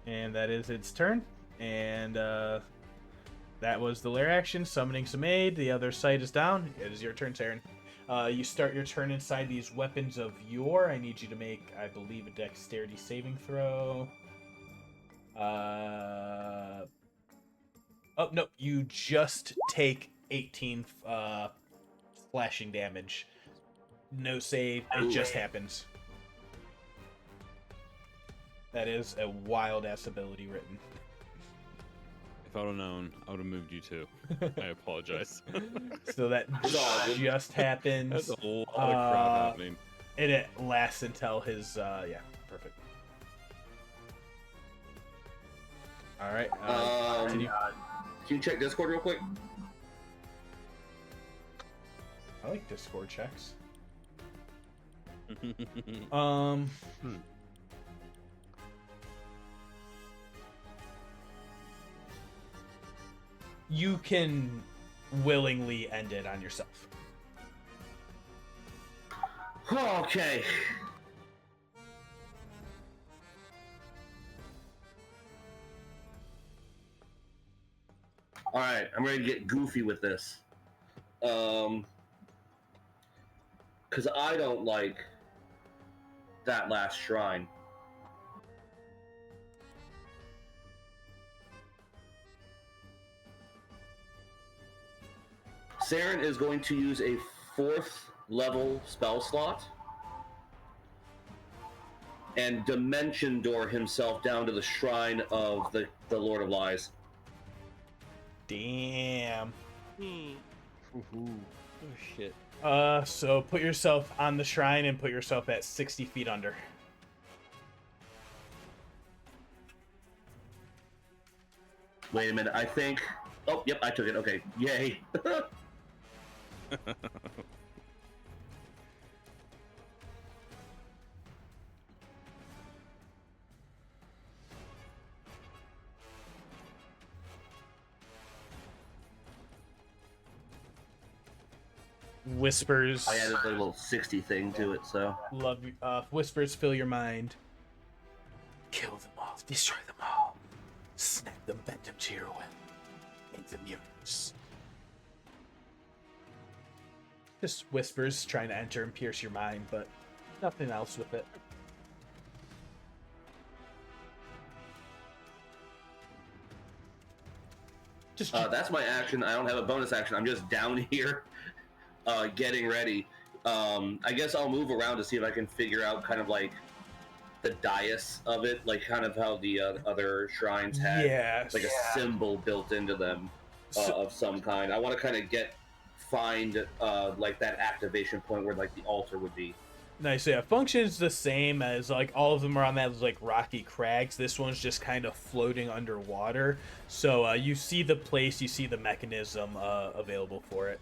And that is its turn. And that was the lair action, summoning some aid. The other site is down. It is your turn, Saeryn. You start your turn inside these weapons of yore. I need you to make, I believe, a dexterity saving throw. Oh, no. You just take 18 slashing damage. No save. It just happens. That is a wild-ass ability written. If I would have known, I would have moved you too. I apologize. So that just happens. That's a lot of crap happening. And it lasts until his, yeah, perfect. All right. Can you check Discord real quick? I like Discord checks. You can willingly end it on yourself. Okay. All right, I'm ready to get goofy with this. Because I don't like that last shrine. Saeryn is going to use a 4th level spell slot and dimension door himself down to the shrine of the Lord of Lies. Damn. Oh shit. So put yourself on the shrine and put yourself at 60 feet under. Wait a minute, I think... Oh, yep, I took it. Okay, yay. Whispers. I added a little 60 thing to it, so... Love you. Whispers fill your mind. Kill them all. Destroy them all. Snap them, bend them to your will. Make them yours. Just whispers trying to enter and pierce your mind, but nothing else with it. Just That's my action. I don't have a bonus action. I'm just down here getting ready. I guess I'll move around to see if I can figure out kind of like the dais of it, like kind of how the other shrines had like a symbol built into them of some kind. I want to kind of find like that activation point where like the altar would be. Nice. Yeah, functions the same as like all of them are on that like rocky crags. This one's just kind of floating underwater. So you see the place, you see the mechanism available for it.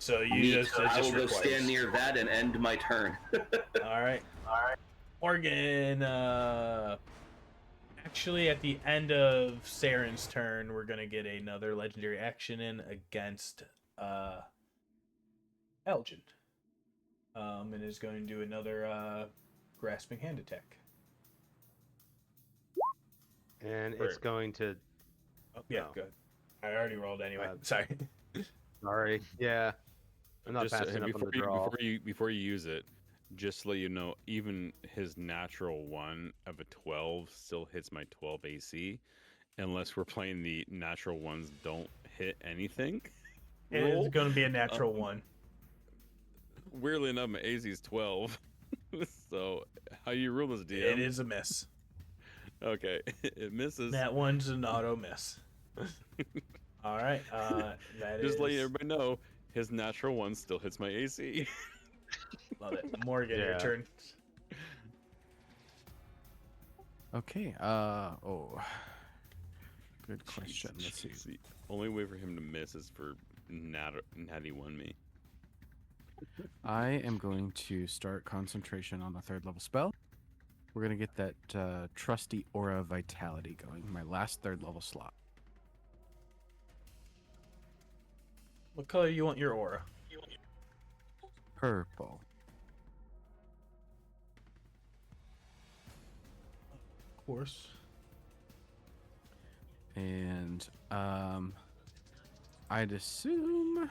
So you I will go stand near that and end my turn. All right. Morgen. Actually, at the end of Saeryn's turn, we're gonna get another legendary action in against Aljin. And is going to do another grasping hand attack. And it's going to... Oh, yeah, good. I already rolled anyway. Sorry. Sorry. Yeah. I'm not passing up on the draw. Before you use it, just to let you know, even his natural 1 of a 12 still hits my 12 AC, unless we're playing the natural ones don't hit anything. It's going to be a natural 1. Weirdly enough, my AC is 12. So, how you rule this, DM? It is a miss. Okay, it misses. That one's an auto miss. All right, Just letting everybody know, his natural 1 still hits my AC. Love it. Morgen, your turn. Okay. Good question. Let's see. The only way for him to miss is for natty 1 me. I am going to start concentration on the 3rd level spell. We're going to get that trusty aura vitality going, my last 3rd level slot. What color you want your aura? Purple. Of course. And I'd assume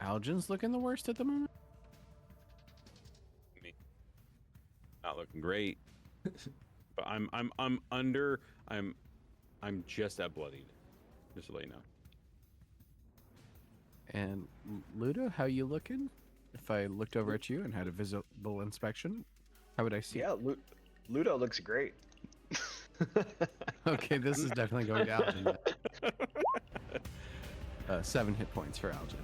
Aljin's looking the worst at the moment. Me. Not looking great. But I'm just at bloodied. Just to let you know. And Ludo, how you looking? If I looked over at you and had a visible inspection, how would I see? Yeah, Ludo looks great. Okay, this is definitely going to Aljin. 7 hit points for Aljin.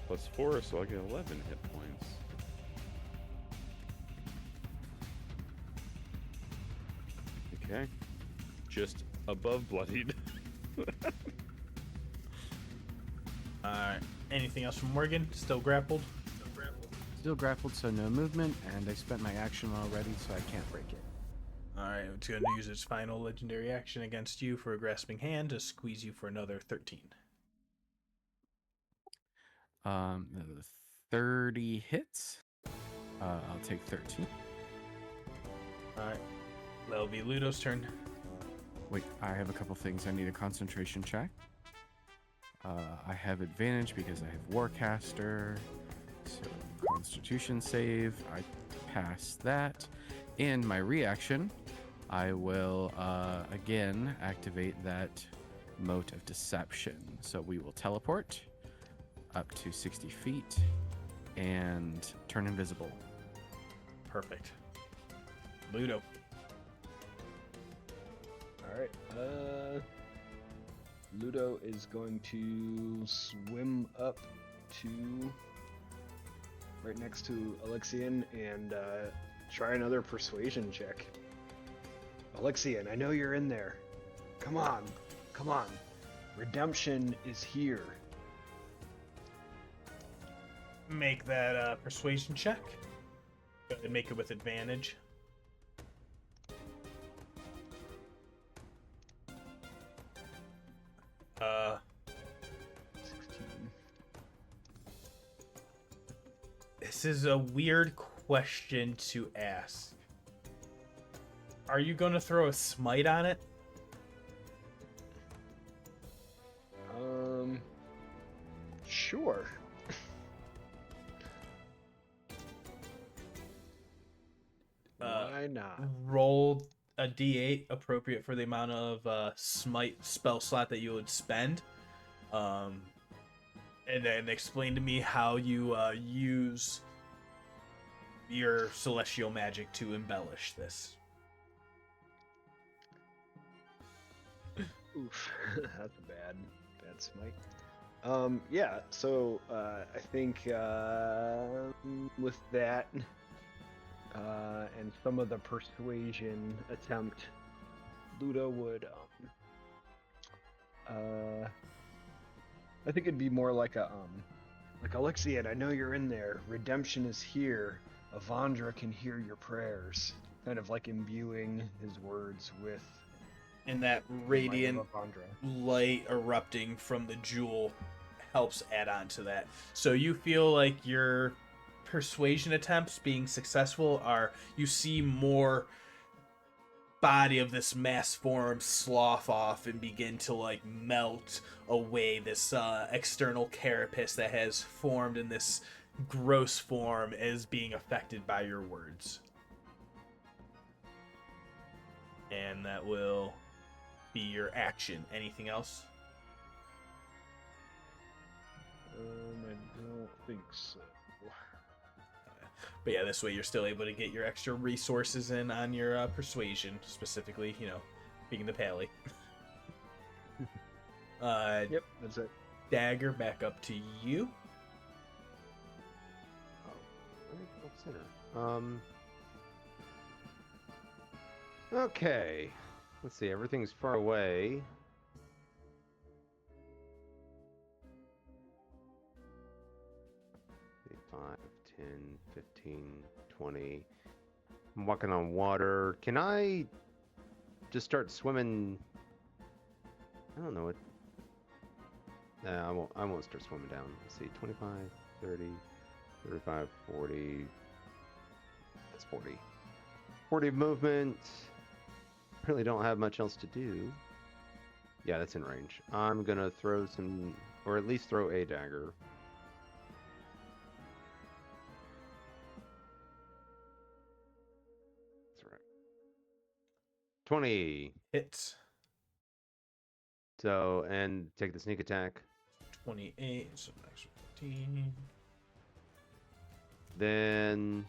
Plus 4, so I get 11 hit points. Okay. Just above bloodied. Alright. Anything else from Morgen? Still grappled? Still grappled, so no movement, and I spent my action already, so I can't break it. Alright, it's going to use its final legendary action against you for a grasping hand to squeeze you for another 13. 30 hits. I'll take 13. Alright. That'll be Ludo's turn. Wait, I have a couple things. I need a concentration check. I have advantage because I have Warcaster. So Constitution save. I pass that. And my reaction, I will again activate that Mote of Deception. So we will teleport up to 60 feet and turn invisible. Perfect. Ludo. All right. Ludo is going to swim up to right next to Alexian and try another persuasion check. Alexian, I know you're in there. Come on. Come on. Redemption is here. Make that persuasion check. Go ahead and make it with advantage. Uh, 16. this is a weird question to ask. Are you going to throw a smite on it? Sure. Why not? Roll a d8 appropriate for the amount of smite spell slot that you would spend. And then explain to me how you use your celestial magic to embellish this. Oof, that's a bad smite. Yeah, so I think with that and some of the persuasion attempt, Ludo would I think it'd be more like Alexian, I know you're in there. Redemption is here. Avandra can hear your prayers. Kind of like imbuing his words with And that the might radiant of Avandra. light erupting from the jewel helps add on to that. So you feel like your persuasion attempts being successful are, you see more body of this mass form slough off and begin to like melt away this external carapace that has formed in this gross form as being affected by your words. And that will be your action. Anything else? I don't think so. But yeah, this way you're still able to get your extra resources in on your persuasion, specifically, being the pally. Yep, that's it. Dagger, back up to you. Okay. Let's see. Everything's far away. Five, 10, 15, 20. I'm walking on water. Can I just start swimming? I don't know what. I won't start swimming down. Let's see. 25, 30, 35, 40. That's 40. 40 movement. Apparently don't have much else to do. Yeah, that's in range. I'm gonna throw some, or at least throw a dagger. That's right. 20. Hits. So, and take the sneak attack. 28, so extra 15. Then,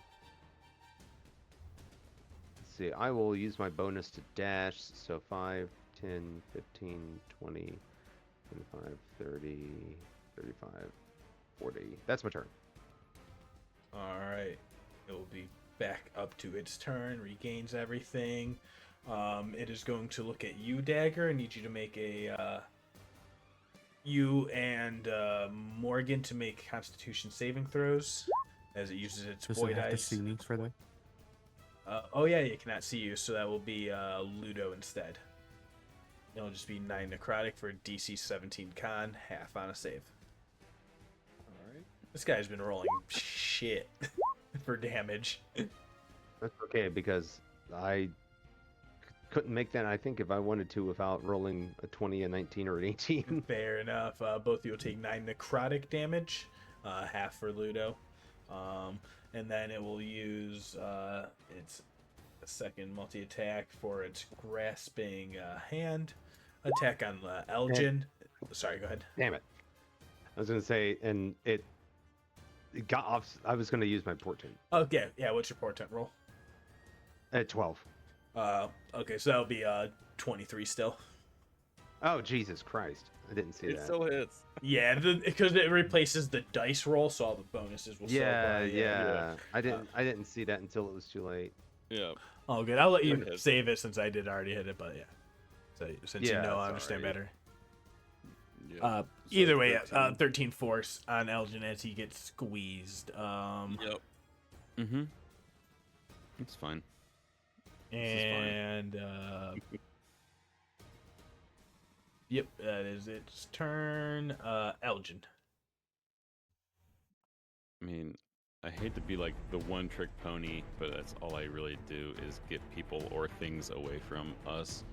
let's see, I will use my bonus to dash. So 5, 10, 15, 20, 25, 30, 35, 40. That's my turn. Alright. It will be back up to its turn, regains everything. It is going to look at you, Dagger. I need you to make a... you and Morgan to make Constitution saving throws as it uses its Does void it have to eyes. see me for that? Oh yeah, it cannot see you, so that will be Ludo instead. It'll just be 9 necrotic for DC 17 con, half on a save. Alright. This guy's been rolling shit for damage. That's okay because I couldn't make that, I think, if I wanted to without rolling a 20, a 19, or an 18. Fair enough. Both of you will take 9 necrotic damage, half for Ludo. And then it will use its second multi-attack for its grasping hand attack on Aljin. Sorry, go ahead. Damn it. I was going to say, and it got off. I was going to use my portent. Okay, yeah, what's your portent roll? At 12. Okay, so that'll be 23 still. Oh, Jesus Christ. I didn't see It that. still hits. Yeah, because it replaces the dice roll, so all the bonuses will still apply. Yeah. I didn't see that until it was too late. Yeah. Oh, good. I'll let you Good hit. save it since I did already hit it, but yeah. So since Yeah, you know, I it's understand alright. better. Yeah. Either way, 13. 13 force on Aljin as he gets squeezed. Yep. Mm-hmm. It's fine. And yep, that is its turn. Aljin. I mean, I hate to be like the one-trick pony, but that's all I really do is get people or things away from us.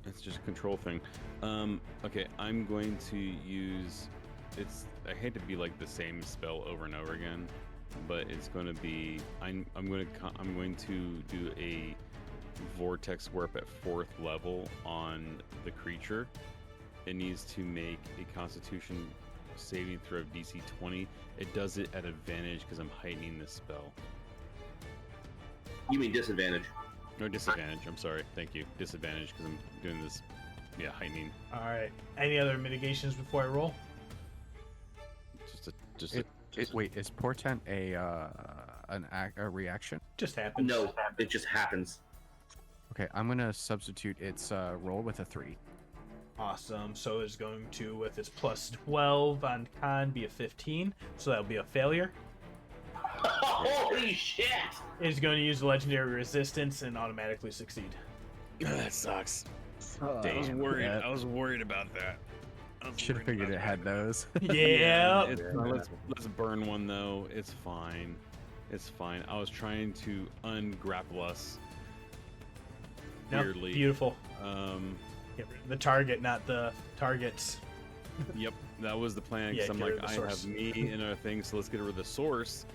It's just a control thing. Okay, I'm going to use. I hate to be like the same spell over and over again, but it's going to be. I'm going to do a vortex warp at 4th level on the creature. It needs to make a Constitution saving throw of DC 20. It does it at advantage because I'm heightening this spell. You mean disadvantage? No, disadvantage. I'm sorry. Thank you. Disadvantage because I'm doing this. Yeah, heightening. All right. Any other mitigations before I roll? Wait, is portent a reaction? Just happens. No, it just happens. Okay, I'm gonna substitute its roll with a 3. Awesome. So it's going to, with its plus 12 on con, be a 15. So that'll be a failure. Holy shit! It's going to use legendary resistance and automatically succeed. That sucks. I was worried. I was worried about that. Should have figured it had those. Yeah. Let's burn one though. It's fine. It's fine. I was trying to ungrapple us. No, Weirdly. beautiful. The target, not the targets. Yep, that was the plan. Yeah, Cause I'm get rid like, of the I have source. me and other things, so let's get rid of the source.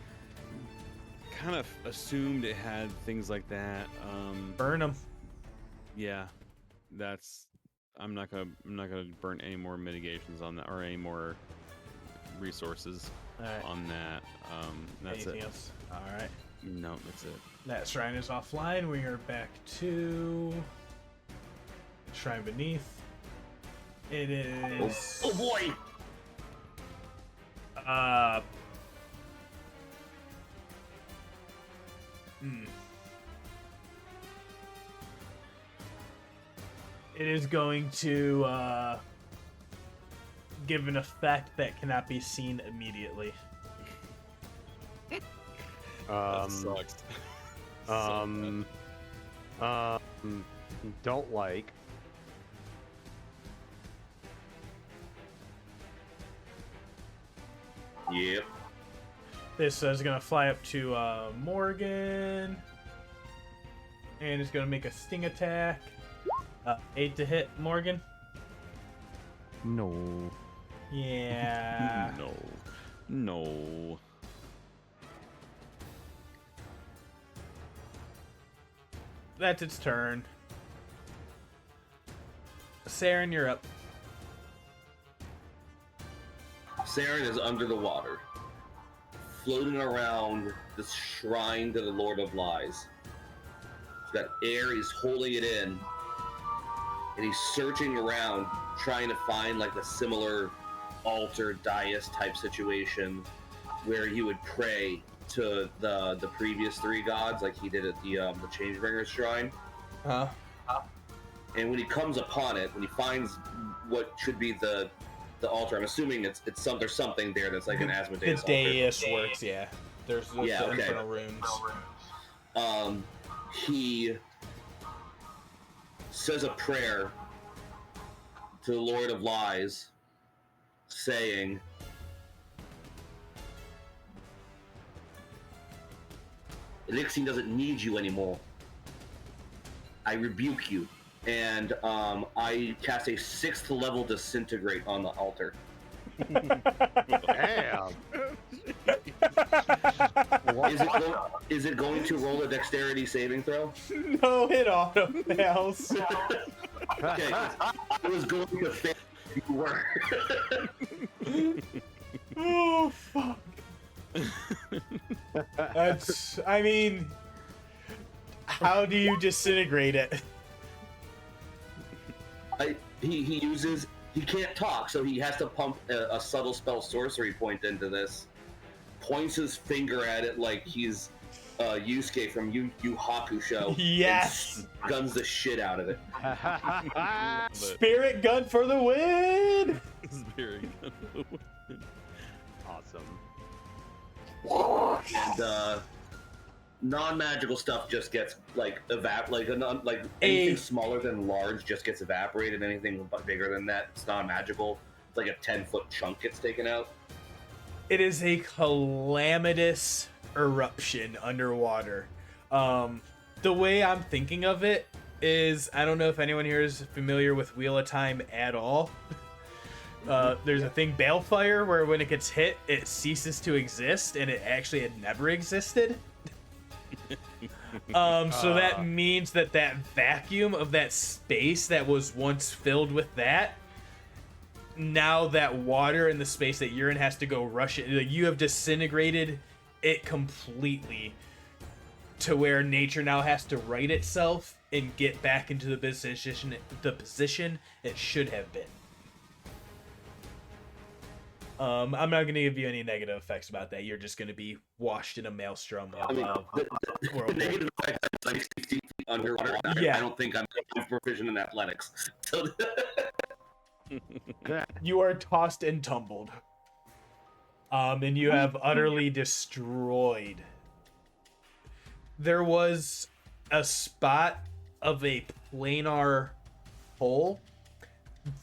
Kind of assumed it had things like that. Burn them. Yeah, that's. I'm not gonna burn any more mitigations on that or any more resources All right. on that. That's Anything it. else? All right. No, that's it. That shrine is offline. We are back to Shrine Beneath. It is. Oh boy! It is going to give an effect that cannot be seen immediately. That sucks. Don't like. Yep. This is going to fly up to Morgen. And it's going to make a sting attack. 8 to hit Morgen. No. Yeah. No. That's its turn. Saeryn, you're up. Saeryn is under the water, floating around this shrine to the Lord of Lies. He's got air, he's holding it in, and he's searching around, trying to find like a similar altar dais type situation where he would pray to the previous 3 gods, like he did at the Changebringer's shrine. Huh? And when he comes upon it, when he finds what should be the altar, I'm assuming there's something there that's like an The Asmodeus altar. dais works, yeah. There's the Yeah, okay. infernal runes. He says a prayer to the Lord of Lies, saying, Elixir doesn't need you anymore. I rebuke you. And I cast a 6th level disintegrate on the altar. Damn. Is it going to roll a dexterity saving throw? No, it auto fails. Okay, I was going to fail. You were. Oh fuck. That's. I mean, how do you disintegrate it? He can't talk, so he has to pump a subtle spell sorcery point into this. Points his finger at it like he's Yusuke from Yu Hakusho. Yes. And guns the shit out of it. Spirit gun for the win. Spirit gun for the win. Awesome. And non-magical stuff just gets like anything smaller than large just gets evaporated. Anything bigger than that, it's non-magical. It's like a 10-foot chunk gets taken out. It is a calamitous eruption underwater. The way I'm thinking of it is, I don't know if anyone here is familiar with Wheel of Time at all. There's a thing, Balefire, where when it gets hit, it ceases to exist, and it actually had never existed. So that means that vacuum of that space that was once filled with that, now that water in the space that you're in has to go rush it. Like, you have disintegrated it completely to where nature now has to right itself and get back into the position it should have been. I'm not going to give you any negative effects about that. You're just going to be washed in a maelstrom of the negative effect is like 60 feet underwater. Yeah. I don't think I'm proficient in athletics. So you are tossed and tumbled. And you have utterly destroyed. There was a spot of a planar hole.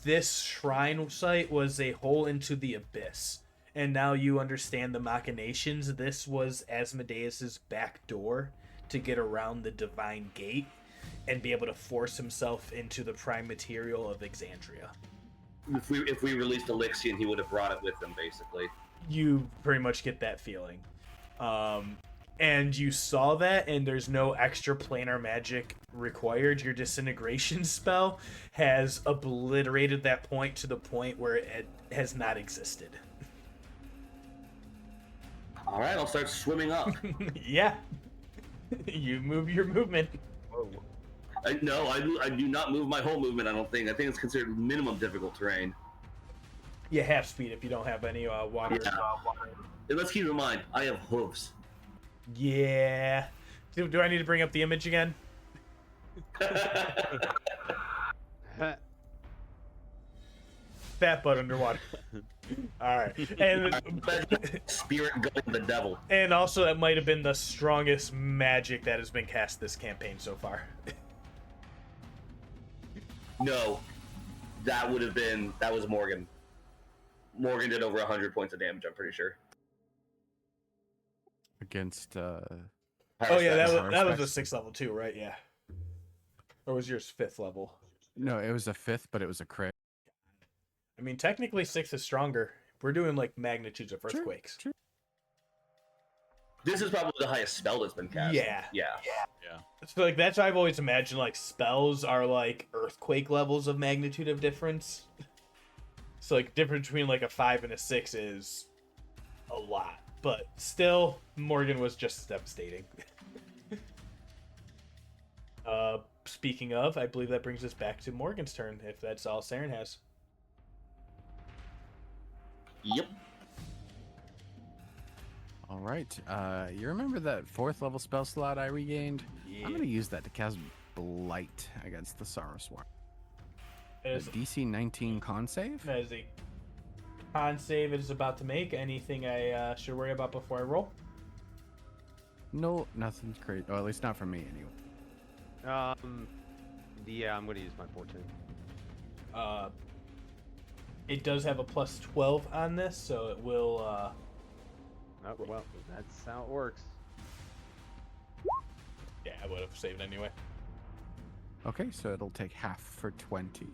This shrine site was a hole into the abyss. And now you understand the machinations. This was Asmodeus's back door to get around the divine gate and be able to force himself into the prime material of Exandria. if we released Elixion, he would have brought it with him, basically. You pretty much get that feeling. And you saw that, and there's no extra planar magic required. Your disintegration spell has obliterated that point to the point where it has not existed. All right, I'll start swimming up. Yeah. You move your movement. I do not move my whole movement, I don't think. I think it's considered minimum difficult terrain. Yeah, half speed if you don't have any water. Yeah. And let's keep in mind, I have hooves. Yeah. Do I need to bring up the image again? Fat butt underwater. All right. And Spirit gunning the devil. And also, that might have been the strongest magic that has been cast this campaign so far. No, that was Morgen. Morgen did over 100 points of damage, I'm pretty sure. Against Oh yeah, that was a 6th level too, right? Yeah. Or was yours 5th level? No, it was a 5th, but it was a crit. I mean, technically 6th is stronger. We're doing like magnitudes of earthquakes. True. This is probably the highest spell that's been cast. Yeah. Yeah. So like that's why I've always imagined like spells are like earthquake levels of magnitude of difference. So like difference between like a 5 and a 6 is a lot. But still, Morgen was just devastating. Speaking of, I believe that brings us back to Morgan's turn, if that's all Saeryn has. Yep. All right. You remember that 4th level spell slot I regained? Yeah. I'm going to use that to cast Blight against the Saraswar. It is, DC 19 con save? that is a con save it is about to make. Anything I should worry about before I roll? No, nothing's crazy. Or at least not for me, anyway. Yeah, I'm going to use my 14. It does have a plus 12 on this, so it will Oh, well, that's how it works. I would have saved anyway. Okay, so it'll take half for 20.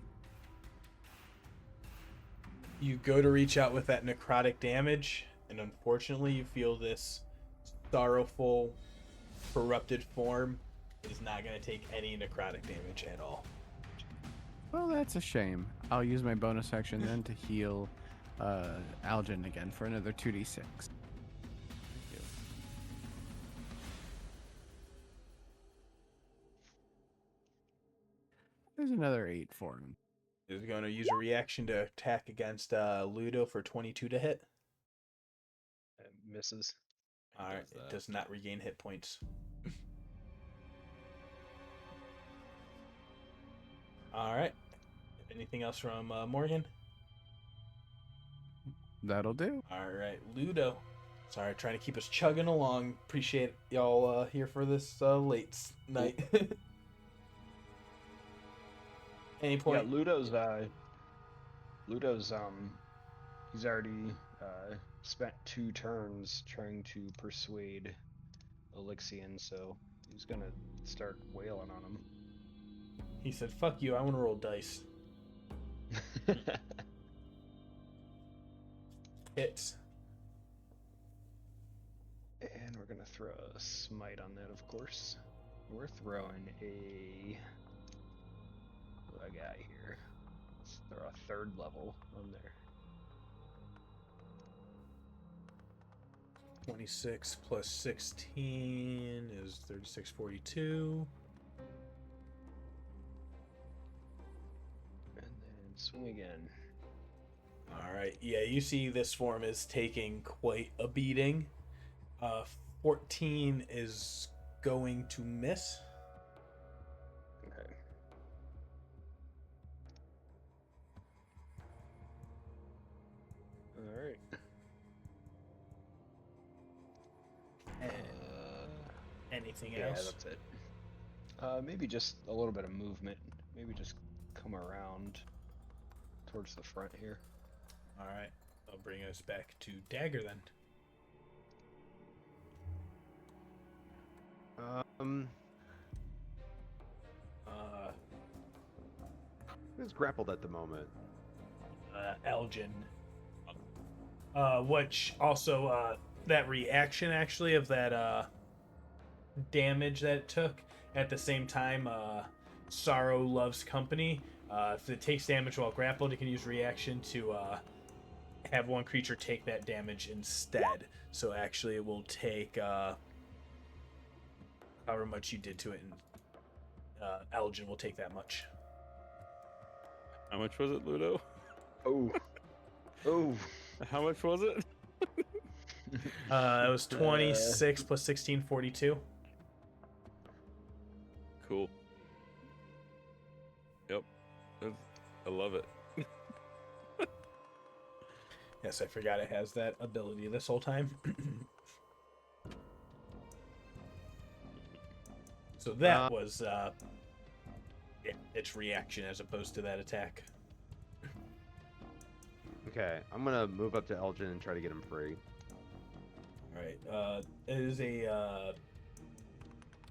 You go to reach out with that necrotic damage, and unfortunately you feel this sorrowful, corrupted form is not going to take any necrotic damage at all. Well, that's a shame. I'll use my bonus action then to heal Aljin again for another 2d6. There's another 8 for him. Is going to use a reaction to attack against Ludo for 22 to hit. It misses. All right, it does not regain hit points. All right. Anything else from Morgan? That'll do. All right, Ludo. Sorry, trying to keep us chugging along. Appreciate y'all here for this late night. Any point? Yeah, Ludo's he's already spent 2 turns trying to persuade Elixian, so he's gonna start wailing on him. He said, "Fuck you! I want to roll dice." Hits. And we're gonna throw a smite on that, of course. We're throwing a... What do I got here? Let's throw a 3rd level on there. 26 plus 16 is 3642. And then swing again. All right. Yeah, you see this form is taking quite a beating. 14 is going to miss. Okay. All right. Anything Yeah, else? that's it. Maybe just a little bit of movement. Maybe just come around towards the front here. All right. I'll bring us back to Dagger then. Who's grappled at the moment? Aljin. Which also, that reaction actually of that damage that it took, at the same time, Sorrow loves company. If it takes damage while grappled, it can use reaction to have one creature take that damage instead. So actually it will take however much you did to it, and Aljin will take that much. How much was it, Ludo? Oh. Oh. How much was it? It was 26 plus 16, 42. Cool. Yep. I love it. Yes, I forgot it has that ability this whole time. So that was yeah, its reaction as opposed to that attack. Okay, I'm gonna move up to Aljin and try to get him free. All right. It is a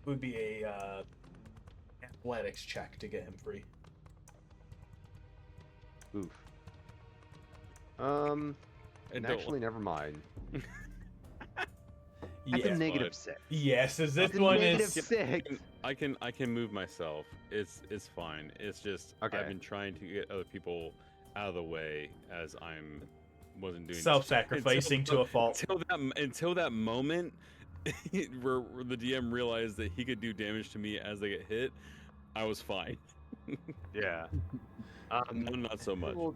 would be a athletics check to get him free. Oof. And actually, never mind. Yeah. That's a negative 6. Yes, as this That's a one negative is 6. I can move myself. It's fine. It's just Okay. I've been trying to get other people out of the way as wasn't doing self-sacrificing to a fault. Until that moment where the DM realized that he could do damage to me as they get hit, I was fine. Yeah. No, not so much. Well,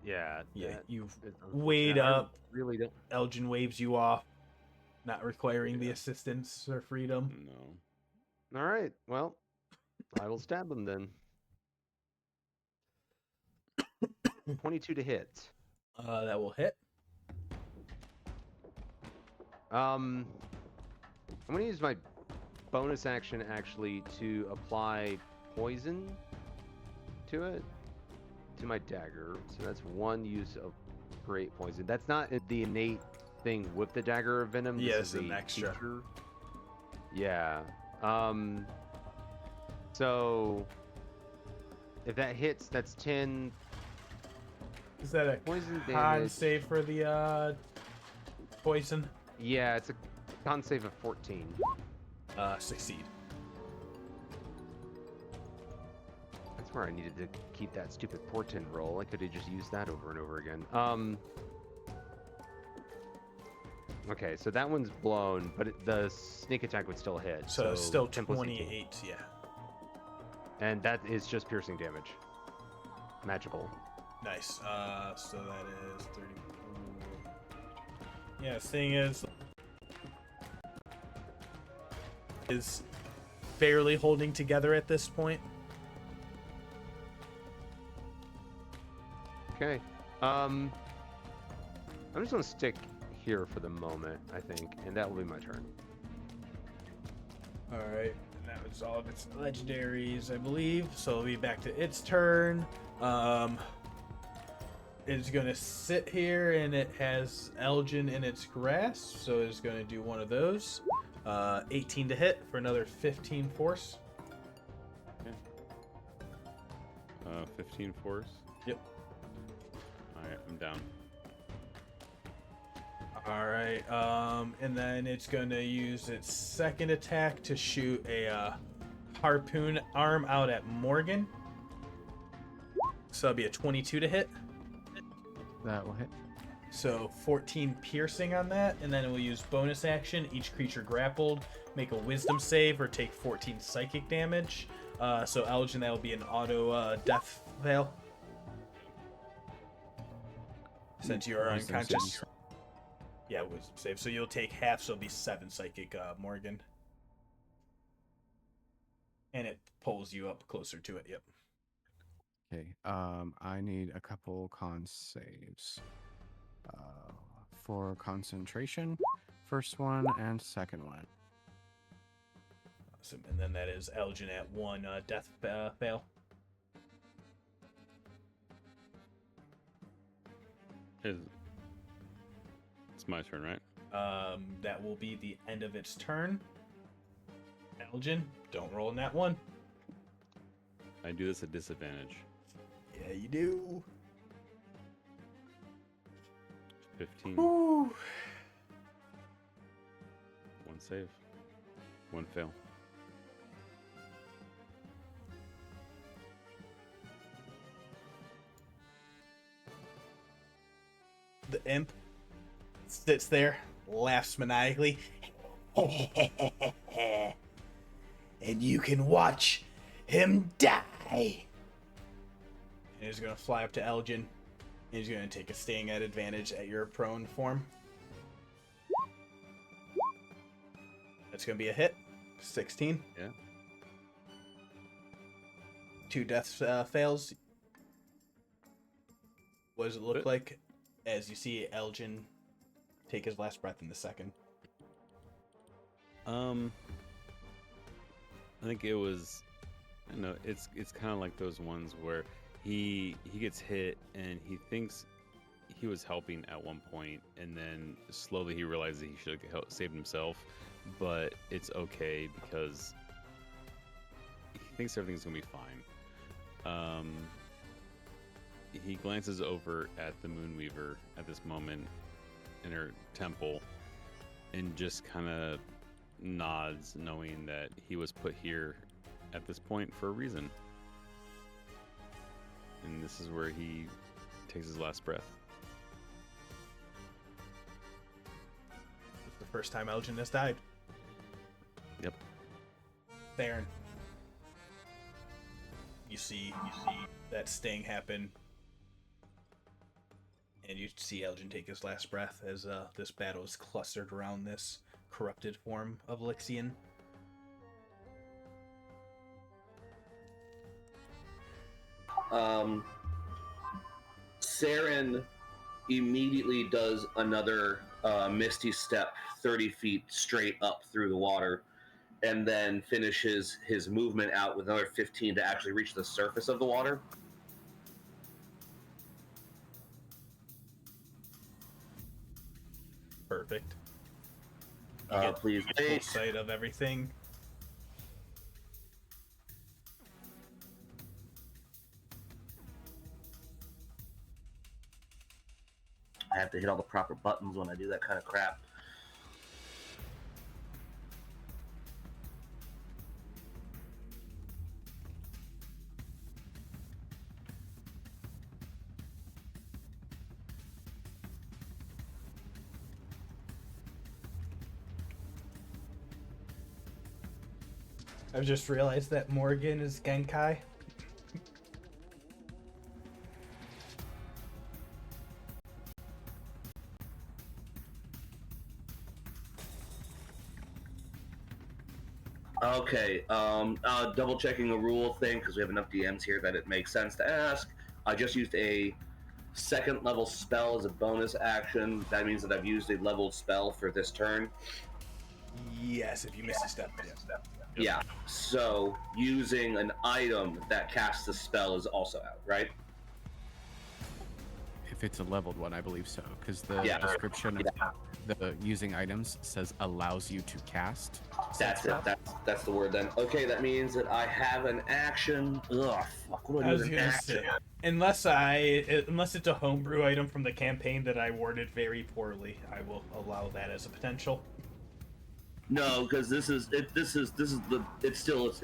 yeah. Yeah, that you've is weighed unfortunate. I up. really don't. Elgin waves you off, not requiring the assistance or freedom. No. All right. Well, I will stab him then. 22 to hit. That will hit. I'm gonna use my bonus action actually to apply poison to it, to my dagger. So that's one use of great poison. That's not the innate thing with the dagger of venom. Yeah, This is it's an a extra. feature. Yeah. So if that hits, that's 10 Is that a poison con damage. save for the poison? Yeah, it's a con save of 14. Succeed. That's where I needed to keep that stupid portend roll. I could have just used that over and over again. Okay, so that one's blown, but the sneak attack would still hit. So still 10 plus 18. 28, yeah. And that is just piercing damage. Magical. Nice. So that is 34. Yeah, thing is barely holding together at this point. Okay. I'm just gonna stick here for the moment, I think, and that will be my turn. All right, and that was all of its legendaries, I believe. So it'll be back to its turn. It's gonna sit here, and it has Aljin in its grasp, so it's gonna do one of those. 18 to hit for another 15 force. 15 force. Yep. Alright, I'm down. All right, and then it's gonna use its second attack to shoot a harpoon arm out at Morgen. So that'll be a 22 to hit. That will hit. So 14 piercing on that, and then it will use bonus action. Each creature grappled make a wisdom save or take 14 psychic damage. So Aljin, that will be an auto death fail. Since you are Wisdom unconscious. save. Yeah, wisdom save. So you'll take half, so it'll be 7 psychic, Morgen. And it pulls you up closer to it, yep. Okay. I need a couple con saves. For concentration, first one and second one. Awesome. And then that is Aljin at 1 death fail. It's my turn, right? That will be the end of its turn. Aljin, don't roll in that one. I do this at disadvantage. Yeah, you do. 15. Woo. 1 save. 1 fail. The imp sits there, laughs maniacally. And you can watch him die. And he's going to fly up to Aljin. And he's going to take a sting at advantage at your prone form. That's going to be a hit. 16. Yeah. 2 death fails. What does it look Good. like as you see Aljin take his last breath in the second? I think it was, I don't know, it's kind of like those ones where he gets hit and he thinks he was helping at one point, and then slowly he realizes he should have saved himself, but it's okay because he thinks everything's gonna be fine. He glances over at the Moonweaver at this moment in her temple and just kind of nods, knowing that he was put here at this point for a reason. And this is where he takes his last breath. It's the first time Aljin has died. Yep. Saeryn. You see that sting happen. And you see Aljin take his last breath as this battle is clustered around this corrupted form of Lixian. Saeryn immediately does another misty step 30 feet straight up through the water, and then finishes his movement out with another 15 to actually reach the surface of the water. Perfect. You get Please full wait. sight of everything. have to hit all the proper buttons when I do that kind of crap. I've just realized that Morgen is Genkai. Okay, double checking a rule thing because we have enough DMs here that it makes sense to ask. I just used a second level spell as a bonus action. That means that I've used a leveled spell for this turn. Yes, if you miss a step. Yeah, so using an item that casts a spell is also out, right? If it's a leveled one, I believe so, because the Yeah. description of the using items says allows you to cast. That's it. That's the word then. Okay, that means that I have an action. Ugh, fuck. What do I do with an action? Unless it's a homebrew item from the campaign that I worded very poorly, I will allow that as a potential. No, because it's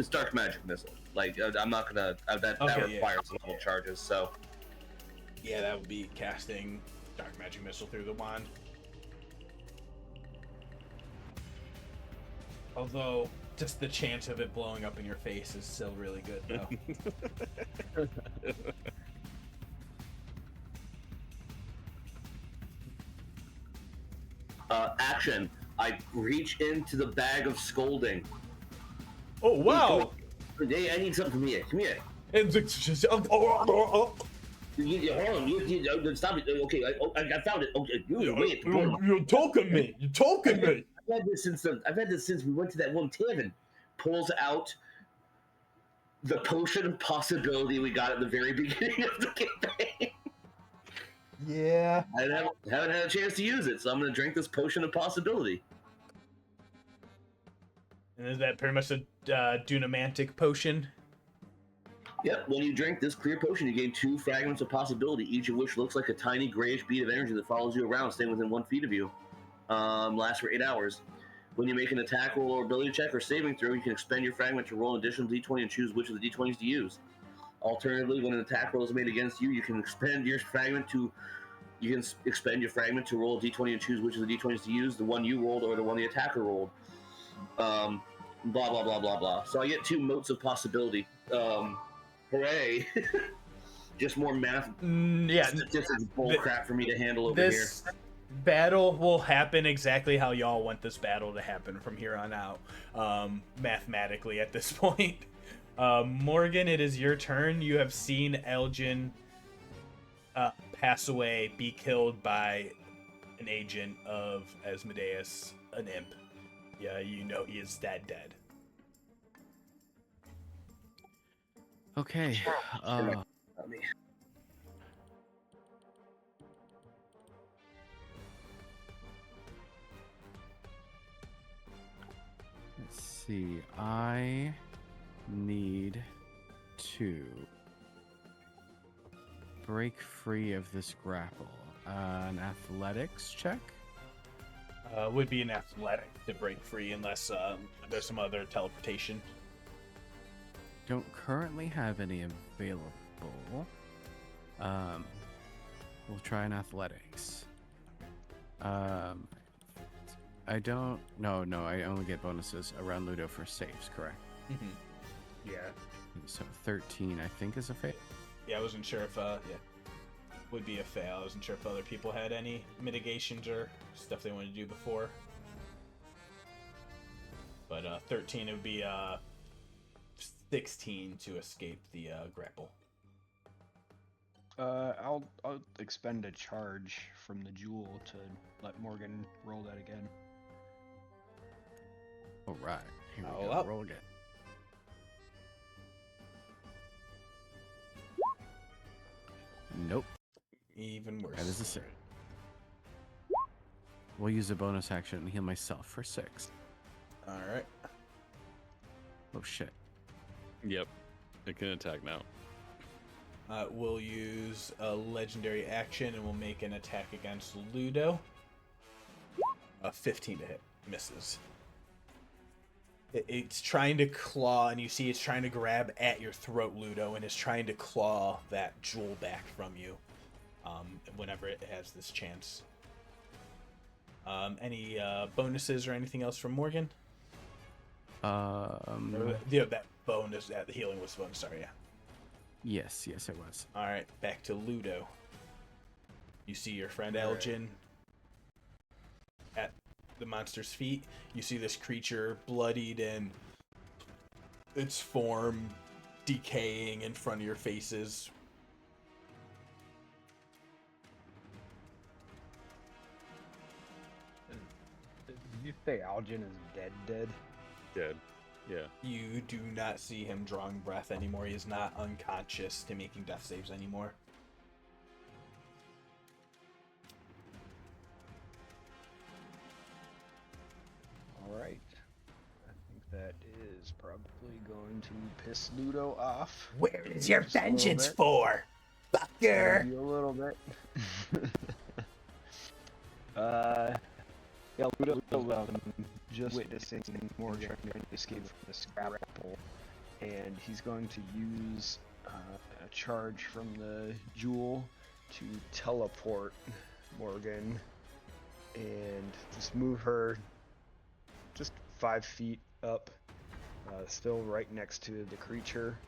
dark magic missile. Like I'm not gonna that requires level charges. So yeah, that would be casting dark magic missile through the wand. Although just the chance of it blowing up in your face is still really good, though. Action. I reach into the bag of scolding. Oh wow! Hey, I need something from here. Come here. Hold Hold on. Stop it. Okay, I found it. Okay, You're talking me. You're talking me. I've had this since we went to that one tavern. Pulls out the potion of possibility we got at the very beginning of the campaign. Yeah. I haven't had a chance to use it, so I'm going to drink this potion of possibility. And is that pretty much a dunamantic potion? Yep, when you drink this clear potion, you gain 2 fragments of possibility, each of which looks like a tiny grayish bead of energy that follows you around, staying within 1 feet of you. Lasts for 8 hours. When you make an attack roll or ability check or saving throw, you can expend your fragment to roll an additional d20 and choose which of the d20s to use. Alternatively, when an attack roll is made against you, you can expend your fragment to roll a d20 and choose which of the d20s to use, the one you rolled or the one the attacker rolled. Blah, blah, blah, blah, blah. So I get 2 motes of possibility. Hooray. Just more math. Yeah. This is bullcrap for me to handle over here. This battle will happen exactly how y'all want this battle to happen from here on out, mathematically at this point. Morgen, it is your turn. You have seen Aljin pass away, be killed by an agent of Asmodeus, an imp. Yeah, you know he is dead. Okay. Let's see. I need to break free of this grapple. An athletics check? Would be an athletic to break free unless there's some other teleportation. Don't currently have any available. We'll try an athletics. I don't. No, I only get bonuses around Ludo for saves, correct? Mm-hmm. Yeah. So 13, I think, is a fail. Yeah, I wasn't sure if would be a fail. I wasn't sure if other people had any mitigations or stuff they wanted to do before. But 13, it would be 16 to escape the grapple. I'll expend a charge from the jewel to let Morgen roll that again. All right. Here we Roll go. up. Roll again. Nope. Even worse. That is a 6. We'll use a bonus action and heal myself for 6. All right. Oh shit. Yep. It can attack now. We'll use a legendary action and we'll make an attack against Ludo. 15 to hit. Misses. It's trying to claw, and you see it's trying to grab at your throat, Ludo, and it's trying to claw that jewel back from you whenever it has this chance. Any bonuses or anything else from Morgen? That bonus, the healing was bonus, sorry, yeah. Yes, it was. All right, back to Ludo. You see your friend Aljin at the monster's feet. You see this creature bloodied and its form decaying in front of your faces. Did you say Aljin is dead? Dead. Yeah. You do not see him drawing breath anymore. He is not unconscious to making death saves anymore. Alright. I think that is probably going to piss Ludo off. Where is your Just a little vengeance bit. for, fucker? Maybe a little bit. Yeah, Ludo just witnessing Morgen trying to escape from the scrapple, and he's going to use a charge from the jewel to teleport Morgen and just move her just 5 feet up, still right next to the creature,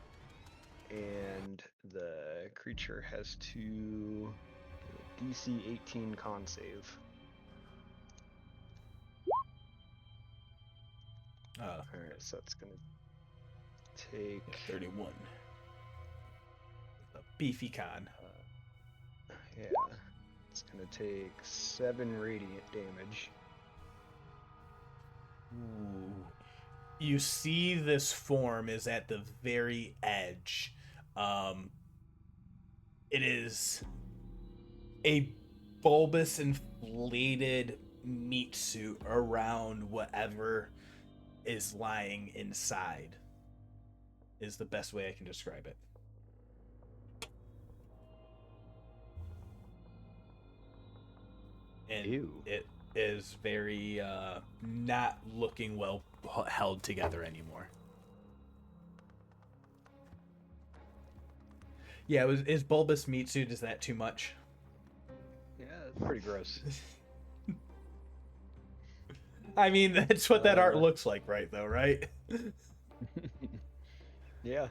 and the creature has to do a DC 18 con save. Alright, so it's gonna take 31. A beefy con. yeah, it's gonna take 7 radiant damage. Ooh. You see this form is at the very edge. It is a bulbous inflated meat suit around whatever is lying inside, is the best way I can describe it. And Ew. it is very not looking well held together anymore. Yeah, is bulbous meat suit, is that too much? Yeah, it's pretty gross. I mean, that's what that art looks like, right, though, right? Yeah.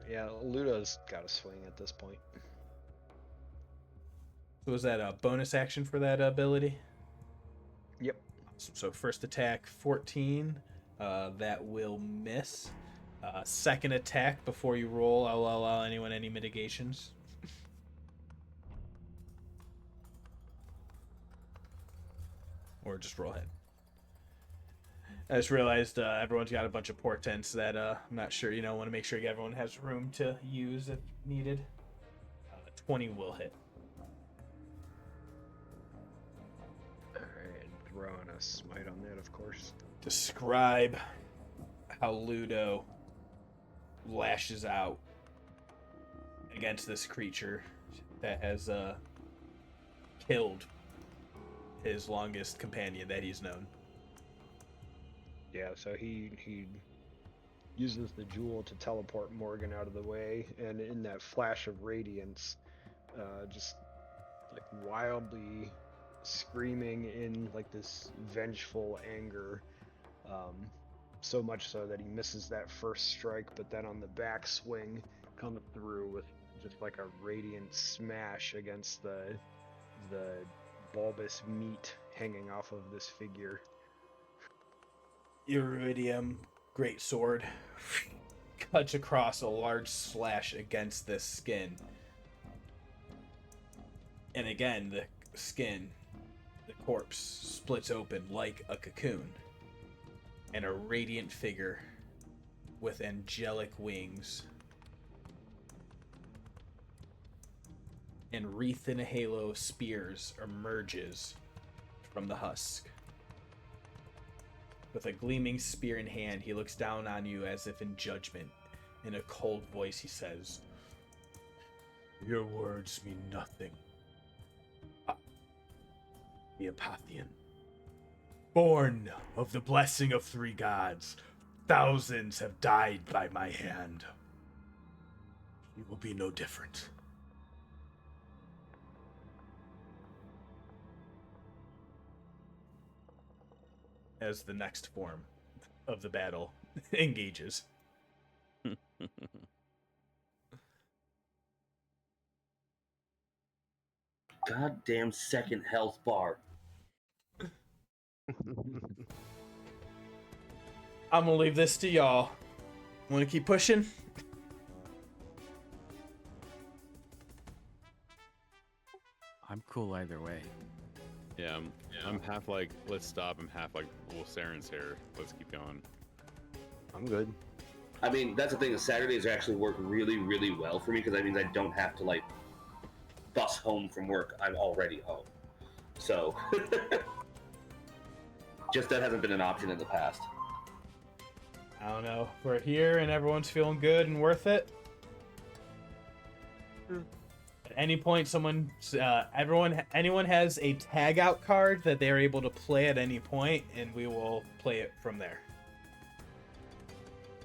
Yeah, Ludo's got a swing at this point. So was that a bonus action for that ability? Yep. So first attack, 14. That will miss. Second attack, before you roll, I'll allow anyone any mitigations. Or just roll ahead. I just realized everyone's got a bunch of portents that I'm not sure, want to make sure everyone has room to use if needed. 20 will hit. Alright, throwing a smite on that, of course. Describe how Ludo lashes out against this creature that has killed his longest companion that he's known. Yeah, so he uses the jewel to teleport Morgen out of the way, and in that flash of radiance, just like wildly screaming in like this vengeful anger, so much so that he misses that first strike, but then on the back swing comes through with just like a radiant smash against the bulbous meat hanging off of this figure. Iridium greatsword cuts across a large slash against this skin. And again, the skin, the corpse, splits open like a cocoon. And a radiant figure with angelic wings and wreathed in a halo of spears emerges from the husk. With a gleaming spear in hand, he looks down on you as if in judgment, In a cold voice, he says, "Your words mean nothing. The Apathian, born of the blessing of 3 gods, thousands have died by my hand. You will be no different." As the next form of the battle engages. Goddamn second health bar. I'm gonna leave this to y'all. Want to keep pushing? I'm cool either way. Yeah, I'm half like, let's stop. I'm half like, well, Saren's here. Let's keep going. I'm good. I mean, that's the thing. Saturdays actually work really, really well for me because that means I don't have to like bus home from work. I'm already home, so just that hasn't been an option in the past. I don't know. We're here and everyone's feeling good and worth it. At any point, anyone has a tag out card that they are able to play at any point, and we will play it from there.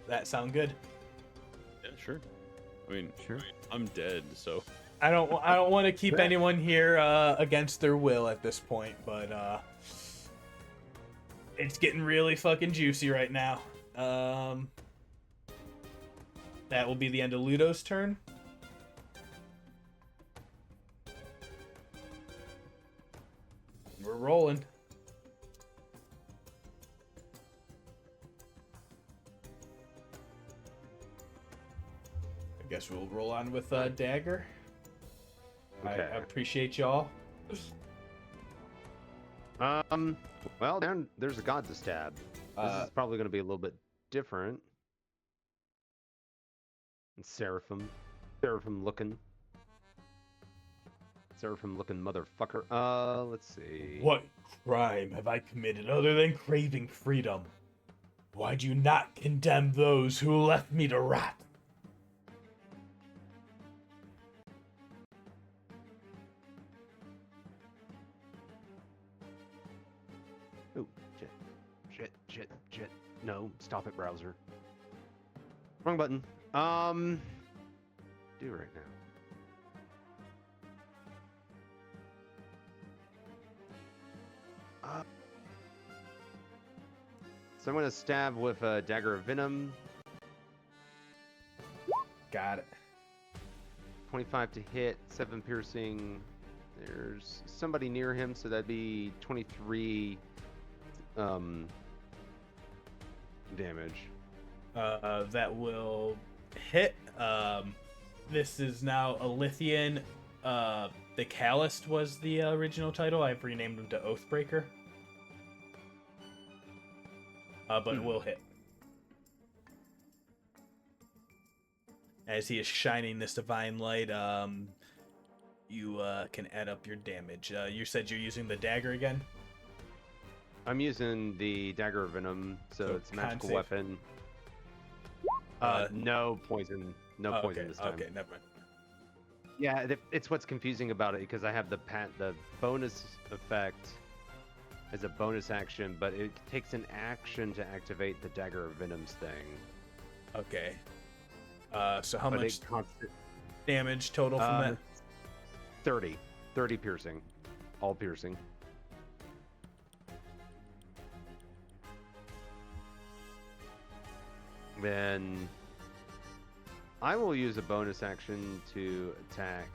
That sound good? Yeah, sure. I mean, Sure. I'm dead, so I don't want to keep anyone here against their will at this point, but it's getting really fucking juicy right now. That will be the end of Ludo's turn. We're rolling. I guess we'll roll on with Dagger. Okay. I appreciate y'all. Well, there's a god to stab. This is probably going to be a little bit different. And Seraphim looking motherfucker. Let's see. What crime have I committed other than craving freedom? Why do you not condemn those who left me to rot? Ooh, shit. No, stop it, browser. Wrong button. Do right now. So I'm going to stab with a Dagger of Venom. Got it. 25 to hit, 7 piercing. There's somebody near him, so that'd be 23 damage. That will hit. This is now a Lithian. The Calloused was the original title. I've renamed him to Oathbreaker. But it will hit. As he is shining this divine light, you can add up your damage. You said you're using the dagger again? I'm using the Dagger of Venom, so it's a magical save. weapon. No poison. No poison this time. Okay, never mind. Yeah, it's what's confusing about it because I have the bonus effect as a bonus action, but it takes an action to activate the Dagger of Venom's thing. Okay. So how much Constant damage total from that? 30 piercing, all piercing. Then I will use a bonus action to attack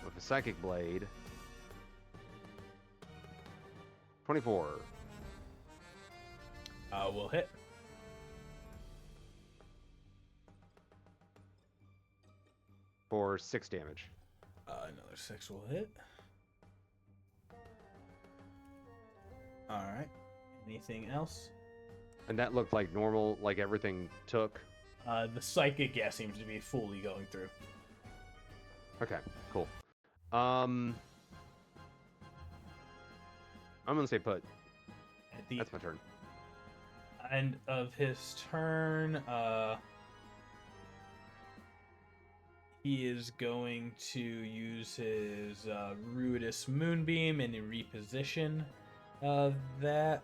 with a Psychic Blade. 24. Will hit. For 6 damage. Another 6 will hit. Alright. Anything else? And that looked like normal, like everything took. The psychic, seems to be fully going through. Okay, cool. I'm gonna say put. At the That's my turn. end of his turn, he is going to use his Ruidus Moonbeam and reposition that.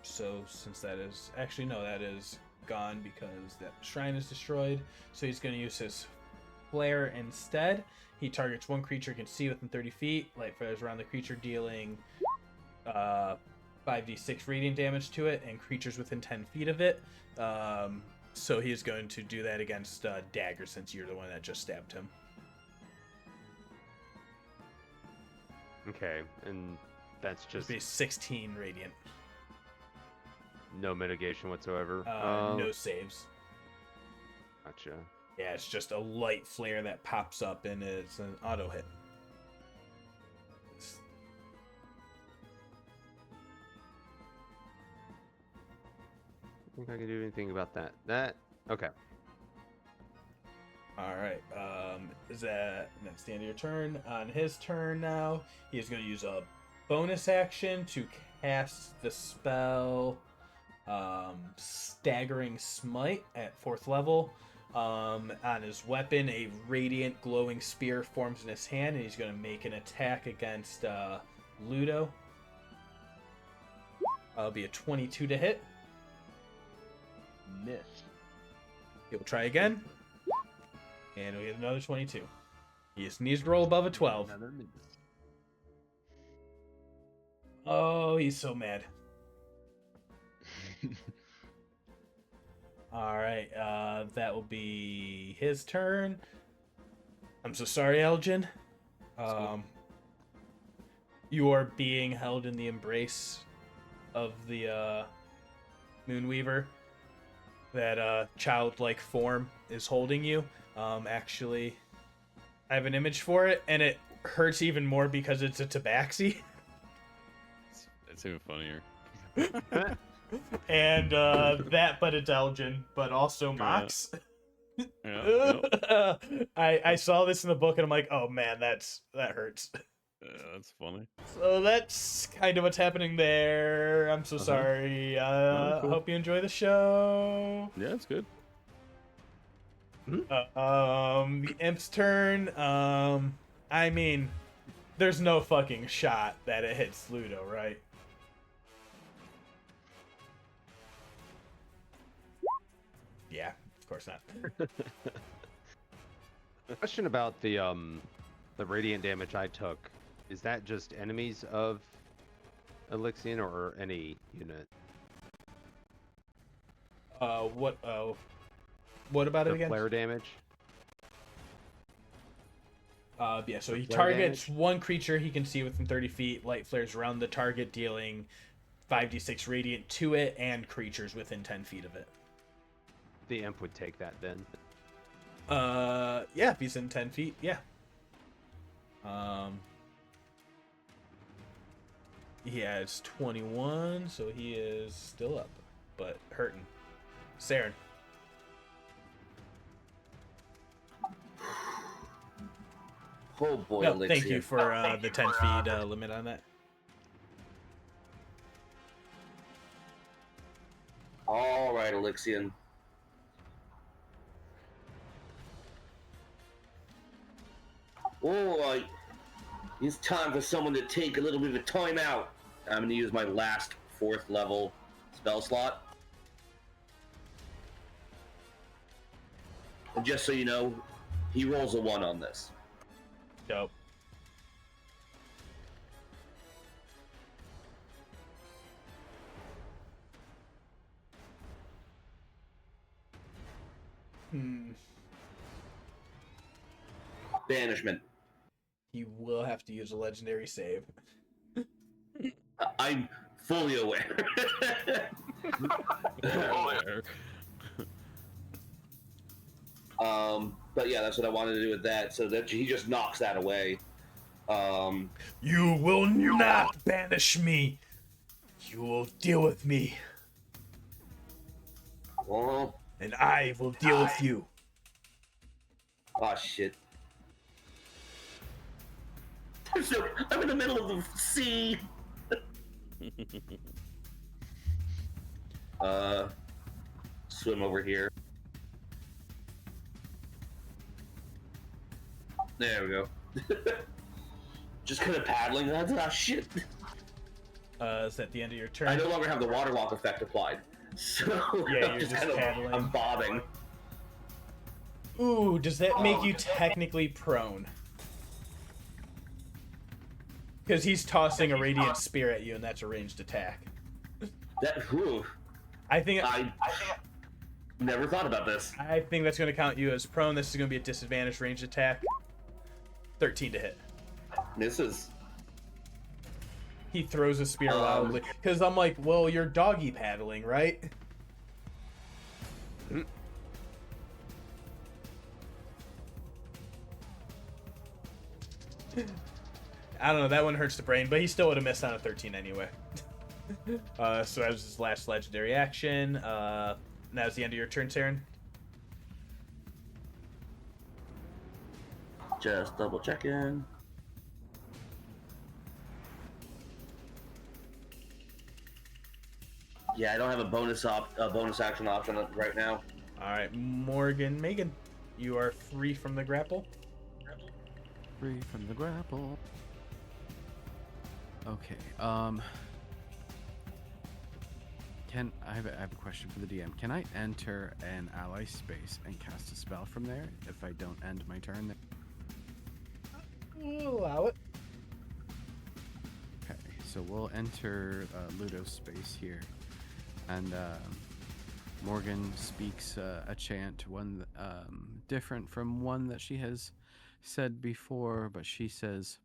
So since that is actually no, that is gone because that shrine is destroyed. So he's going to use his flare instead. He targets one creature he can see within 30 feet. Light flares around the creature, dealing 5d6 radiant damage to it, and creatures within 10 feet of it. So he's going to do that against Dagger, since you're the one that just stabbed him. Okay, and that's It'd just be 16 radiant. no mitigation whatsoever. No saves. Gotcha. Yeah, it's just a light flare that pops up, and it's an auto hit. I think I can do anything about that. Okay. All right. Is that's the end of your turn? On his turn now, he is going to use a bonus action to cast the spell Staggering Smite at 4th level. On his weapon, a radiant glowing spear forms in his hand, and he's going to make an attack against Ludo. That'll be a 22 to hit. Miss. He'll try again. And we get another 22. He just needs to roll above a 12. Another miss. Oh, he's so mad. Alright, that will be his turn. I'm so sorry, Aljin. You are being held in the embrace of the Moonweaver. That childlike form is holding you. Actually, I have an image for it, and it hurts even more because it's a tabaxi. It's even funnier. And that, but it's Aljin, but also Mox. Yeah. I saw this in the book, and I'm like, oh man, that hurts. Yeah, that's funny. So that's kind of what's happening there. I'm so sorry. Cool. Hope you enjoy the show. Yeah, it's good. The imp's turn. I mean, there's no fucking shot that it hits Ludo, right? Yeah, of course not. Question about the radiant damage I took. Is that just enemies of Elixion or any unit? What about it The again? flare damage? Yeah, so he flare targets one creature he can see within 30 feet. Light flares around the target, dealing 5d6 radiant to it and creatures within 10 feet of it. The imp would take that then. Yeah, if he's in 10 feet, yeah. He has 21, so he is still up, but hurting. Saeryn. Oh boy, No, Elixir. thank you for the 10 feet limit on that. All right, Elixion. All right. It's time for someone to take a little bit of a time out. I'm going to use my last 4th level spell slot. And just so you know, he rolls a 1 on this. Dope. Banishment. He will have to use a legendary save. I'm fully aware. But yeah, that's what I wanted to do with that. So that he just knocks that away. You will not banish me. You will deal with me, Well, and I will deal with you. oh shit. So, I'm in the middle of the sea. Swim over here. There we go. Just kind of paddling. Ah, shit. Is that the end of your turn? I no longer have the water walk effect applied. So Yeah, I'm you're just kind of, paddling. I'm bobbing. Ooh, does that make you technically prone? Because he's tossing a radiant spear at you, and that's a ranged attack. I think I never thought about this. I think that's going to count you as prone. This is going to be a disadvantaged ranged attack. 13 to hit. Misses. He throws a spear wildly. Because I'm like, well, you're doggy paddling, right? I don't know, that one hurts the brain, but he still would have missed on a 13 anyway. So that was his last legendary action. Now's the end of your turn, Saeryn. Just double checking. Yeah, I don't have a bonus action option right now. All right, Morgen, Megen, you are free from the grapple. Free from the grapple. Okay. I have a question for the DM. Can I enter an ally space and cast a spell from there if I don't end my turn there? We'll allow it. Okay, so we'll enter Ludo's space here, and Morgan speaks a chant, one different from one that she has said before, but she says,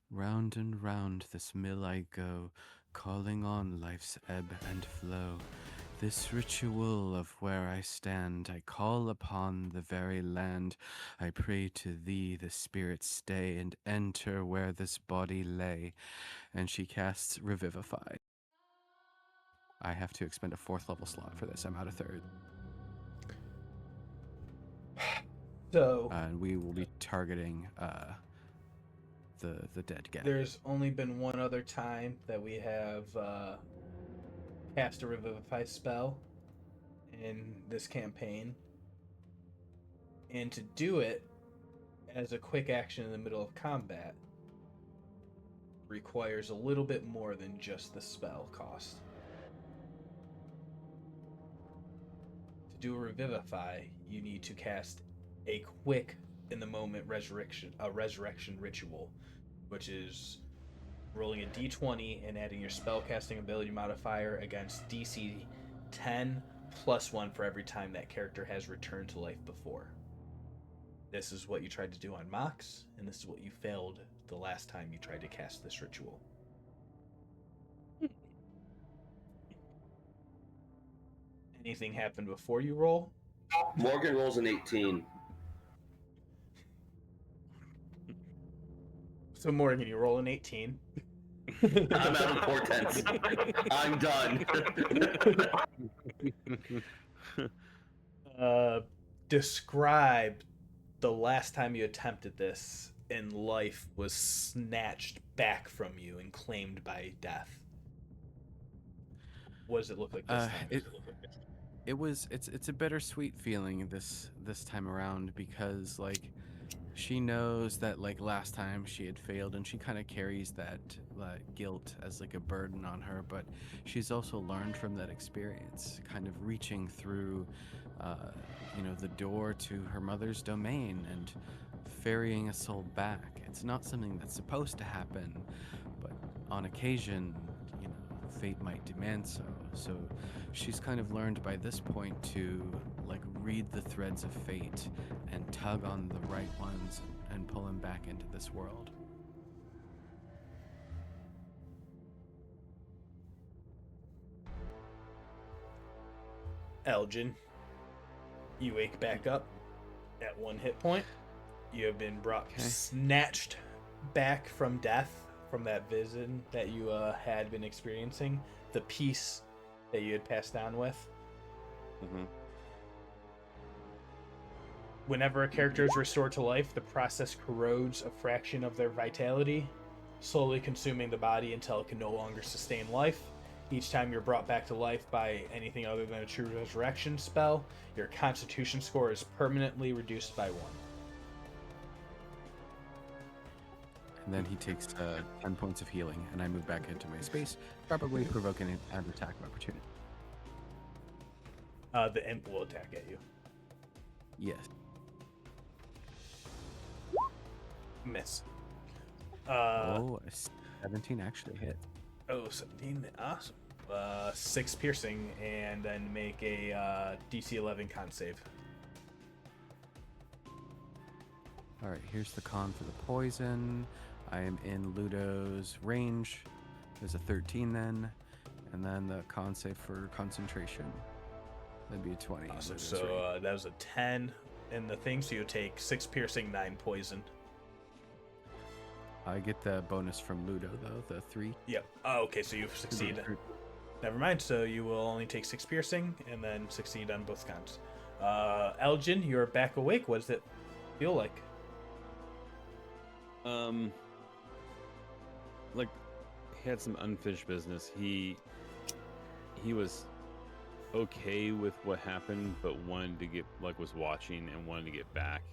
"Round and round this mill I go, calling on life's ebb and flow. This ritual of where I stand, I call upon the very land. I pray to thee, the spirit stay, and enter where this body lay." And she casts Revivify. I have to expend a 4th level slot for this. I'm out of 3rd. So And we will be targeting the dead guy. there's only been one other time that we have cast a Revivify spell in this campaign. And to do it as a quick action in the middle of combat requires a little bit more than just the spell cost. To do a Revivify, you need to cast a quick, in the moment resurrection ritual, which is rolling a d20 and adding your spellcasting ability modifier against DC 10 plus 1 for every time that character has returned to life before. This is what you tried to do on Mox, and this is what you failed the last time you tried to cast this ritual. Anything happened before you roll? Morgan rolls an 18. So Morgan, you roll an 18. I'm out of portents. I'm done. Describe the last time you attempted this and life was snatched back from you and claimed by death. What does it look like this time? It's a bittersweet feeling this time around, because like she knows that like last time she had failed, and she kind of carries that guilt as like a burden on her, but she's also learned from that experience, kind of reaching through the door to her mother's domain and ferrying a soul back. It's not something that's supposed to happen, but on occasion, fate might demand so. So she's kind of learned by this point to like read the threads of fate and tug on the right ones and pull him back into this world. Aljin, you wake back up at 1 hit point. You have been snatched back from death, from that vision that you had been experiencing, the peace that you had passed on with. Mm-hmm. Whenever a character is restored to life, the process corrodes a fraction of their vitality, slowly consuming the body until it can no longer sustain life. Each time you're brought back to life by anything other than a true resurrection spell, your constitution score is permanently reduced by 1. And then he takes 10 points of healing, and I move back into my space, probably provoking an attack of opportunity. The imp will attack at you. Yes. Miss. A 17 actually hit. 17. Awesome. 6 piercing, and then make a DC 11 con save. All right, here's the con for the poison. I am in Ludo's range. There's a 13 then, and then the con save for concentration. That'd be a 20. in Awesome. Ludo's So range. that was a 10 in the thing, so you take 6 piercing, 9 poison. I get the bonus from Ludo though, the 3. Yep. Oh, okay, so you succeed. Never mind. So you will only take 6 piercing and then succeed on both counts. Aljin, you're back awake. What does it feel like? Like he had some unfinished business. He was okay with what happened, but wanted to get was watching and wanted to get back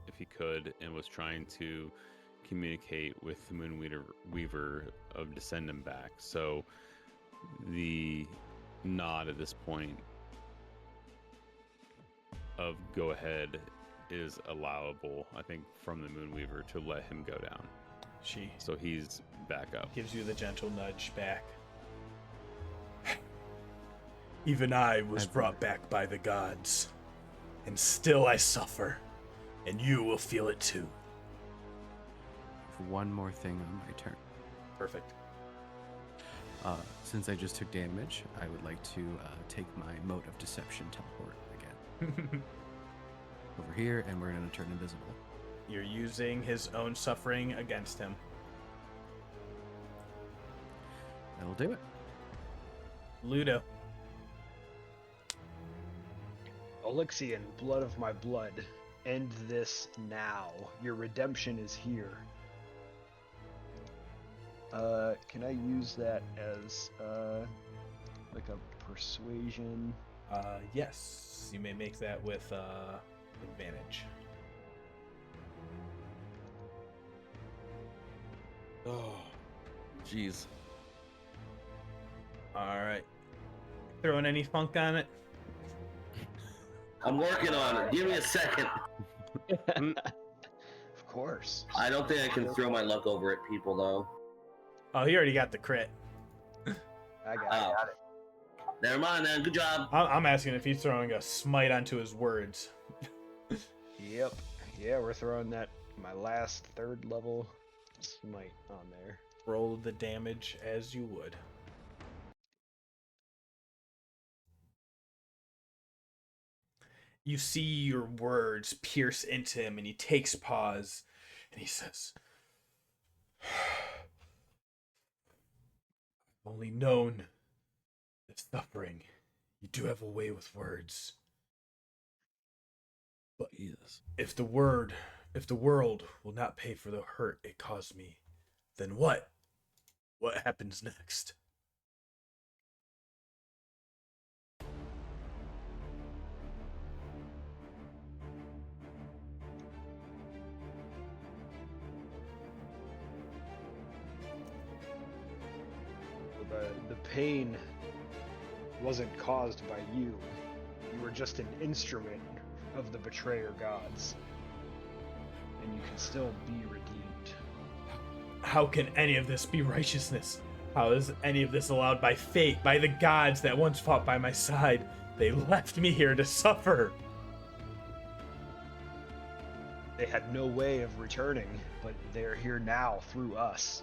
if he could, and was trying to communicate with the Moon Weaver of to send him back. So the nod at this point of go ahead is allowable, I think, from the Moonweaver to let him go down. So he's back up. Gives you the gentle nudge back. Even I was brought back by the gods, and still I suffer, and you will feel it too. One more thing on my turn. Perfect. Since I just took damage, I would like to take my Mote of Deception teleport again. Over here, and we're going to turn invisible. You're using his own suffering against him. That'll do it. Ludo. Alexian, blood of my blood, end this now. Your redemption is here. Can I use that as like a persuasion? Yes, you may make that with advantage. Oh, jeez. All right. Throwing any funk on it? I'm working on it. Give me a second. Of course. I don't think I can throw my luck over at people though. Oh, he already got the crit. I got it. Never mind then. Good job. I'm asking if he's throwing a smite onto his words. Yep. Yeah, we're throwing that my last 3rd level smite on there. Roll the damage as you would. You see your words pierce into him, and he takes pause, and he says, I've only known the suffering. You do have a way with words. But Jesus. if the world will not pay for the hurt it caused me, then what? What happens next? The pain wasn't caused by you. You were just an instrument of the betrayer gods. And you can still be redeemed. How can any of this be righteousness? How is any of this allowed by fate, by the gods that once fought by my side? They left me here to suffer. They had no way of returning, but they're here now through us.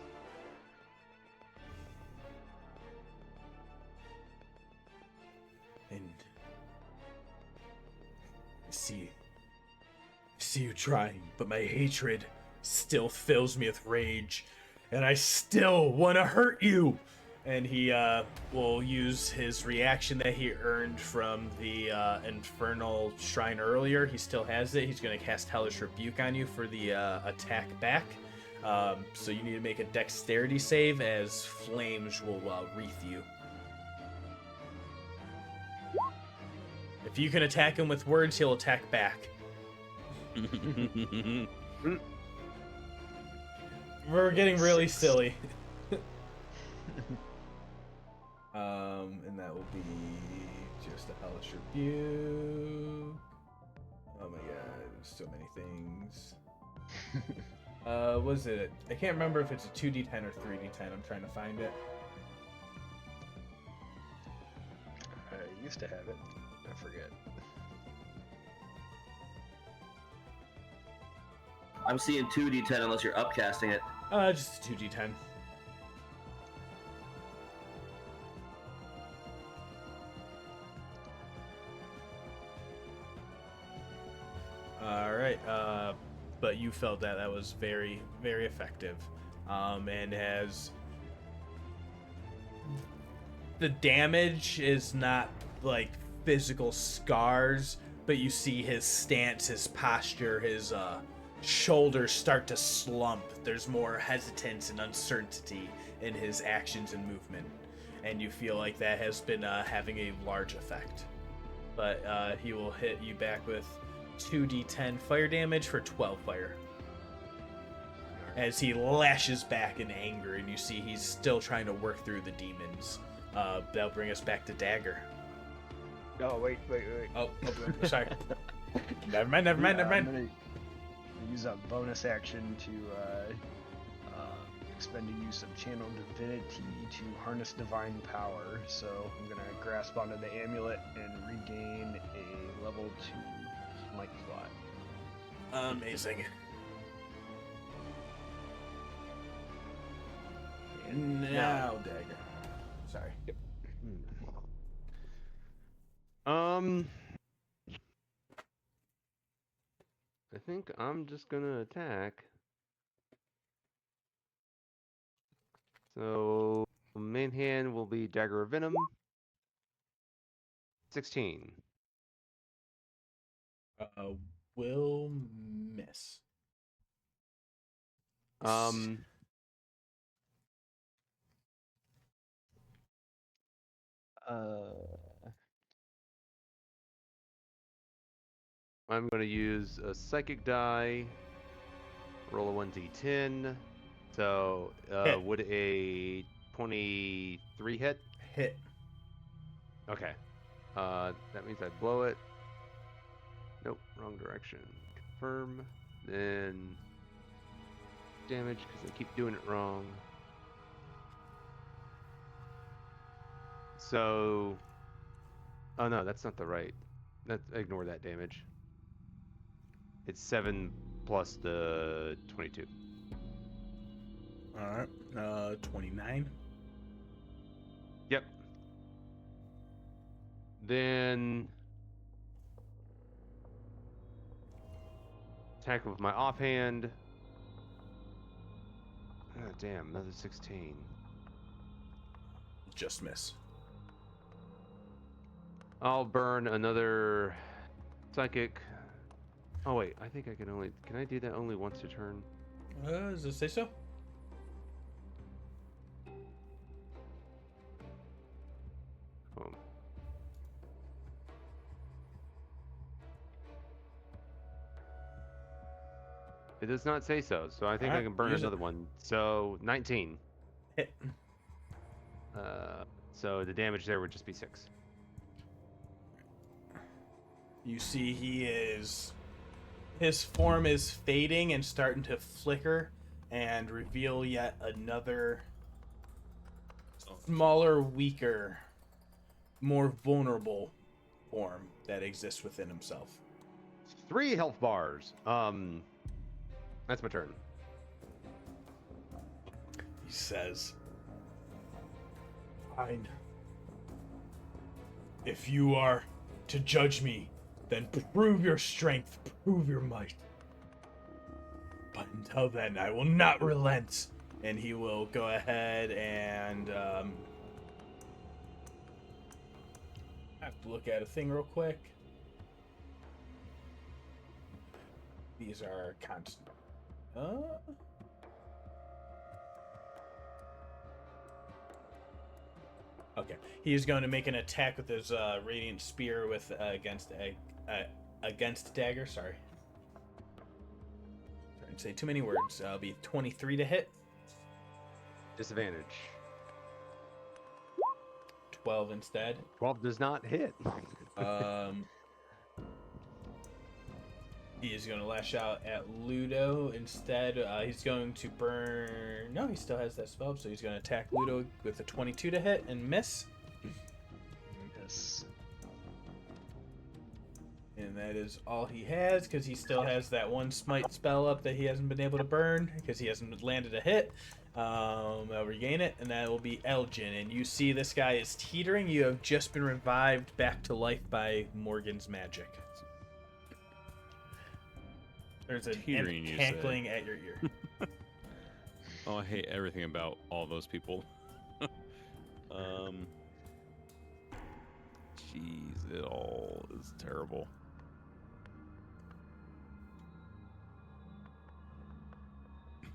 And I see you trying, but my hatred still fills me with rage, and I still want to hurt you. And he will use his reaction that he earned from the Infernal Shrine earlier. He still has it. He's going to cast Hellish Rebuke on you for the attack back. So you need to make a dexterity save, as flames will wreath you. If you can attack him with words, he'll attack back. We're getting really 6. silly. And that will be just a hellish rebuke. Oh my god, there's so many things. Was it? I can't remember if it's a 2d10 or 3d10. I'm trying to find it. I used to have it. I forget. I'm seeing 2d10 unless you're upcasting it. Just a 2d10. All right. But you felt that was very, very effective. And as the damage is not like physical scars, but you see his stance, his posture, his shoulders start to slump. There's more hesitance and uncertainty in his actions and movement, and you feel like that has been having a large effect. But he will hit you back with 2d10 fire damage for 12 fire. As he lashes back in anger, and you see he's still trying to work through the demons. That'll bring us back to Dagger. Oh, wait. Oh, sorry. Never mind. I'm gonna use a bonus action to expend a use of Channel Divinity to harness divine power. So I'm gonna grasp onto the amulet and regain a level 2 smite slot. Amazing. And now Dagger. Sorry. Yep. I think I'm just gonna attack. So main hand will be Dagger of Venom. 16. Will miss. I'm going to use a psychic die, roll a 1d10. So, Hit. would a 23 hit? Hit. Okay. That means I blow it. Nope, wrong direction. Confirm. Then damage because I keep doing it wrong. So, oh no, that's not the right. Ignore that damage. It's 7 plus the 22. All right. 29. Yep. Then attack with my offhand. Oh, damn, another 16. Just miss. I'll burn another psychic. Oh wait, I think I can only. Can I do that only once a turn? Does it say so? Oh. It does not say so, so I think I Alright, can burn use it. another one. So 19. Hit. So the damage there would just be 6. You see his form is fading and starting to flicker and reveal yet another smaller, weaker, more vulnerable form that exists within himself. 3 health bars. That's my turn. He says, "Fine. If you are to judge me, then prove your strength, prove your might. But until then, I will not relent." And he will go ahead and I have to look at a thing real quick. These are constant. Okay, he's going to make an attack with his radiant spear with against Dagger. Sorry, I'd say too many words. It'll be 23 to hit, Disadvantage. 12 instead. 12 does not hit. He is going to lash out at Ludo instead. He's going to burn. No, he still has that spell, so he's going to attack Ludo with a 22 to hit and miss. Yes. And that is all he has, because he still has that one smite spell up that he hasn't been able to burn, because he hasn't landed a hit. I'll regain it, and that will be Aljin. And you see this guy is teetering. You have just been revived back to life by Morgen's magic. There's an Teetering, you cackling at your ear. Oh, I hate everything about all those people. Jeez, it all is terrible.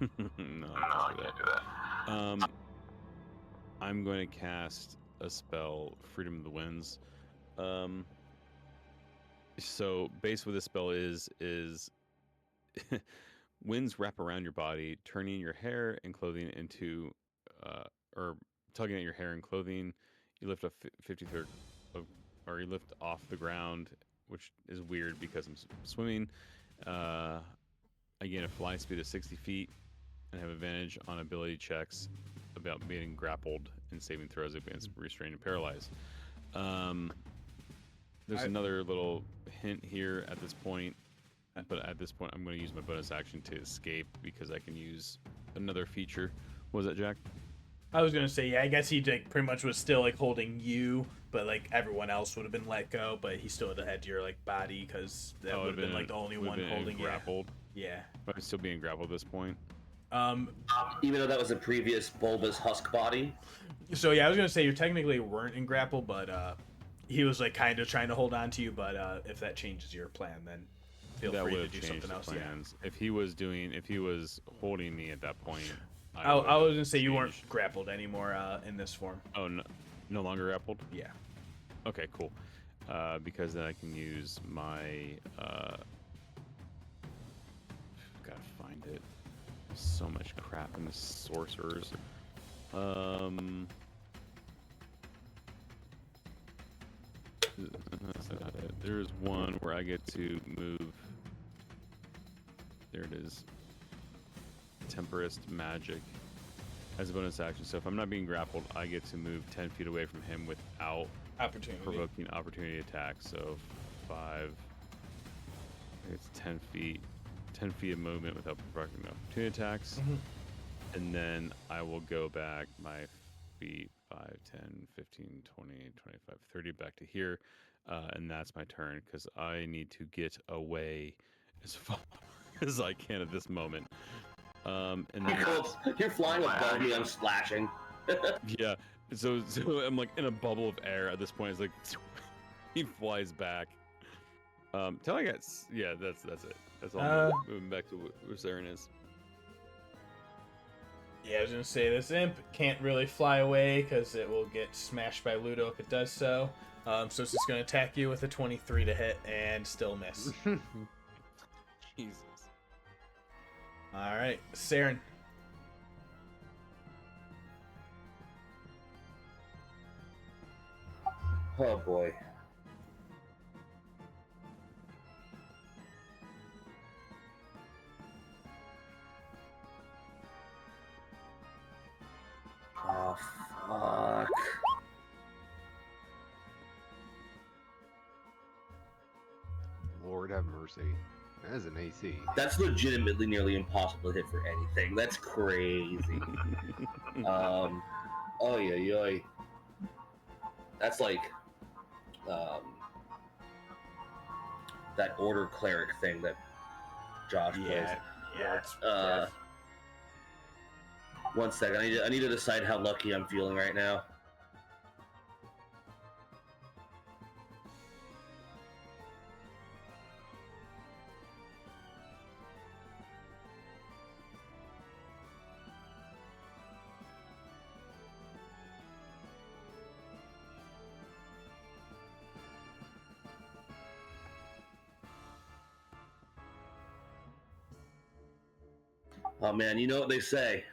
No, I can't do that. I'm going to cast a spell, Freedom of the Winds. So basically, this spell is winds wrap around your body, turning your hair and clothing into, or tugging at your hair and clothing. You lift up 53rd of, or you lift off the ground, which is weird because I'm swimming. I gain a fly speed of 60 feet and have advantage on ability checks about being grappled and saving throws against restrained and paralyzed. There's another little hint here at this point. But at this point, I'm going to use my bonus action to escape because I can use another feature. What was that, Jack? I was gonna say, yeah, I guess he like pretty much was still like holding you, but like everyone else would have been let go, but he still would have had your like body because that would have been like the only one holding grappled. You. Yeah. But I'm still being grappled at this point. Even though that was a previous bulbous husk body. So yeah, I was gonna say you technically weren't in grapple, but he was like kind of trying to hold on to you. But if that changes your plan, then feel free to do something else. Plans. Yeah. If he was holding me at that point. I was gonna say you weren't grappled anymore in this form. Oh, no longer grappled? Yeah. Okay, cool. Because then I can use my gotta find it. So much crap in the sorcerers. That's not it. There's one where I get to move. There it is. Temperist magic as a bonus action. So if I'm not being grappled, I get to move 10 feet away from him without provoking opportunity attacks. So 5, it's 10 feet. 10 feet of movement without provoking opportunity attacks. Mm-hmm. And then I will go back my feet 5, 10, 15, 20, 25, 30 back to here. And that's my turn because I need to get away as far as I can at this moment. And then You're flying above me, I'm splashing. yeah, so I'm like in a bubble of air at this point. It's like he flies back. Tell I guess, yeah, that's it. That's all. Moving back to where Saeryn is. Yeah, I was gonna say this imp can't really fly away because it will get smashed by Ludo if it does so. So it's just gonna attack you with a 23 to hit and still miss. Jesus. All right, Saeryn. Oh boy. Oh fuck. Lord have mercy. That is an AC. That's legitimately nearly impossible to hit for anything. That's crazy. Oy. That's like that order cleric thing that Josh plays. Yeah. One second, I need to decide how lucky I'm feeling right now. Oh man, you know what they say.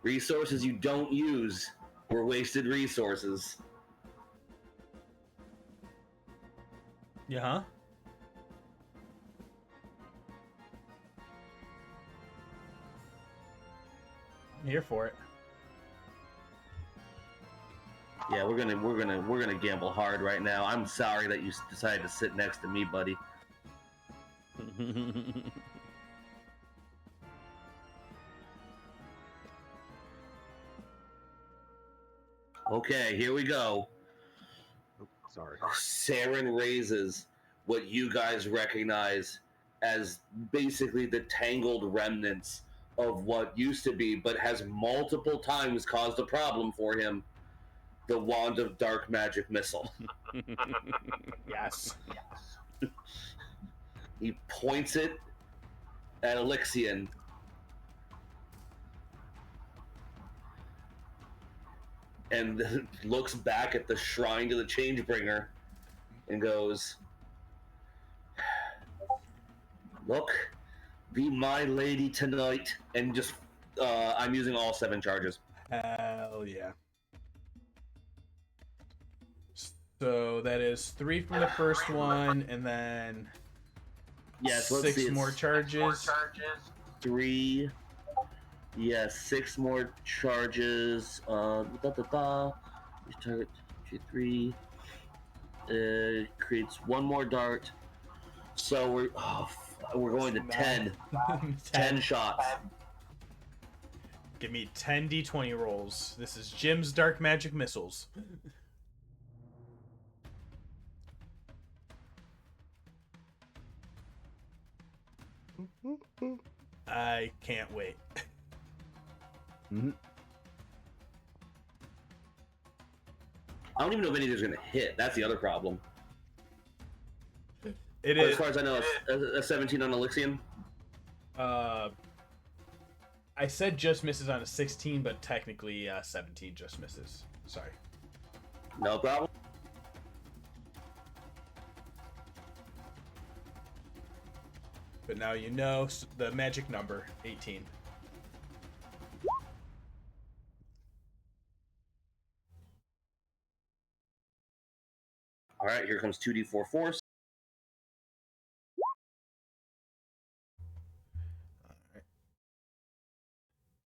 Resources you don't use were wasted resources. Yeah, huh? I'm here for it. Yeah, we're gonna gamble hard right now. I'm sorry that you decided to sit next to me, buddy. Okay, here we go. Oh, sorry. Saeryn raises what you guys recognize as basically the tangled remnants of what used to be, but has multiple times caused a problem for him, the Wand of Dark Magic Missile. Yes. He points it at Elixion. And looks back at the shrine to the Changebringer and goes, "Look, be my lady tonight." And just, I'm using all 7 charges. Hell yeah. So that is 3 from the first one, and then Yes, let's 6 see. more charges. 3. Yes, 6 more charges. Each target 3. Creates 1 more dart. So we're going to 10. 10 shots. Give me 10 d20 rolls. This is Jim's Dark Magic Missiles. I can't wait. I don't even know if any of these are going to hit. That's the other problem. It But is. as far as I know, a 17 on Elixion. I said just misses on a 16, but technically 17 just misses. Sorry. No problem. But now you know the magic number, 18. All right, here comes 2d4 force. Alright.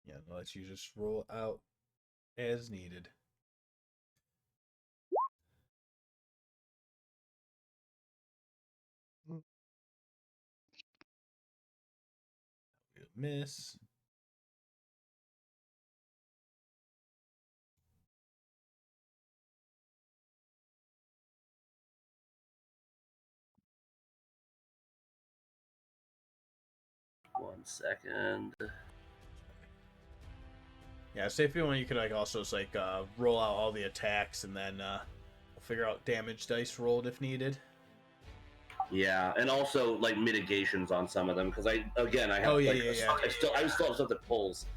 Yeah, let's you just roll out as needed. Miss. One second. Yeah, say if you want, you could like also just like roll out all the attacks and then we'll figure out damage dice rolled if needed. Yeah, and also like mitigations on some of them because I have I still have stuff that pulls.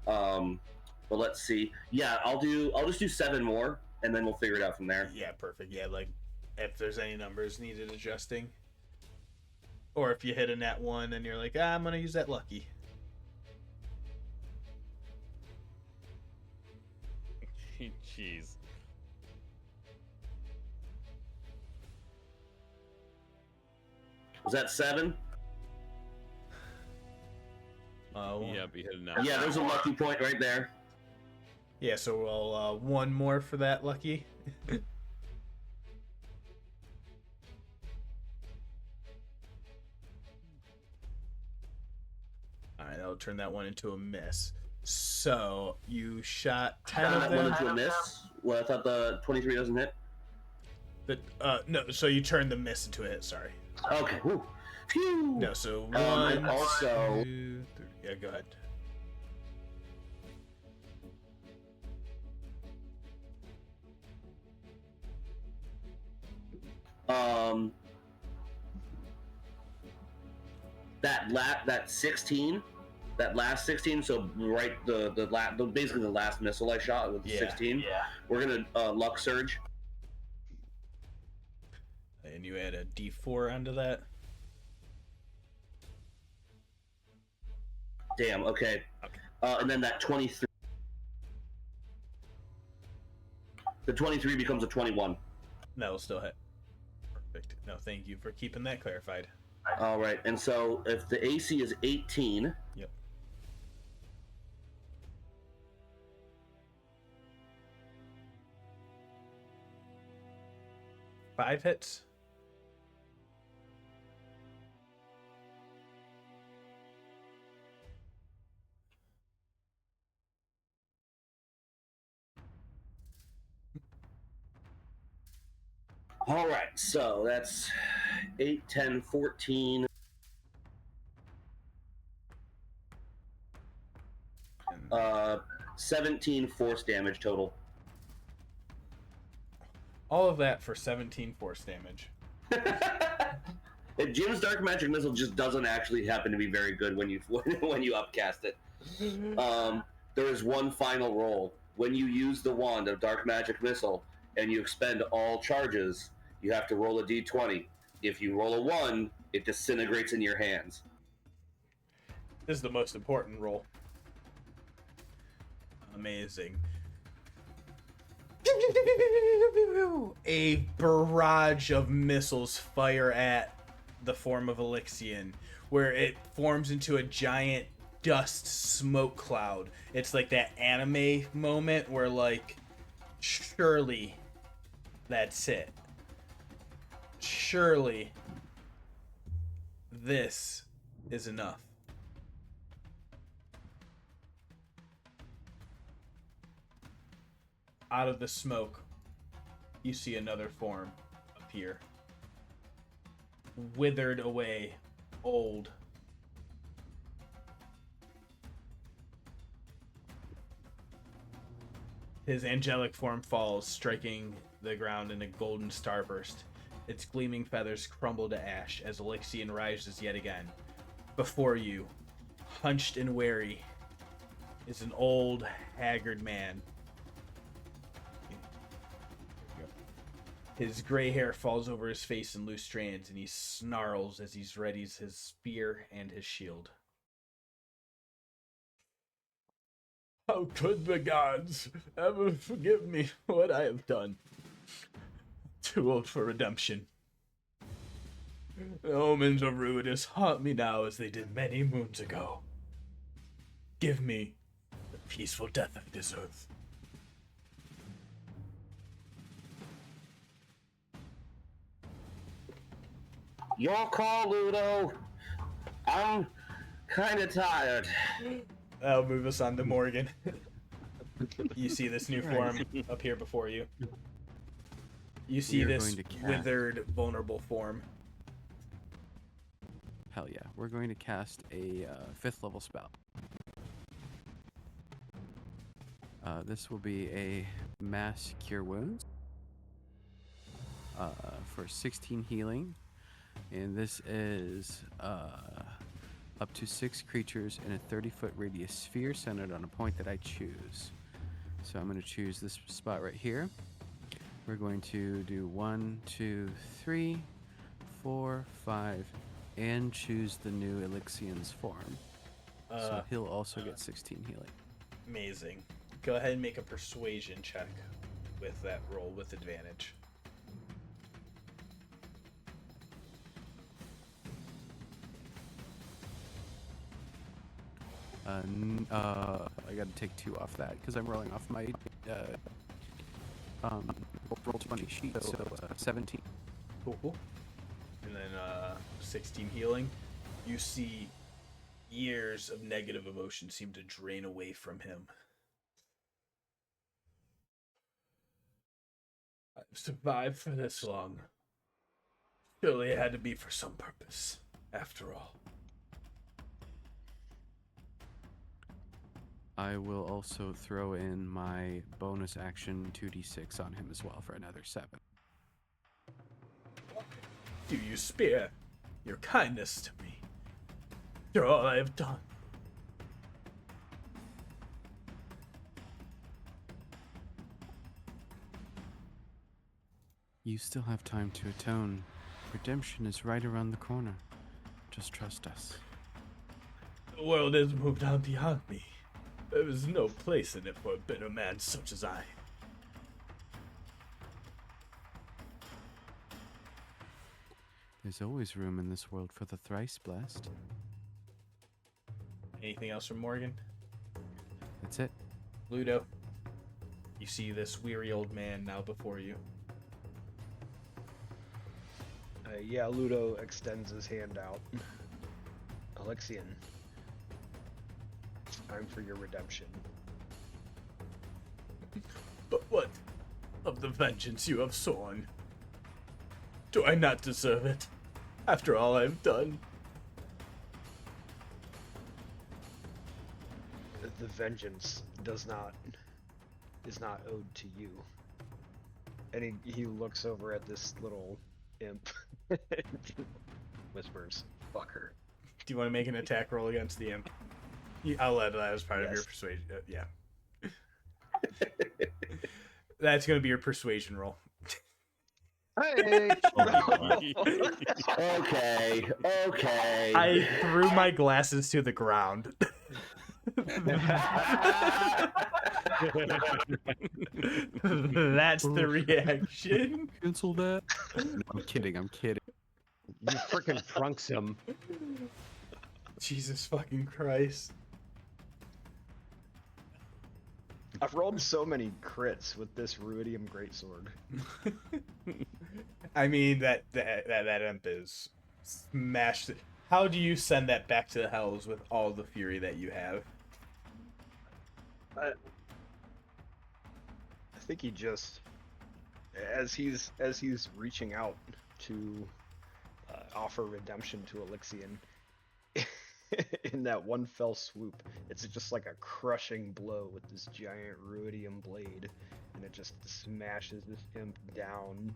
But let's see. Yeah, I'll just do 7 more and then we'll figure it out from there. Yeah, perfect. Yeah, like if there's any numbers needed adjusting. Or if you hit a nat 1 and you're like, I'm gonna use that lucky. Jeez. Was that 7? Yeah, Be hidden now. Yeah, there's a lucky point right there. Yeah, so we'll 1 more for that lucky. Alright, that'll turn that one into a miss. So you shot 10 Turn of that one them. into a miss. Well, I thought the 23 doesn't hit. No, so you turned the miss into a hit, sorry. Okay. Whew. Phew. No, so 1, and also 2, 3. Yeah, go ahead. that 16, that last 16. So right basically the last missile I shot with 16. Yeah. We're gonna luck surge. And you add a d4 onto that. Damn. Okay. And then that 23. The 23 becomes a 21. That'll still hit. Perfect. No, thank you for keeping that clarified. All right. And so if the AC is 18. Yep. Five hits. All right. So that's 8, 10, 14. 17 force damage total. All of that for 17 force damage. Jim's dark magic missile just doesn't actually happen to be very good when you upcast it. There is one final roll. When you use the wand of dark magic missile and you expend all charges, you have to roll a d20. If you roll a 1, it disintegrates in your hands. This is the most important roll. Amazing. A barrage of missiles fire at the form of Elixion, where it forms into a giant dust smoke cloud. It's like that anime moment where, like, surely that's it. Surely this is enough. Out of the smoke, you see another form appear. Withered away, old. His angelic form falls, striking the ground in a golden starburst. Its gleaming feathers crumble to ash as Elixion rises yet again. Before you, hunched and weary, is an old, haggard man. His gray hair falls over his face in loose strands, and he snarls as he readies his spear and his shield. How could the gods ever forgive me for what I have done? Too old for redemption. The omens of rudeness haunt me now as they did many moons ago. Give me the peaceful death I deserve. Your call, Ludo. I'm kind of tired. That'll move us on to Morgen. You see this new form appear before you. You see this withered, vulnerable form. Hell yeah. We're going to cast a 5th level spell. This will be a Mass Cure Wounds for 16 healing. And this is up to 6 creatures in a 30-foot radius sphere centered on a point that I choose. So I'm going to choose this spot right here. We're going to do 1, 2, 3, 4, 5, and choose the new Elixion's form. So he'll also get 16 healing. Amazing. Go ahead and make a persuasion check with that roll with advantage. I got to take 2 off that because I'm rolling off my roll 20 sheet, so 17. Cool. And then 16 healing. You see years of negative emotion seem to drain away from him. I've survived for this long. Surely it had to be for some purpose, after all. I will also throw in my bonus action 2d6 on him as well for another 7. Do you spare your kindness to me after all I have done? You still have time to atone. Redemption is right around the corner. Just trust us. The world has moved on beyond me. There is no place in it for a bitter man such as I. There's always room in this world for the thrice blessed. Anything else from Morgan? That's it. Ludo, you see this weary old man now before you. Yeah, Ludo extends his hand out. Alexian, it's time for your redemption. But what of the vengeance you have sworn? Do I not deserve it? After all I've done? The vengeance is not owed to you. And he looks over at this little imp. Whispers, "Fucker." Do you want to make an attack roll against the imp? I'll let that as part of your Yes. persuasion. Yeah. That's going to be your persuasion roll. Hey! Okay. I threw my glasses to the ground. That's the reaction. Cancel that. No, I'm kidding. You freaking trunks him. Jesus fucking Christ. I've rolled so many crits with this Ruidium Greatsword. I mean, that imp is smashed. How do you send that back to the hells with all the fury that you have? I think he just, as he's reaching out to offer redemption to Alexian, in that one fell swoop, it's just like a crushing blow with this giant Ruidium blade, and it just smashes this imp down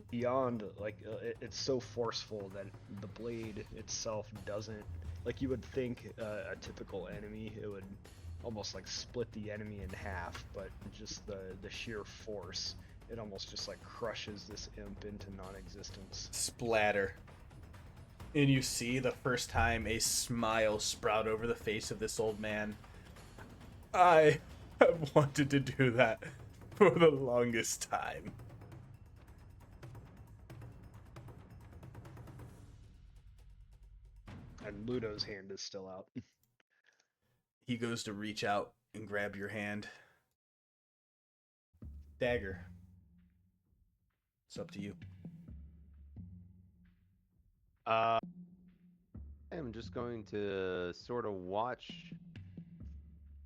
beyond, like, it's so forceful that the blade itself doesn't, like, you would think a typical enemy, it would almost like split the enemy in half, but just the sheer force, it almost just like crushes this imp into non-existence. Splatter. And you see the first time a smile sprout over the face of this old man. I have wanted to do that for the longest time. And Ludo's hand is still out. He goes to reach out and grab your hand. Dagger. It's up to you. I'm just going to sort of watch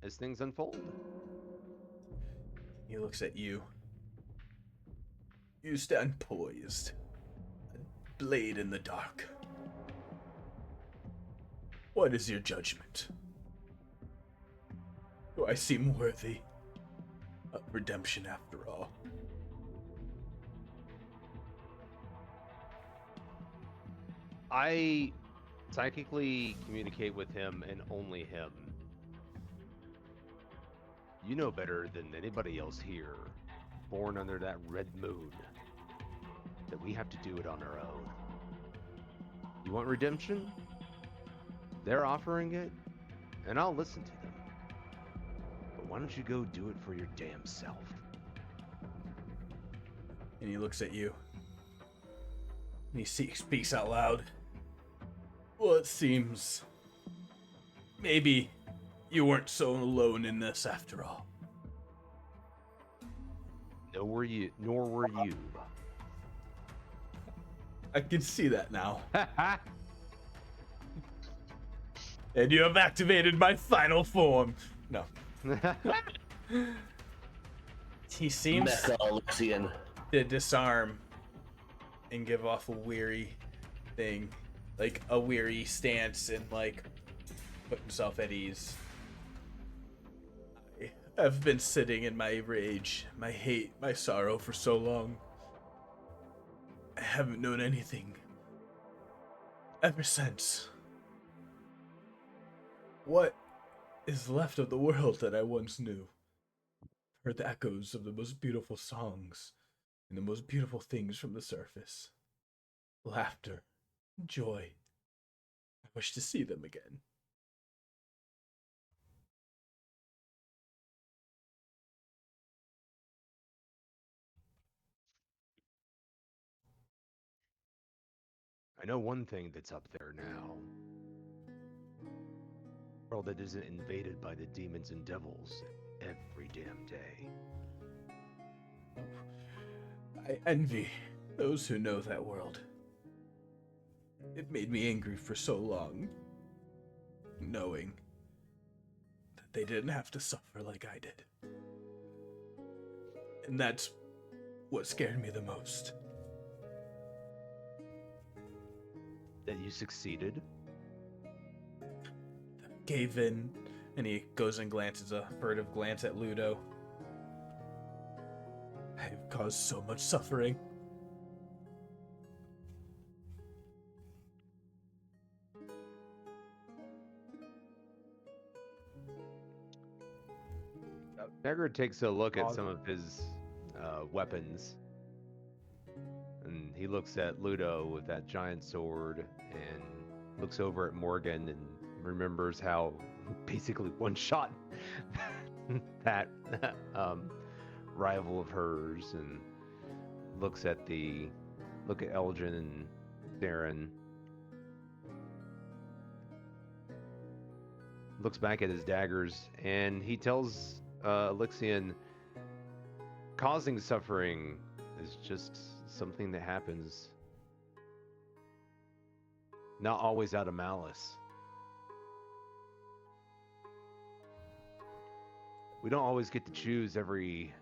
as things unfold. He looks at you. You stand poised, a blade in the dark. What is your judgment? Do I seem worthy of redemption after all? I psychically communicate with him and only him. You know better than anybody else here, born under that red moon, that we have to do it on our own. You want redemption? They're offering it, and I'll listen to them. But why don't you go do it for your damn self? And he looks at you. And he speaks out loud. Well, it seems maybe you weren't so alone in this after all. Nor were you. I can see that now. And you have activated my final form. No. He seems Alexian. to disarm and give off a weary thing. Like a weary stance and like put himself at ease. I have been sitting in my rage, my hate, my sorrow for so long. I haven't known anything ever since. What is left of the world that I once knew? Heard the echoes of the most beautiful songs and the most beautiful things from the surface. Laughter, joy. I wish to see them again. I know one thing that's up there now. A world that isn't invaded by the demons and devils every damn day. I envy those who know that world. It made me angry for so long, knowing that they didn't have to suffer like I did. And that's what scared me the most. That you succeeded? Gave in, and he goes and glances a furtive glance at Ludo. I've caused so much suffering. Dagger takes a look at some of his weapons, and he looks at Ludo with that giant sword, and looks over at Morgen and remembers how basically one shot that rival of hers, and looks at Aljin and Saeryn. Looks back at his daggers, and he tells Elixian, causing suffering is just something that happens. Not always out of malice. We don't always get to choose every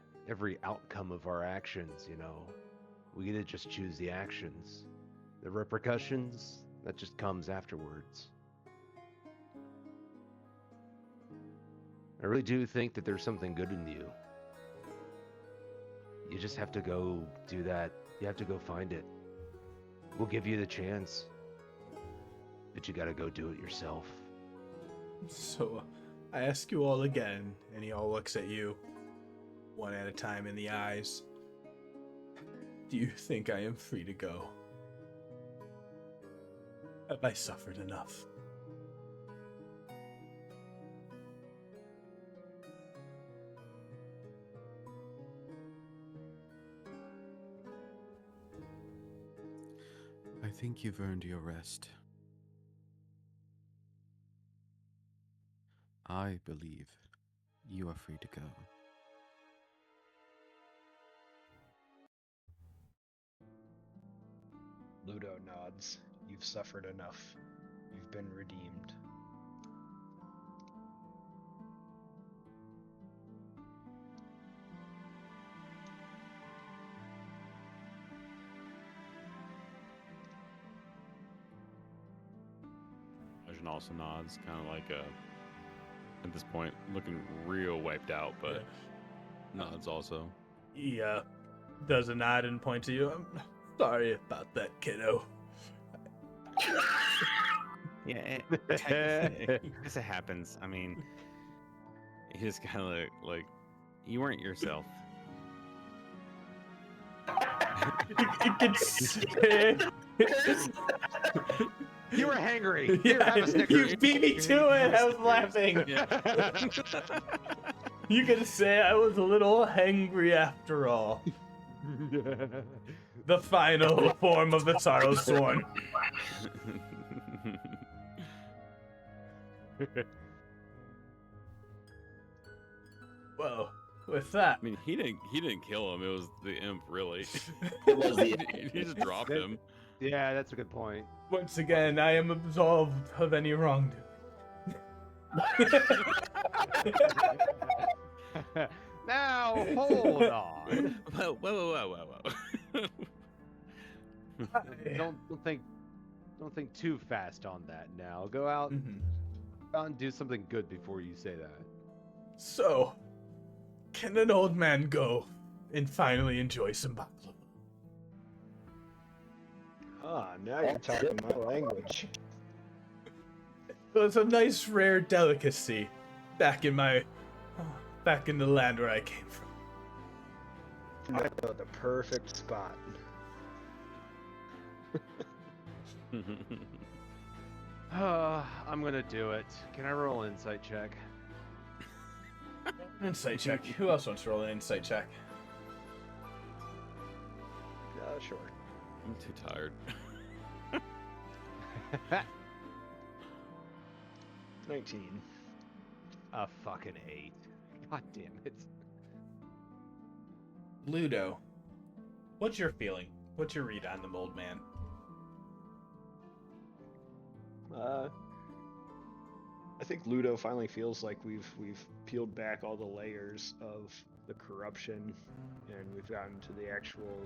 outcome of our actions, you know. We get to just choose the actions. The repercussions, that just comes afterwards. I really do think that there's something good in you. You just have to go do that. You have to go find it. We'll give you the chance. But you gotta go do it yourself. So, I ask you all again, and he all looks at you, one at a time in the eyes. Do you think I am free to go? Have I suffered enough? I think you've earned your rest. I believe you are free to go. Ludo nods. You've suffered enough. You've been redeemed. Aljin also nods, kind of like at this point, looking real wiped out, but nods also. He does a nod and points to you. I'm sorry about that, kiddo. Yeah, I guess it happens. I mean, he's kind of like you weren't yourself. You can You were hangry. Yeah, Here, have a Snickers. you beat me to it. I was laughing. Yeah. You could say I was a little hangry after all. The final form of the Sorrow Sworn. Well, with that, I mean, he didn't kill him. It was the imp, really. It was the He just dropped him. Yeah, that's a good point. once again, I am absolved of any wrongdoing. Now, hold on. Whoa. Don't think too fast on that now. Go out, out and do something good before you say that. So, can an old man go and finally enjoy some baklava? Ah, now you're talking my language. It was a nice, rare delicacy back in the land where I came from. I know the perfect spot. I'm gonna do it. Can I roll an insight check? Insight check. Who else wants to roll an insight check? Sure. I'm too tired. 19. A fucking 8. God damn it. Ludo, what's your feeling? What's your read on the mold man? I think Ludo finally feels like we've peeled back all the layers of the corruption, and we've gotten to the actual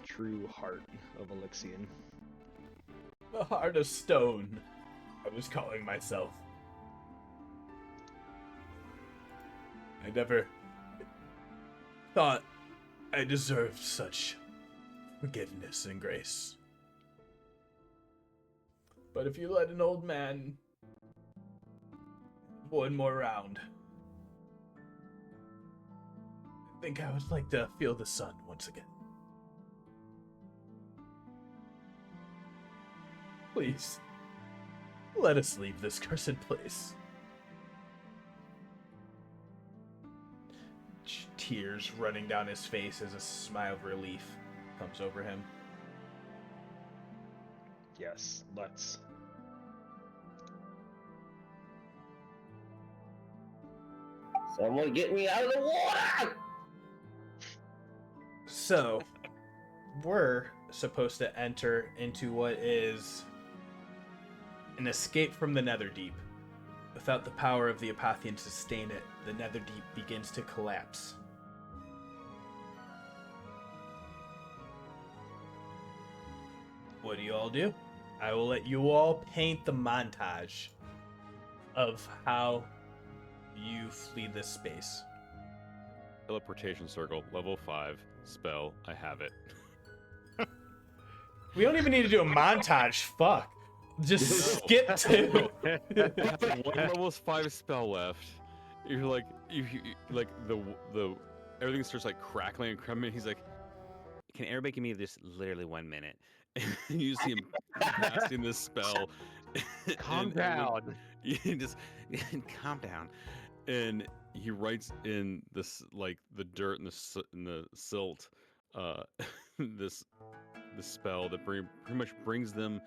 true heart of Elixion. The heart of stone, I was calling myself. I never thought I deserved such forgiveness and grace. But if you let an old man one more round, I think I would like to feel the sun once again. Please, let us leave this cursed place. Tears running down his face as a smile of relief comes over him. Yes, let's. Someone get me out of the water! So, we're supposed to enter into what is an escape from the Netherdeep. Without the power of the Apathian to sustain it, the Netherdeep begins to collapse. What do you all do? I will let you all paint the montage of how you flee this space. Teleportation circle, level 5, spell, I have it. We don't even need to do a montage. Fuck. Just skip to. One level 5 spell left. You're like, you like the everything starts like crackling and crumbling. He's like, can everybody give me this literally 1 minute? And you see him casting this spell. Calm and down. You just calm down. And he writes in this like the dirt and the silt, this spell that pretty much brings them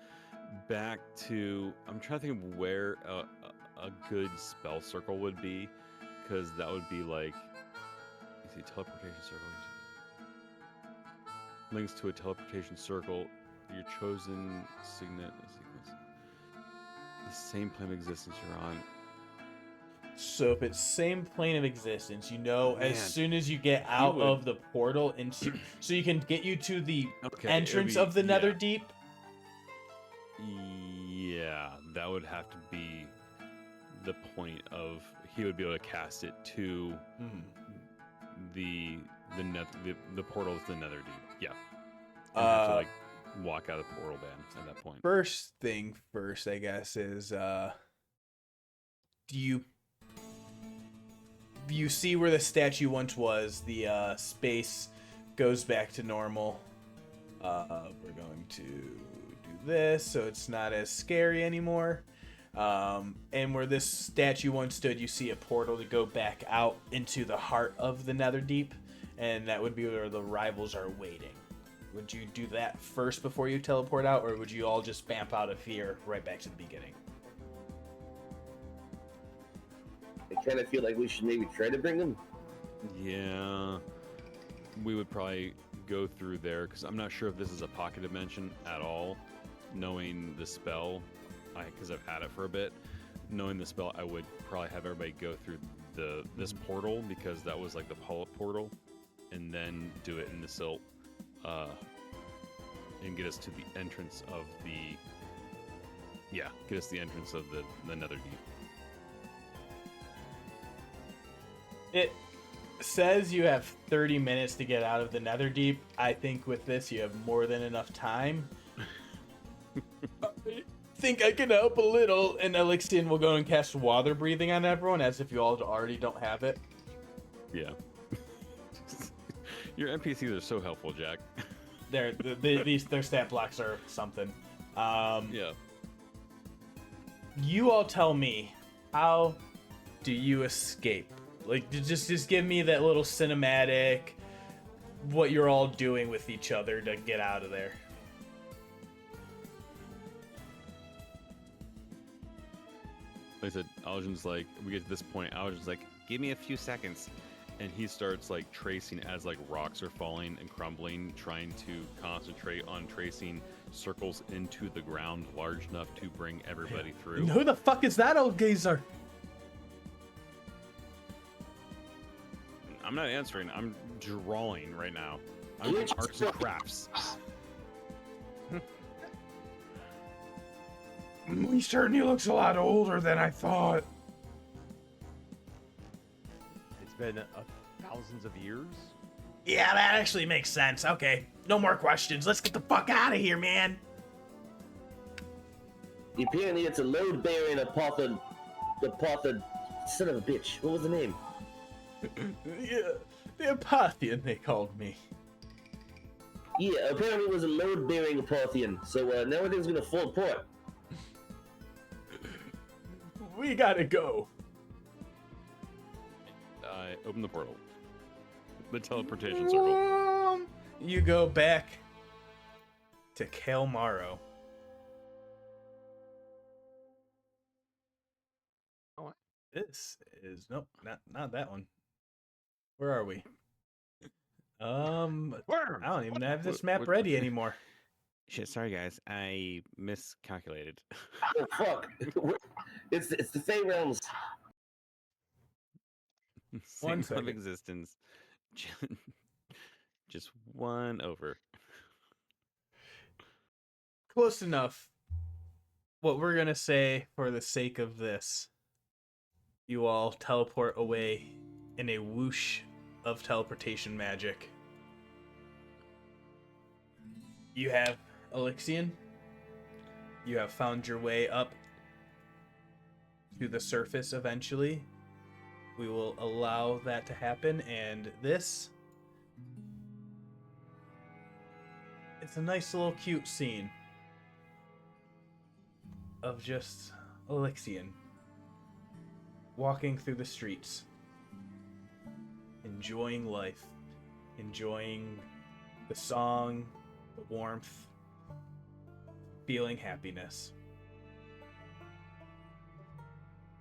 back to. I'm trying to think of where a good spell circle would be, because that would be like, you see, teleportation circle links to a teleportation circle. Your chosen signet sequence. The same plane of existence you're on. So if it's same plane of existence, you know, Man, as soon as you get out would- of the portal into, so you can get you to the Okay, entrance it'd of the be- yeah. Netherdeep. Yeah, that would have to be the point of he would be able to cast it to the portal of the Netherdeep. Yeah, you have to like walk out of the portal band at that point. First thing first, I guess, is do you see where the statue once was? The space goes back to normal. We're going to do this so it's not as scary anymore. And where this statue once stood, you see a portal to go back out into the heart of the Netherdeep, and that would be where the rivals are waiting. Would you do that first before you teleport out, or would you all just bamp out of here right back to the beginning? I kind of feel like we should maybe try to bring them. Yeah, we would probably go through there because I'm not sure if this is a pocket dimension at all. Knowing the spell, because I've had it for a bit. Knowing the spell, I would probably have everybody go through this portal, because that was like the pull-up portal, and then do it in the silt, and get us to the entrance of the Netherdeep. It says you have 30 minutes to get out of the Netherdeep. I think with this, you have more than enough time. I think I can help a little, and Elixion will go and cast water breathing on everyone, as if you all already don't have it. Yeah. Your NPCs are so helpful, Jack. Their stat blocks are something. Yeah. You all tell me, how do you escape? Like, just give me that little cinematic, what you're all doing with each other to get out of there. like I said, Aljin's like, we get to this point, Aljin's like, give me a few seconds. And he starts like tracing as like rocks are falling and crumbling, trying to concentrate on tracing circles into the ground large enough to bring everybody through. Who the fuck is that old geezer? I'm not answering. I'm drawing right now. I'm doing arts and crafts. He certainly looks a lot older than I thought. It's been thousands of years. Yeah, that actually makes sense. Okay, no more questions. Let's get the fuck out of here, man. Apparently, it's a load-bearing apothon. Son of a bitch. What was the name? Yeah, the Apathian, they called me. Yeah, apparently it was a load-bearing apothon. So now everything's gonna fall apart. We gotta go. I open the portal. The teleportation circle. You go back to Kalmaro. Oh, This is nope, not that one. Where are we? I don't even have this map What- ready anymore. Shit, sorry guys, I miscalculated. Oh fuck! it's the Fey Realms. One Single of second. existence. Just one over. Close enough. What we're gonna say for the sake of this, you all teleport away in a whoosh of teleportation magic. You have Elixion. You have found your way up to the surface eventually. We will allow that to happen, and this, it's a nice little cute scene of just Elixion walking through the streets, enjoying life, enjoying the song, the warmth, feeling happiness.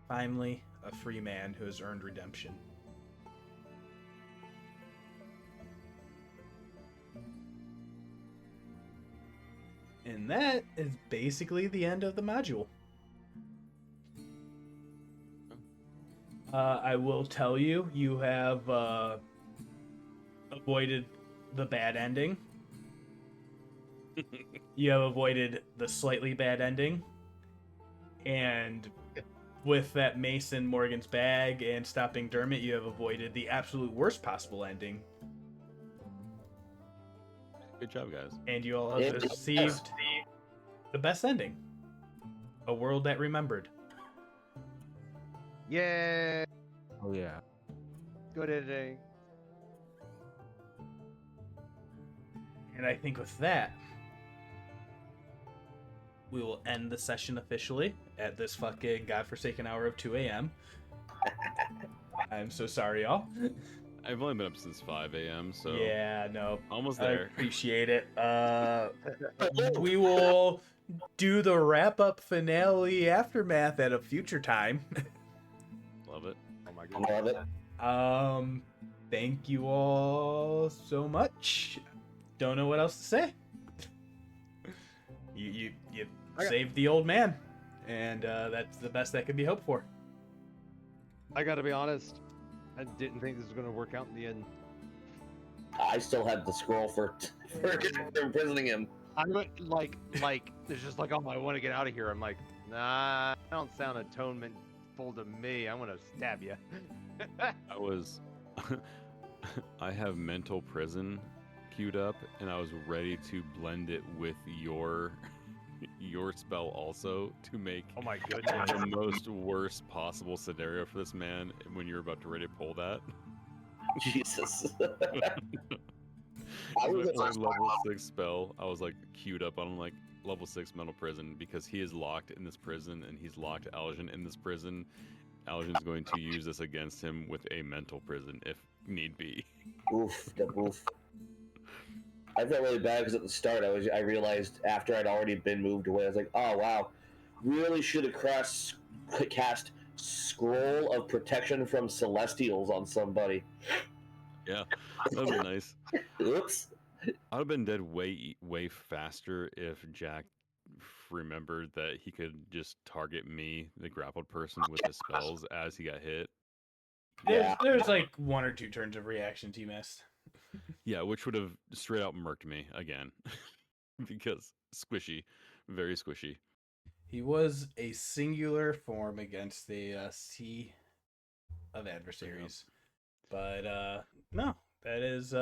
Finally, a free man who has earned redemption. And that is basically the end of the module. I will tell you, you have avoided the bad ending. You have avoided the slightly bad ending. And with that mace in Morgan's bag and stopping Dermot, you have avoided the absolute worst possible ending. Good job, guys. And you all have Yeah, received the best ending. A world that remembered. Yeah. Oh yeah. Good editing. And I think with that, we will end the session officially at this fucking godforsaken hour of 2 a.m. I'm so sorry, y'all. I've only been up since 5 a.m., so Yeah, no. almost I there. appreciate it. We will do the wrap-up finale aftermath at a future time. Love it. Oh my god. Love it. Thank you all so much. Don't know what else to say. You Okay. saved the old man, and that's the best that could be hoped for. I gotta be honest. I didn't think this was gonna work out in the end. I still had the scroll for imprisoning him. I'm like, it's just like, oh, I want to get out of here. I'm like, nah, that don't sound atonement-full to me. I'm gonna stab you. I was. I have mental prison queued up, and I was ready to blend it with your spell also to make Oh my goodness. the most worst possible scenario for this man when you're about to ready to pull that. Jesus. I I was my at level 6 spell. I was like queued up on like level 6 mental prison because he is locked in this prison and he's locked Aljin in this prison. Aljin's going to use this against him with a mental prison if need be. Oof, oof. I felt really bad because at the start I realized after I'd already been moved away, I was like, oh wow, really should have cast Scroll of Protection from Celestials on somebody. Yeah, that'd be nice. Oops. I'd have been dead way faster if Jack remembered that he could just target me, the grappled person, with his spells as he got hit. There's like 1 or 2 turns of reactions he missed. Yeah, which would have straight out murked me again. Because squishy, very squishy. He was a singular form against the sea of adversaries. But no, that is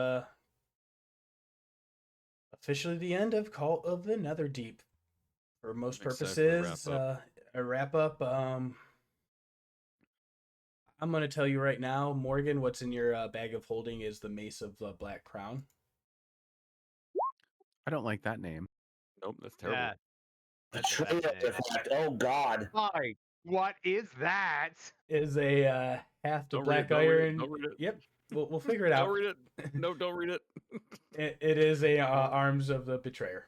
officially the end of Cult of the Netherdeep. For most purposes, a wrap up. I'm going to tell you right now, Morgan, what's in your bag of holding is the Mace of the Black Crown. I don't like that name. Nope, that's terrible. Yeah. That's a Betrayal bad name. artifact. Oh God. Why? What is that? Is a half the Don't black read it, iron. don't read it. Yep, we'll figure it out. Don't read it. No, don't read it. It is a arms of the betrayer.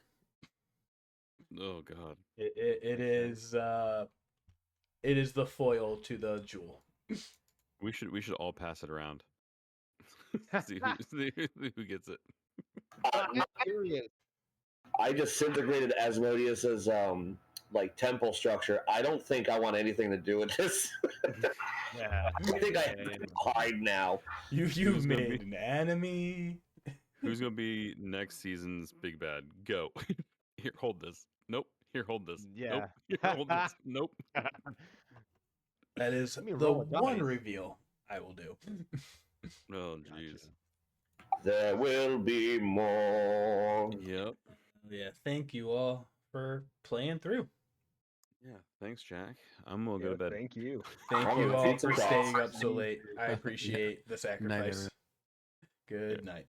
Oh God. It is the foil to the jewel. We should all pass it around. see who gets it. I'm curious. I disintegrated Asmodeus's like temple structure. I don't think I want anything to do with this. Yeah. I think I have to hide now. You've Who's gonna made an enemy. Who's gonna be next season's big bad? Go. Here, hold this. Nope. Here, hold this. Yeah. Nope. Here, hold this. Nope. That is Let me the roll a one dice. reveal I will do. Oh jeez. There will be more. Yep. Yeah, thank you all for playing through. Yeah. Thanks, Jack. I'm gonna go to bed. Thank you. Thank I'm you gonna all feed for some staying dogs. up so late. I appreciate the Night, sacrifice. Good night.